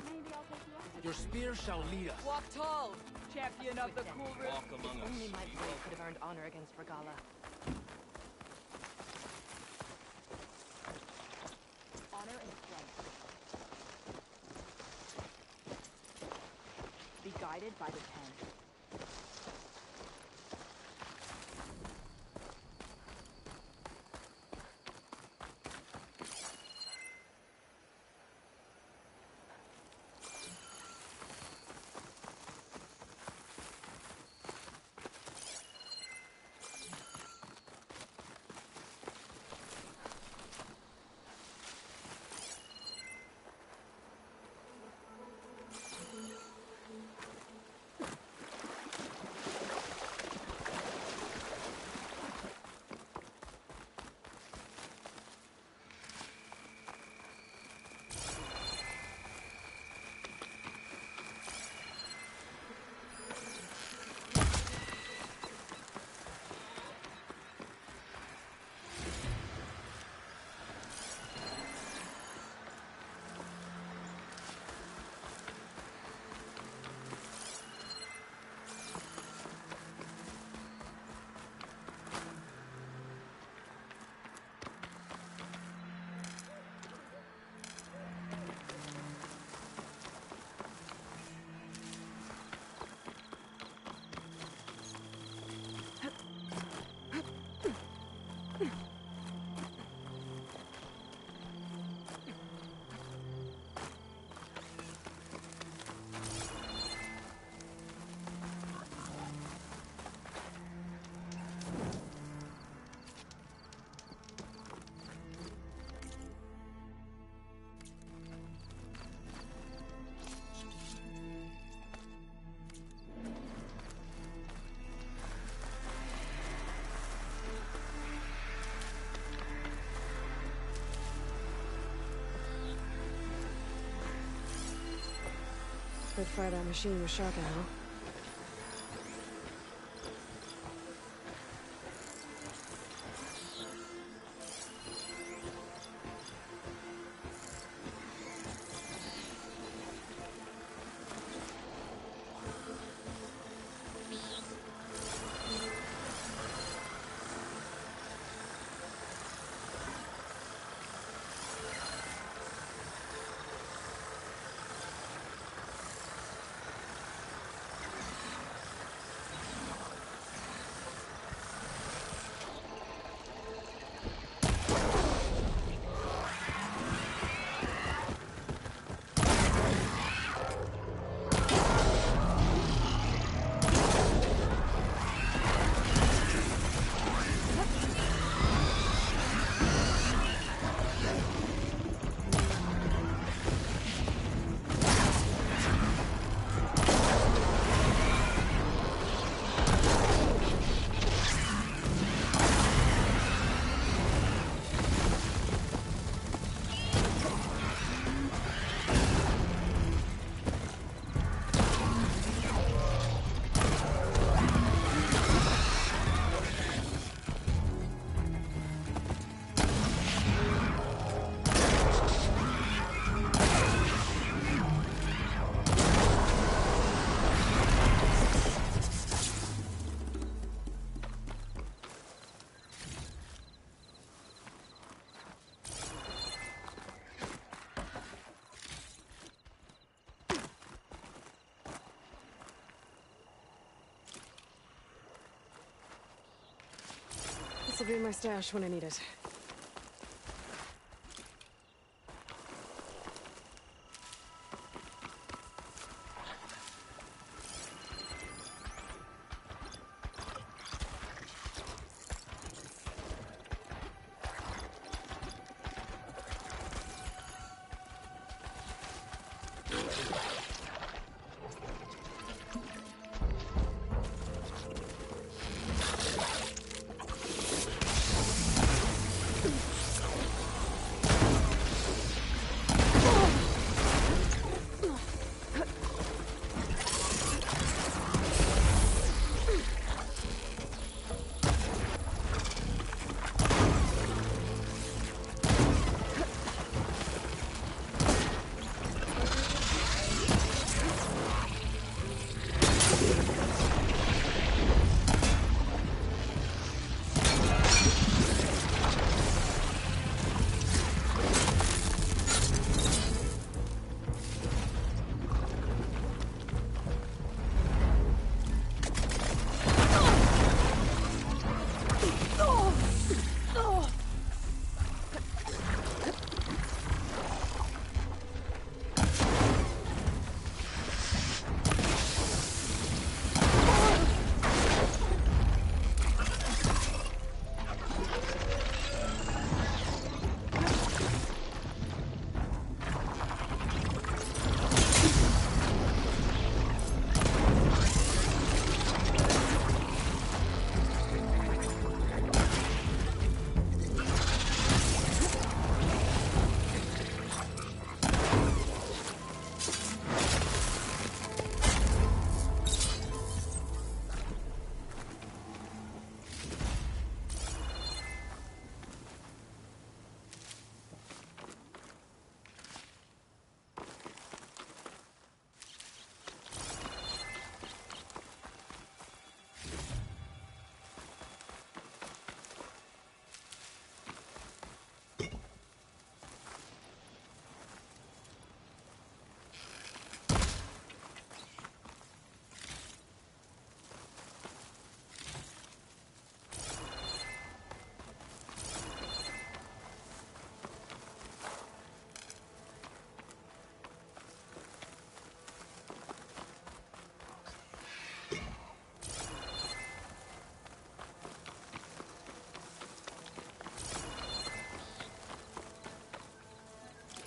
Maybe I'll take you up. Your spear shall lead us. Walk tall, champion of the cool river. Walk among us. Only my blade could have earned honor against Regala. Honor and strength. Be guided by the pen. Could fire that machine with shotgun, huh? This'll be my stash when I need it.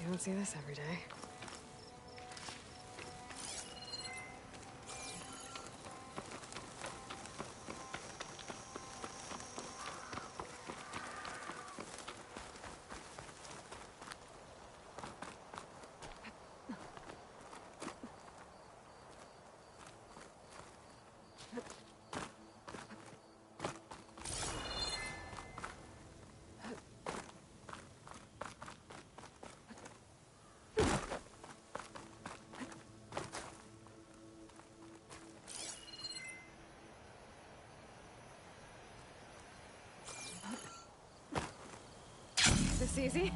You don't see this every day. This easy?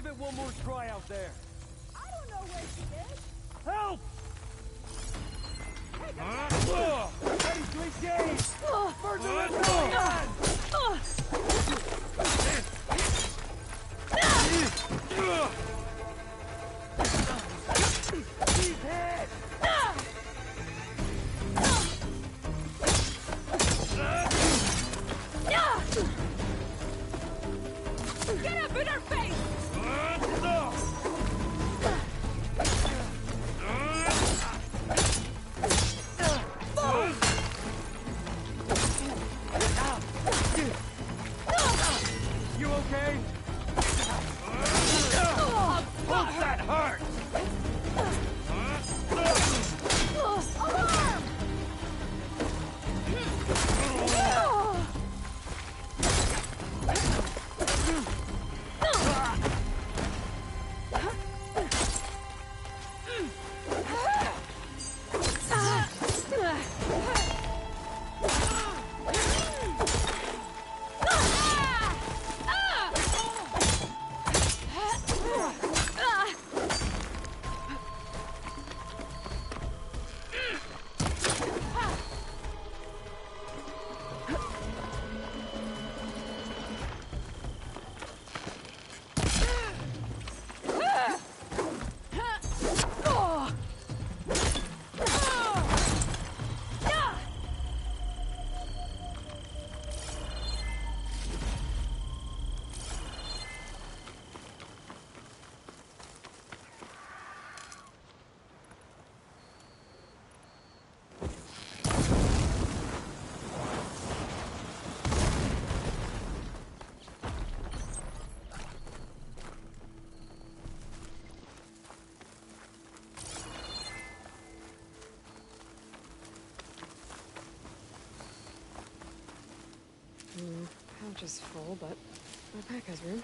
Give it one more try out there. I don't know where she is. Help! Ready to engage! Further He's hit! Get up in her face! You okay? Hope that hurt! Alarm! Pouch is full, but my pack has room.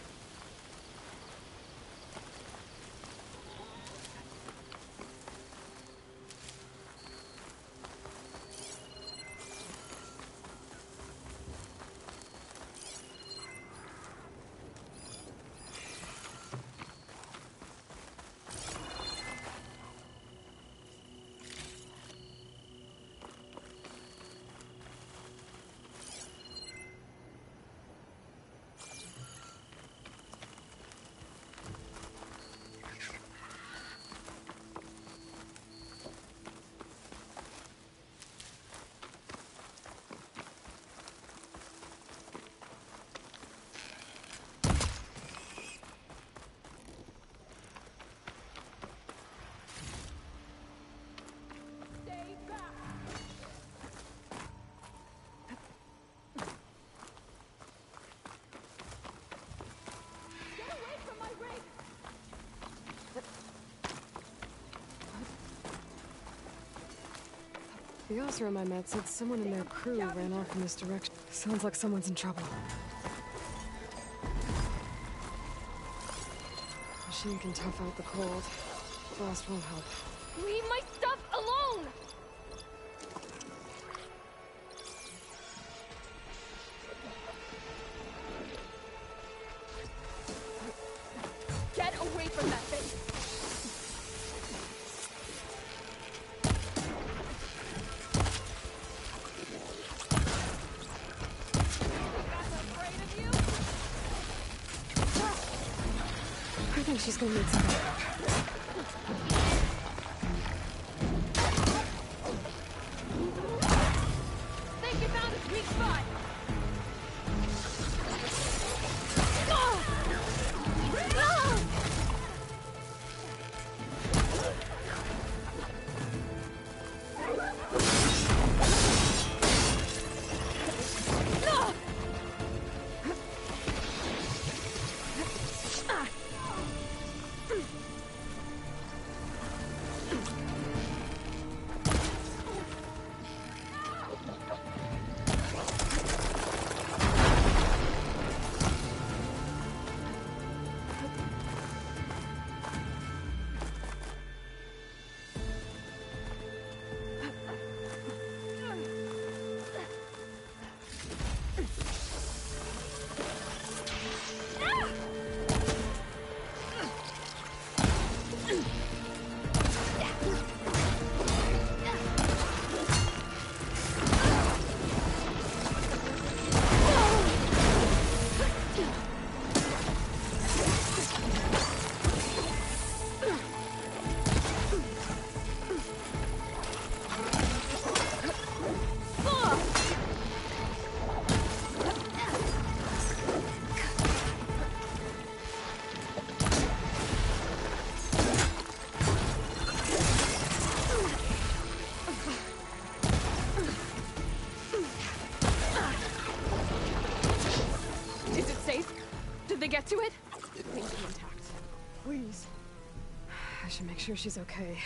The Osram I met said someone in their crew ran off in this direction. Sounds like someone's in trouble. Machine can tough out the cold. Frost won't help. Leave my stuff alone! Get away from that thing! I think she's gonna need some help. Think you found a sweet spot! get to it? Please be intact. Please. I should make sure she's okay.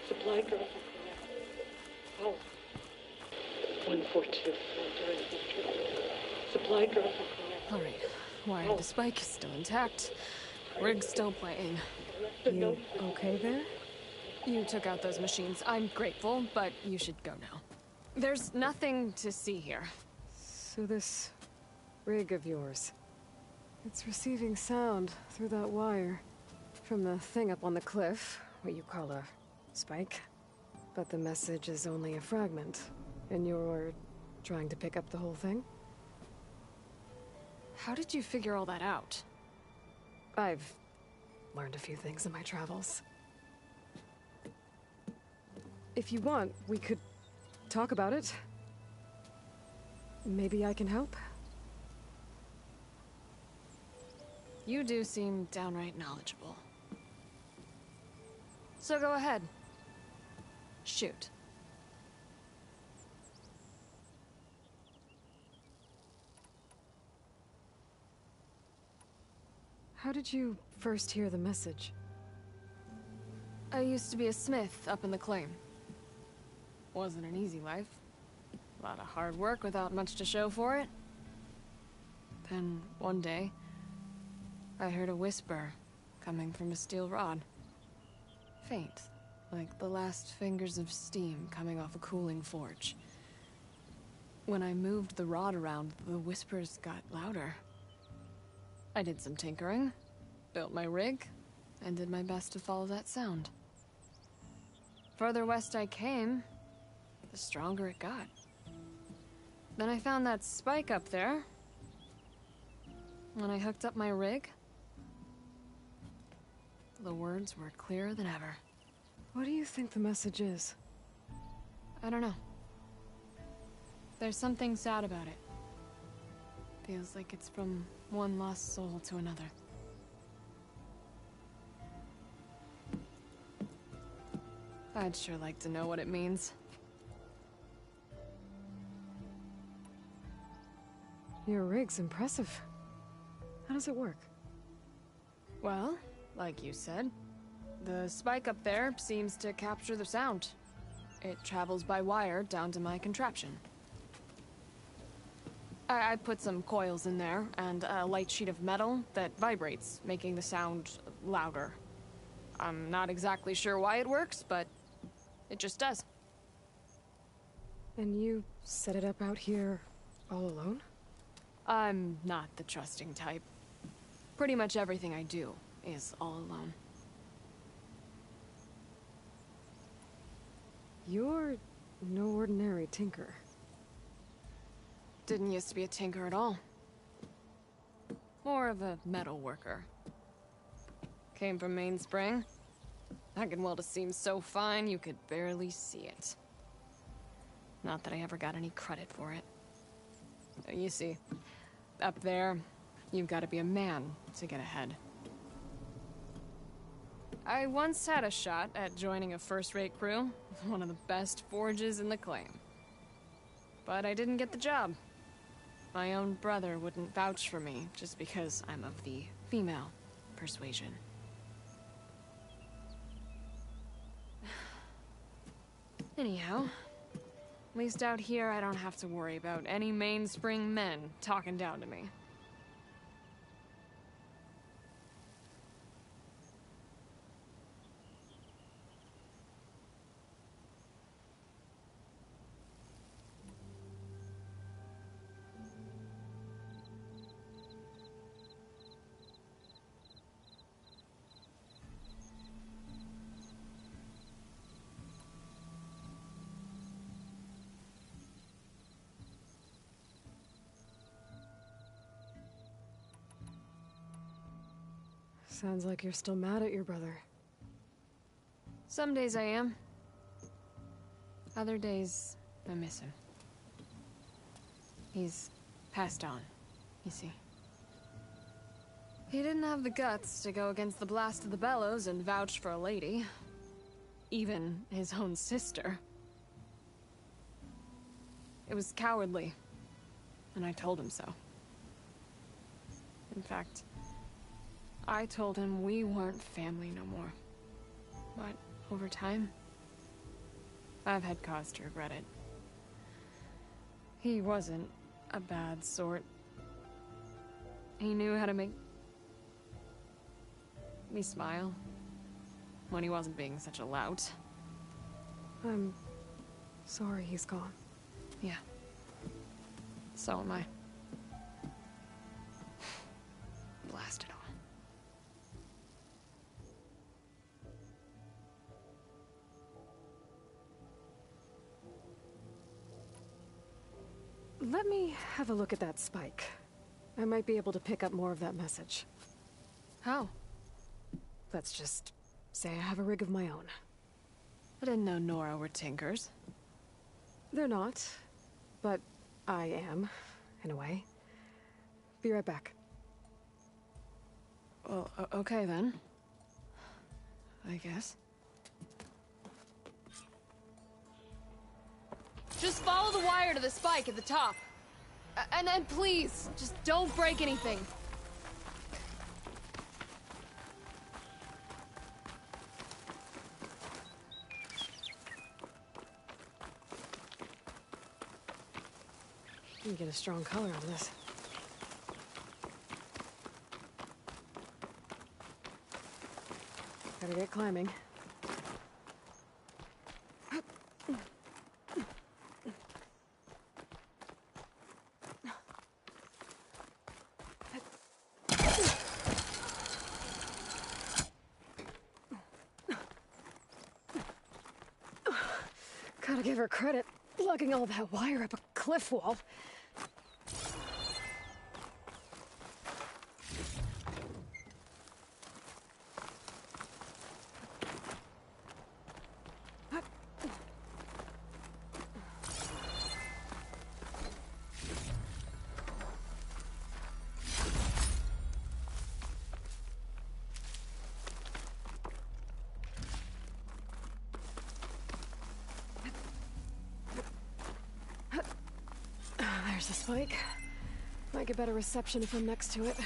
Supply girl. Oh. 142. Supply girl. Alright. Wire the spike is still intact. Rig's still playing. You okay there? You took out those machines. I'm grateful, but you should go now. There's nothing to see here. So this rig of yours, it's receiving sound through that wire from the thing up on the cliff, what you call a spike. But the message is only a fragment, and you're trying to pick up the whole thing? How did you figure all that out? I've learned a few things in my travels. If you want, we could talk about it. Maybe I can help? You do seem downright knowledgeable. So go ahead. Shoot. How did you first hear the message? I used to be a smith up in the claim. Wasn't an easy life. A lot of hard work without much to show for it. Then, one day, I heard a whisper coming from a steel rod. Faint, like the last fingers of steam coming off a cooling forge. When I moved the rod around, the whispers got louder. I did some tinkering, built my rig, and did my best to follow that sound. Further west I came, the stronger it got. Then I found that spike up there. When I hooked up my rig, the words were clearer than ever. What do you think the message is? I don't know. There's something sad about it. Feels like it's from one lost soul to another. I'd sure like to know what it means. Your rig's impressive. How does it work? Well, like you said, the spike up there seems to capture the sound. It travels by wire down to my contraption. I put some coils in there, and a light sheet of metal that vibrates, making the sound louder. I'm not exactly sure why it works, but it just does. And you set it up out here all alone? I'm not the trusting type. Pretty much everything I do is all alone. You're no ordinary tinker. Didn't used to be a tinker at all. More of a metal worker. came from Mainspring. That can weld a seam so fine you could barely see it. Not that I ever got any credit for it. You see, up there, you've got to be a man to get ahead. I once had a shot at joining a first-rate crew, one of the best forges in the claim. But I didn't get the job. My own brother wouldn't vouch for me just because I'm of the female persuasion. Anyhow, at least out here I don't have to worry about any Mainspring men talking down to me. Sounds like you're still mad at your brother. Some days I am. Other days, I miss him. He's passed on, you see. He didn't have the guts to go against the blast of the bellows and vouch for a lady. Even his own sister. It was cowardly, and I told him so. In fact, I told him we weren't family no more. But over time, I've had cause to regret it. He wasn't a bad sort. He knew how to make me smile when he wasn't being such a lout. I'm sorry he's gone. Yeah. So am I. Blast it all. Let me have a look at that spike. I might be able to pick up more of that message. How? Let's just say I have a rig of my own. I didn't know Nora were tinkers. They're not, but I am, in a way. Be right back. Well, okay then. I guess. Just follow the wire to the spike at the top. And then please, just don't break anything. You can get a strong color on this. Gotta get climbing. Gotta give her credit, lugging all that wire up a cliff wall. There's the spike. Might get better reception if I'm next to it.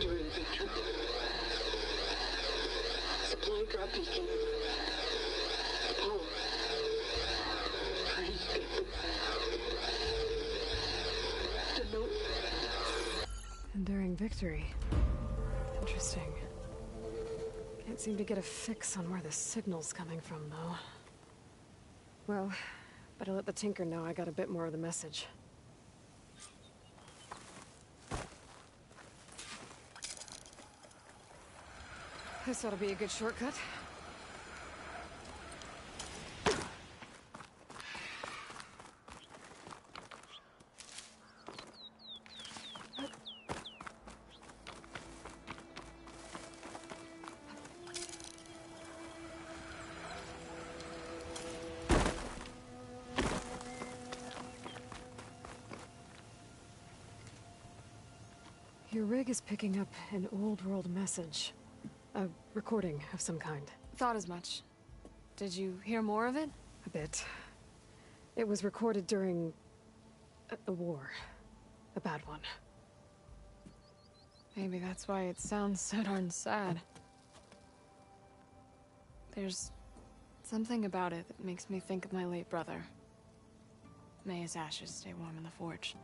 During victory. Supply drop beacon. Apollo. The note. Enduring victory. Interesting. Can't seem to get a fix on where the signal's coming from, though. Well, better let the Tinker know I got a bit more of the message. This ought to be a good shortcut. Your rig is picking up an old world message. A recording of some kind. Thought as much. Did you hear more of it? A bit. It was recorded during a war. A bad one. Maybe that's why it sounds so darn sad. There's something about it that makes me think of my late brother. May his ashes stay warm in the forge.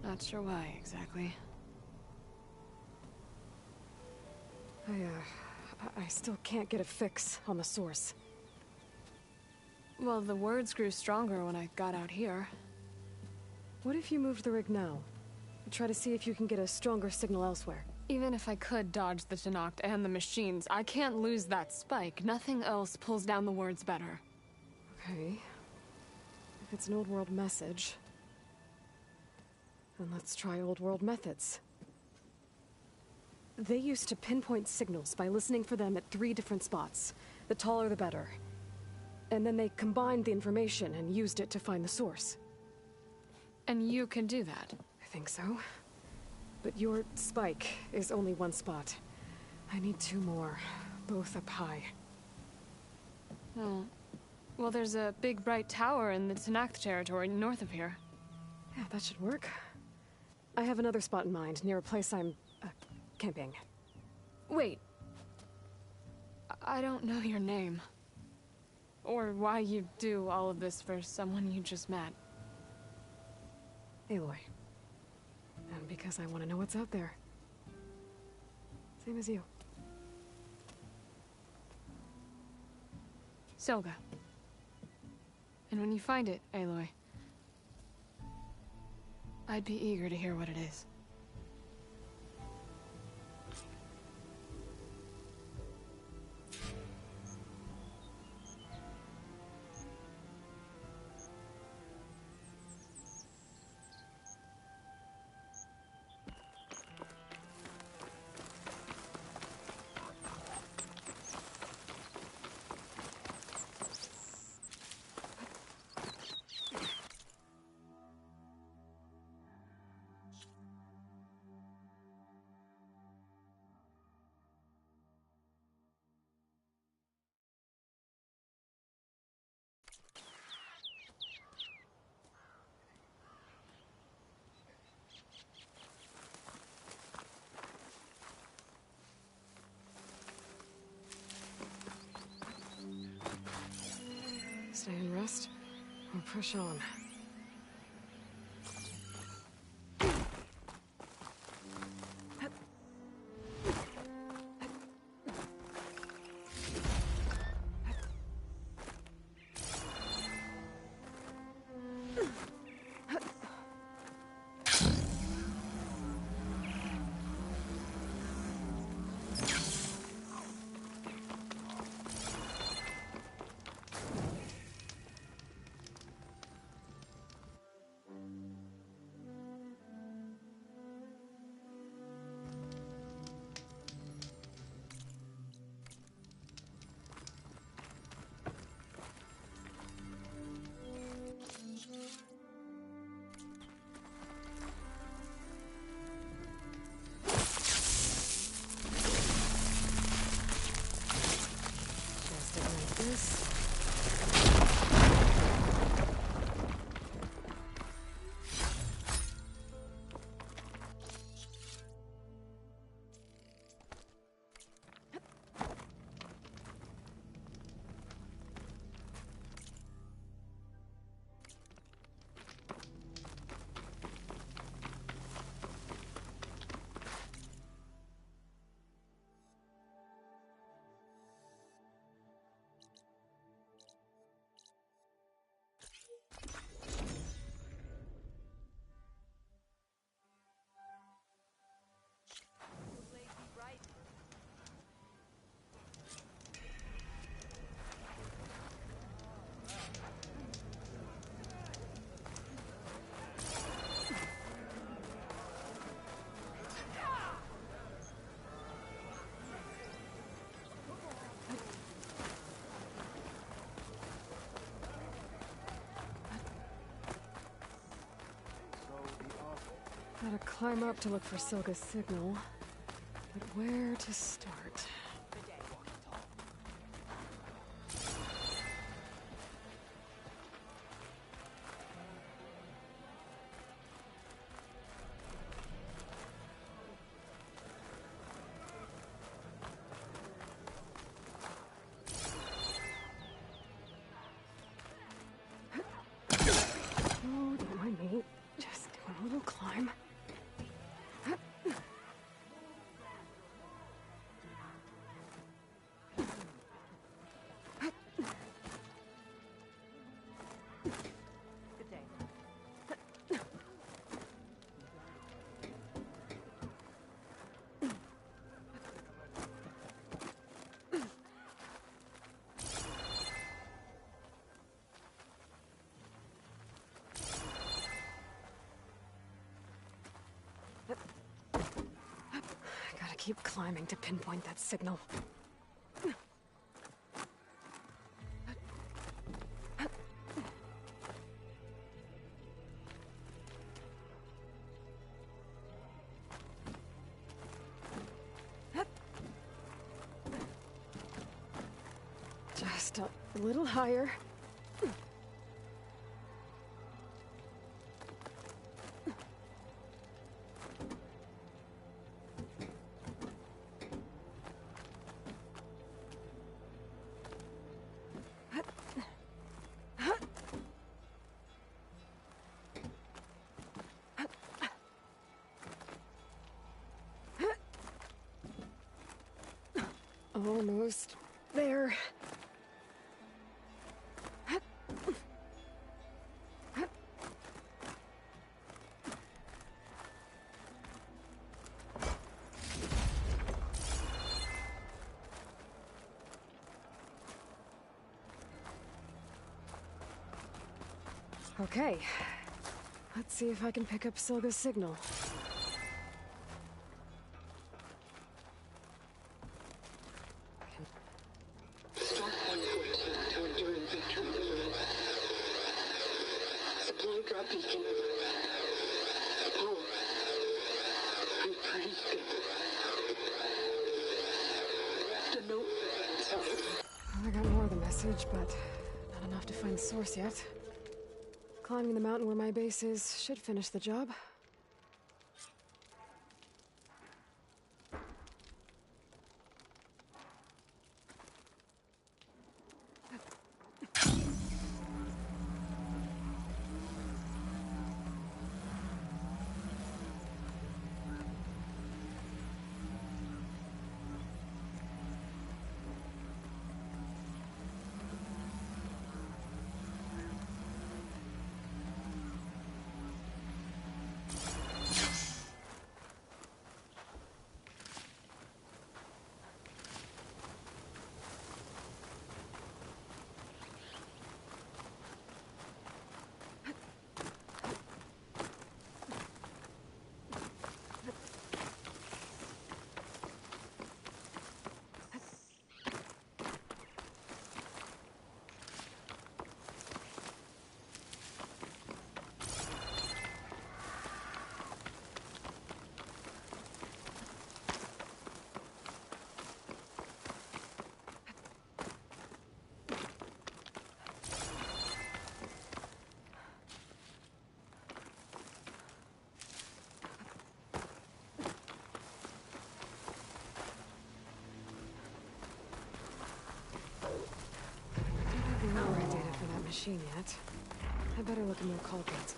Not sure why, exactly. I still can't get a fix on the source. Well, the words grew stronger when I got out here. What if you moved the rig now? Try to see if you can get a stronger signal elsewhere. Even if I could dodge the Tenakth and the machines, I can't lose that spike. Nothing else pulls down the words better. Okay. If it's an old world message, then let's try old world methods. They used to pinpoint signals by listening for them at 3 different spots. The taller the better. And then they combined the information and used it to find the source. And you can do that? I think so. But your spike is only 1 spot. I need 2 more, both up high. Oh. Well, there's a big bright tower in the Tenakth territory north of here. Yeah, that should work. I have another spot in mind, near a place I'm, camping. Wait. I don't know your name. Or why you do all of this for someone you just met. Aloy. And because I want to know what's out there. Same as you. Silga. And when you find it, Aloy, I'd be eager to hear what it is. Stay and rest, or push on. climb up to look for Silga's signal, but where to start? Oh, don't mind me. Just doing a little climb. Gotta keep climbing to pinpoint that signal. Just a little higher. Almost there. Okay. Let's see if I can pick up Silga's signal. Start 114 to Enduring Victory. Supply drop beacon. Apollo. I'm breathing. The note. I got more of the message, but not enough to find the source yet. Climbing the mountain where my base is should finish the job. No right data for that machine yet. I better look at more cauldrons.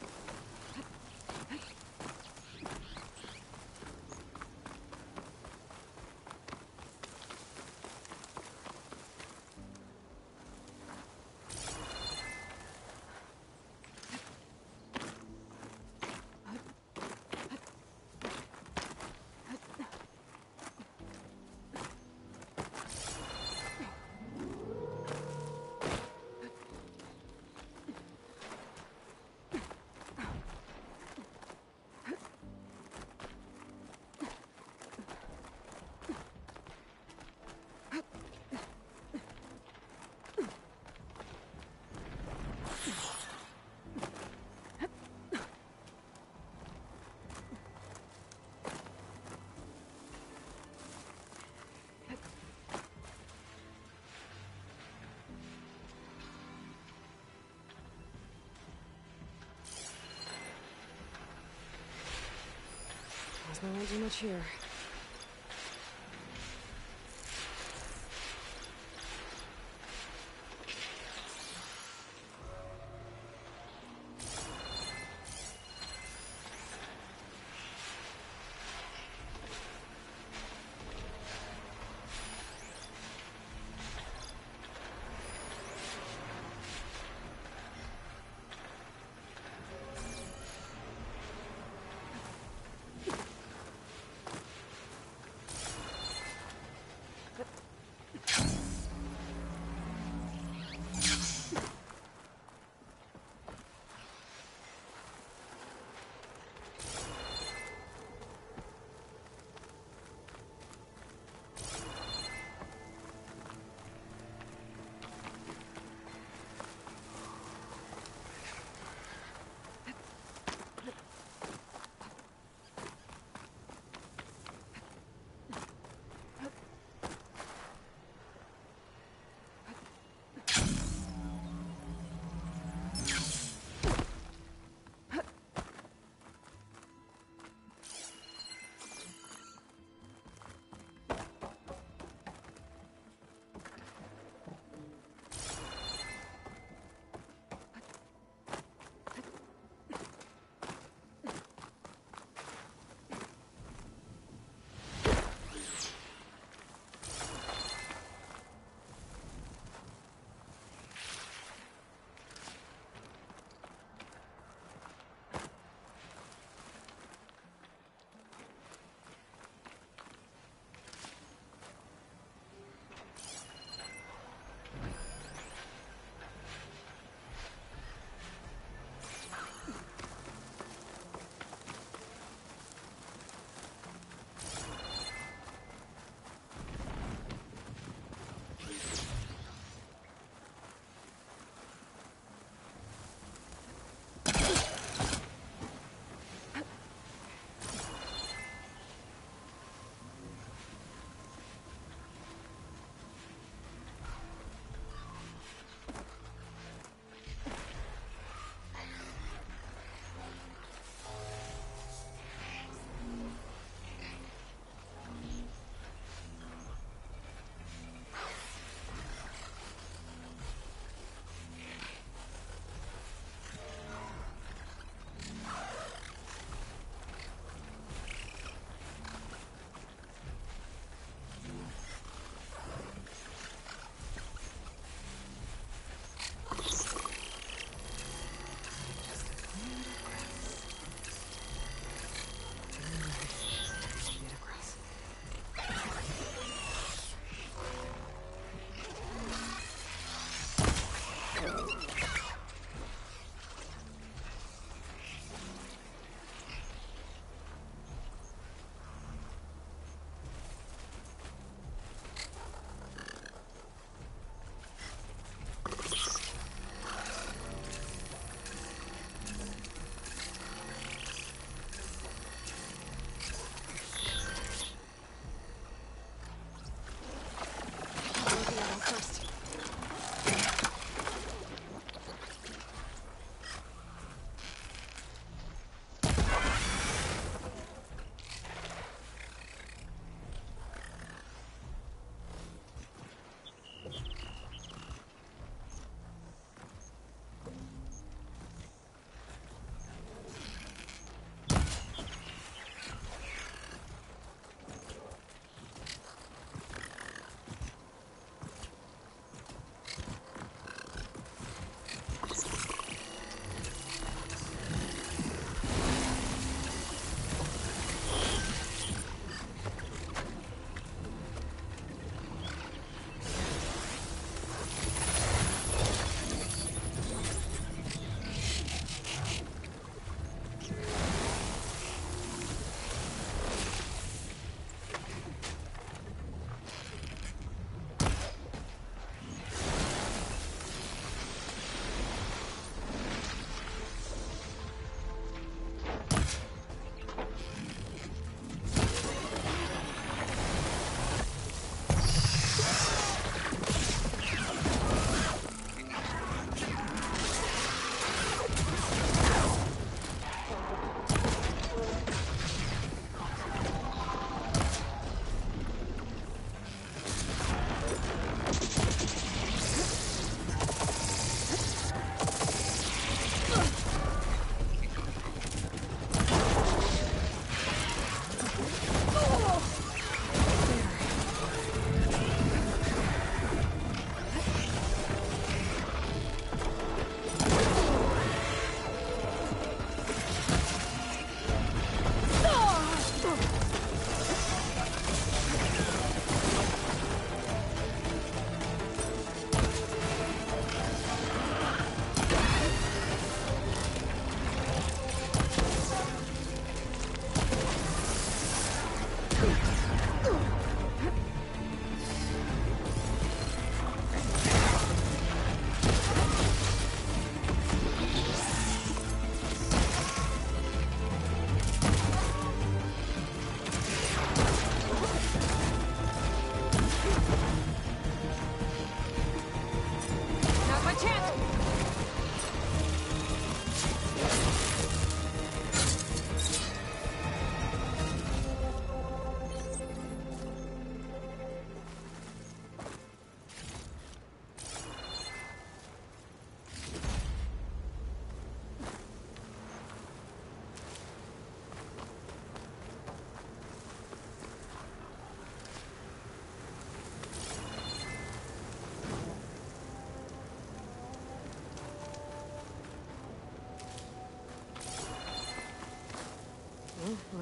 so I won't do much here.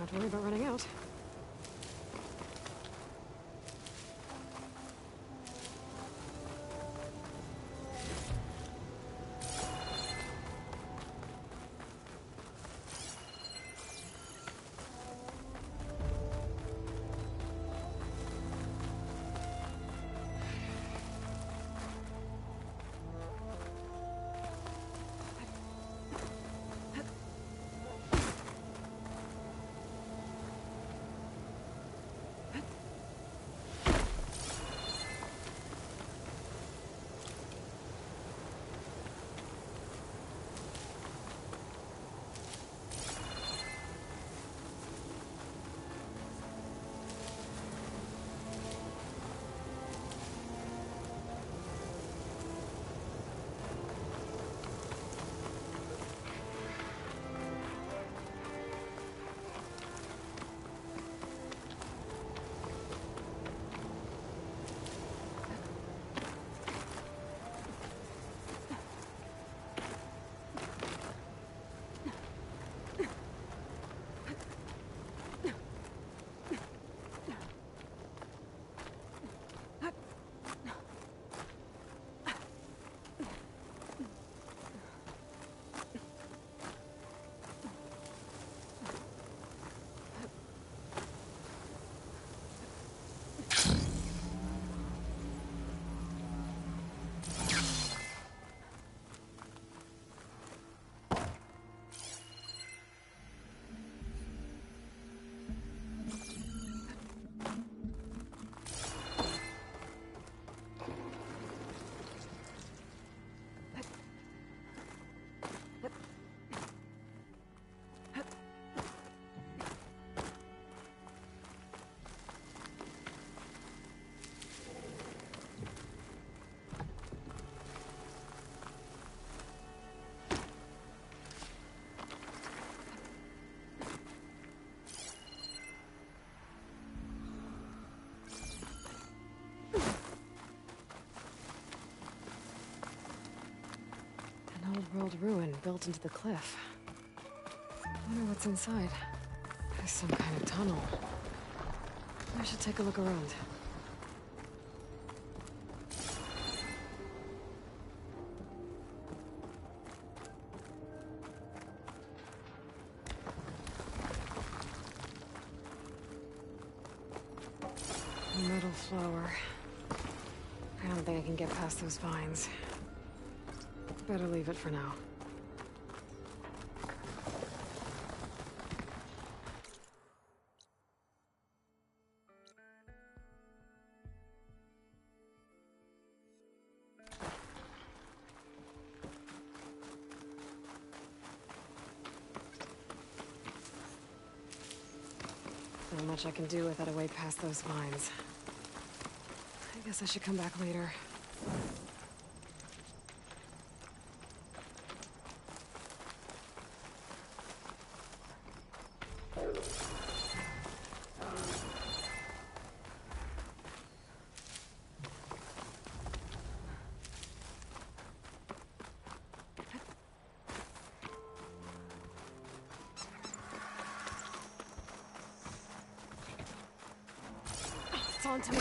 have to worry about running out. Old-world ruin built into the cliff. I wonder what's inside. There's some kind of tunnel. I should take a look around. Metal flower. I don't think I can get past those vines. Better leave it for now. Not much I can do without a way past those vines. I guess I should come back later. It's on to me.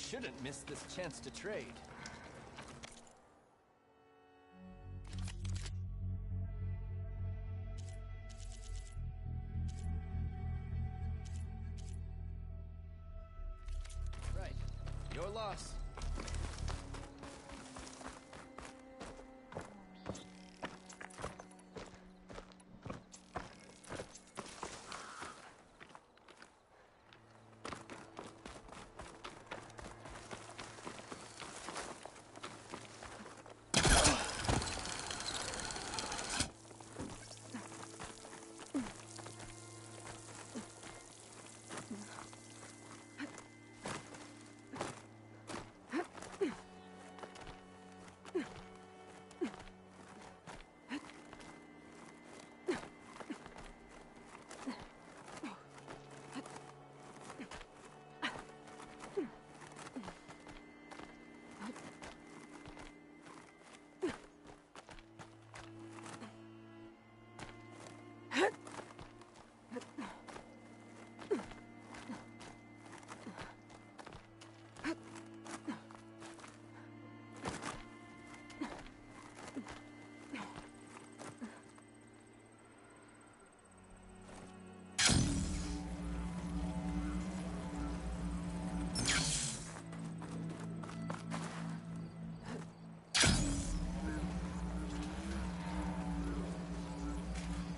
shouldn't miss this chance to trade. Right. Your loss.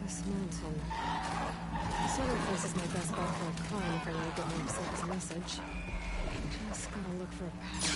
This mountain. Sort of this is my best bet for a climb if I want to get my Silk's message. Just gotta look for a path.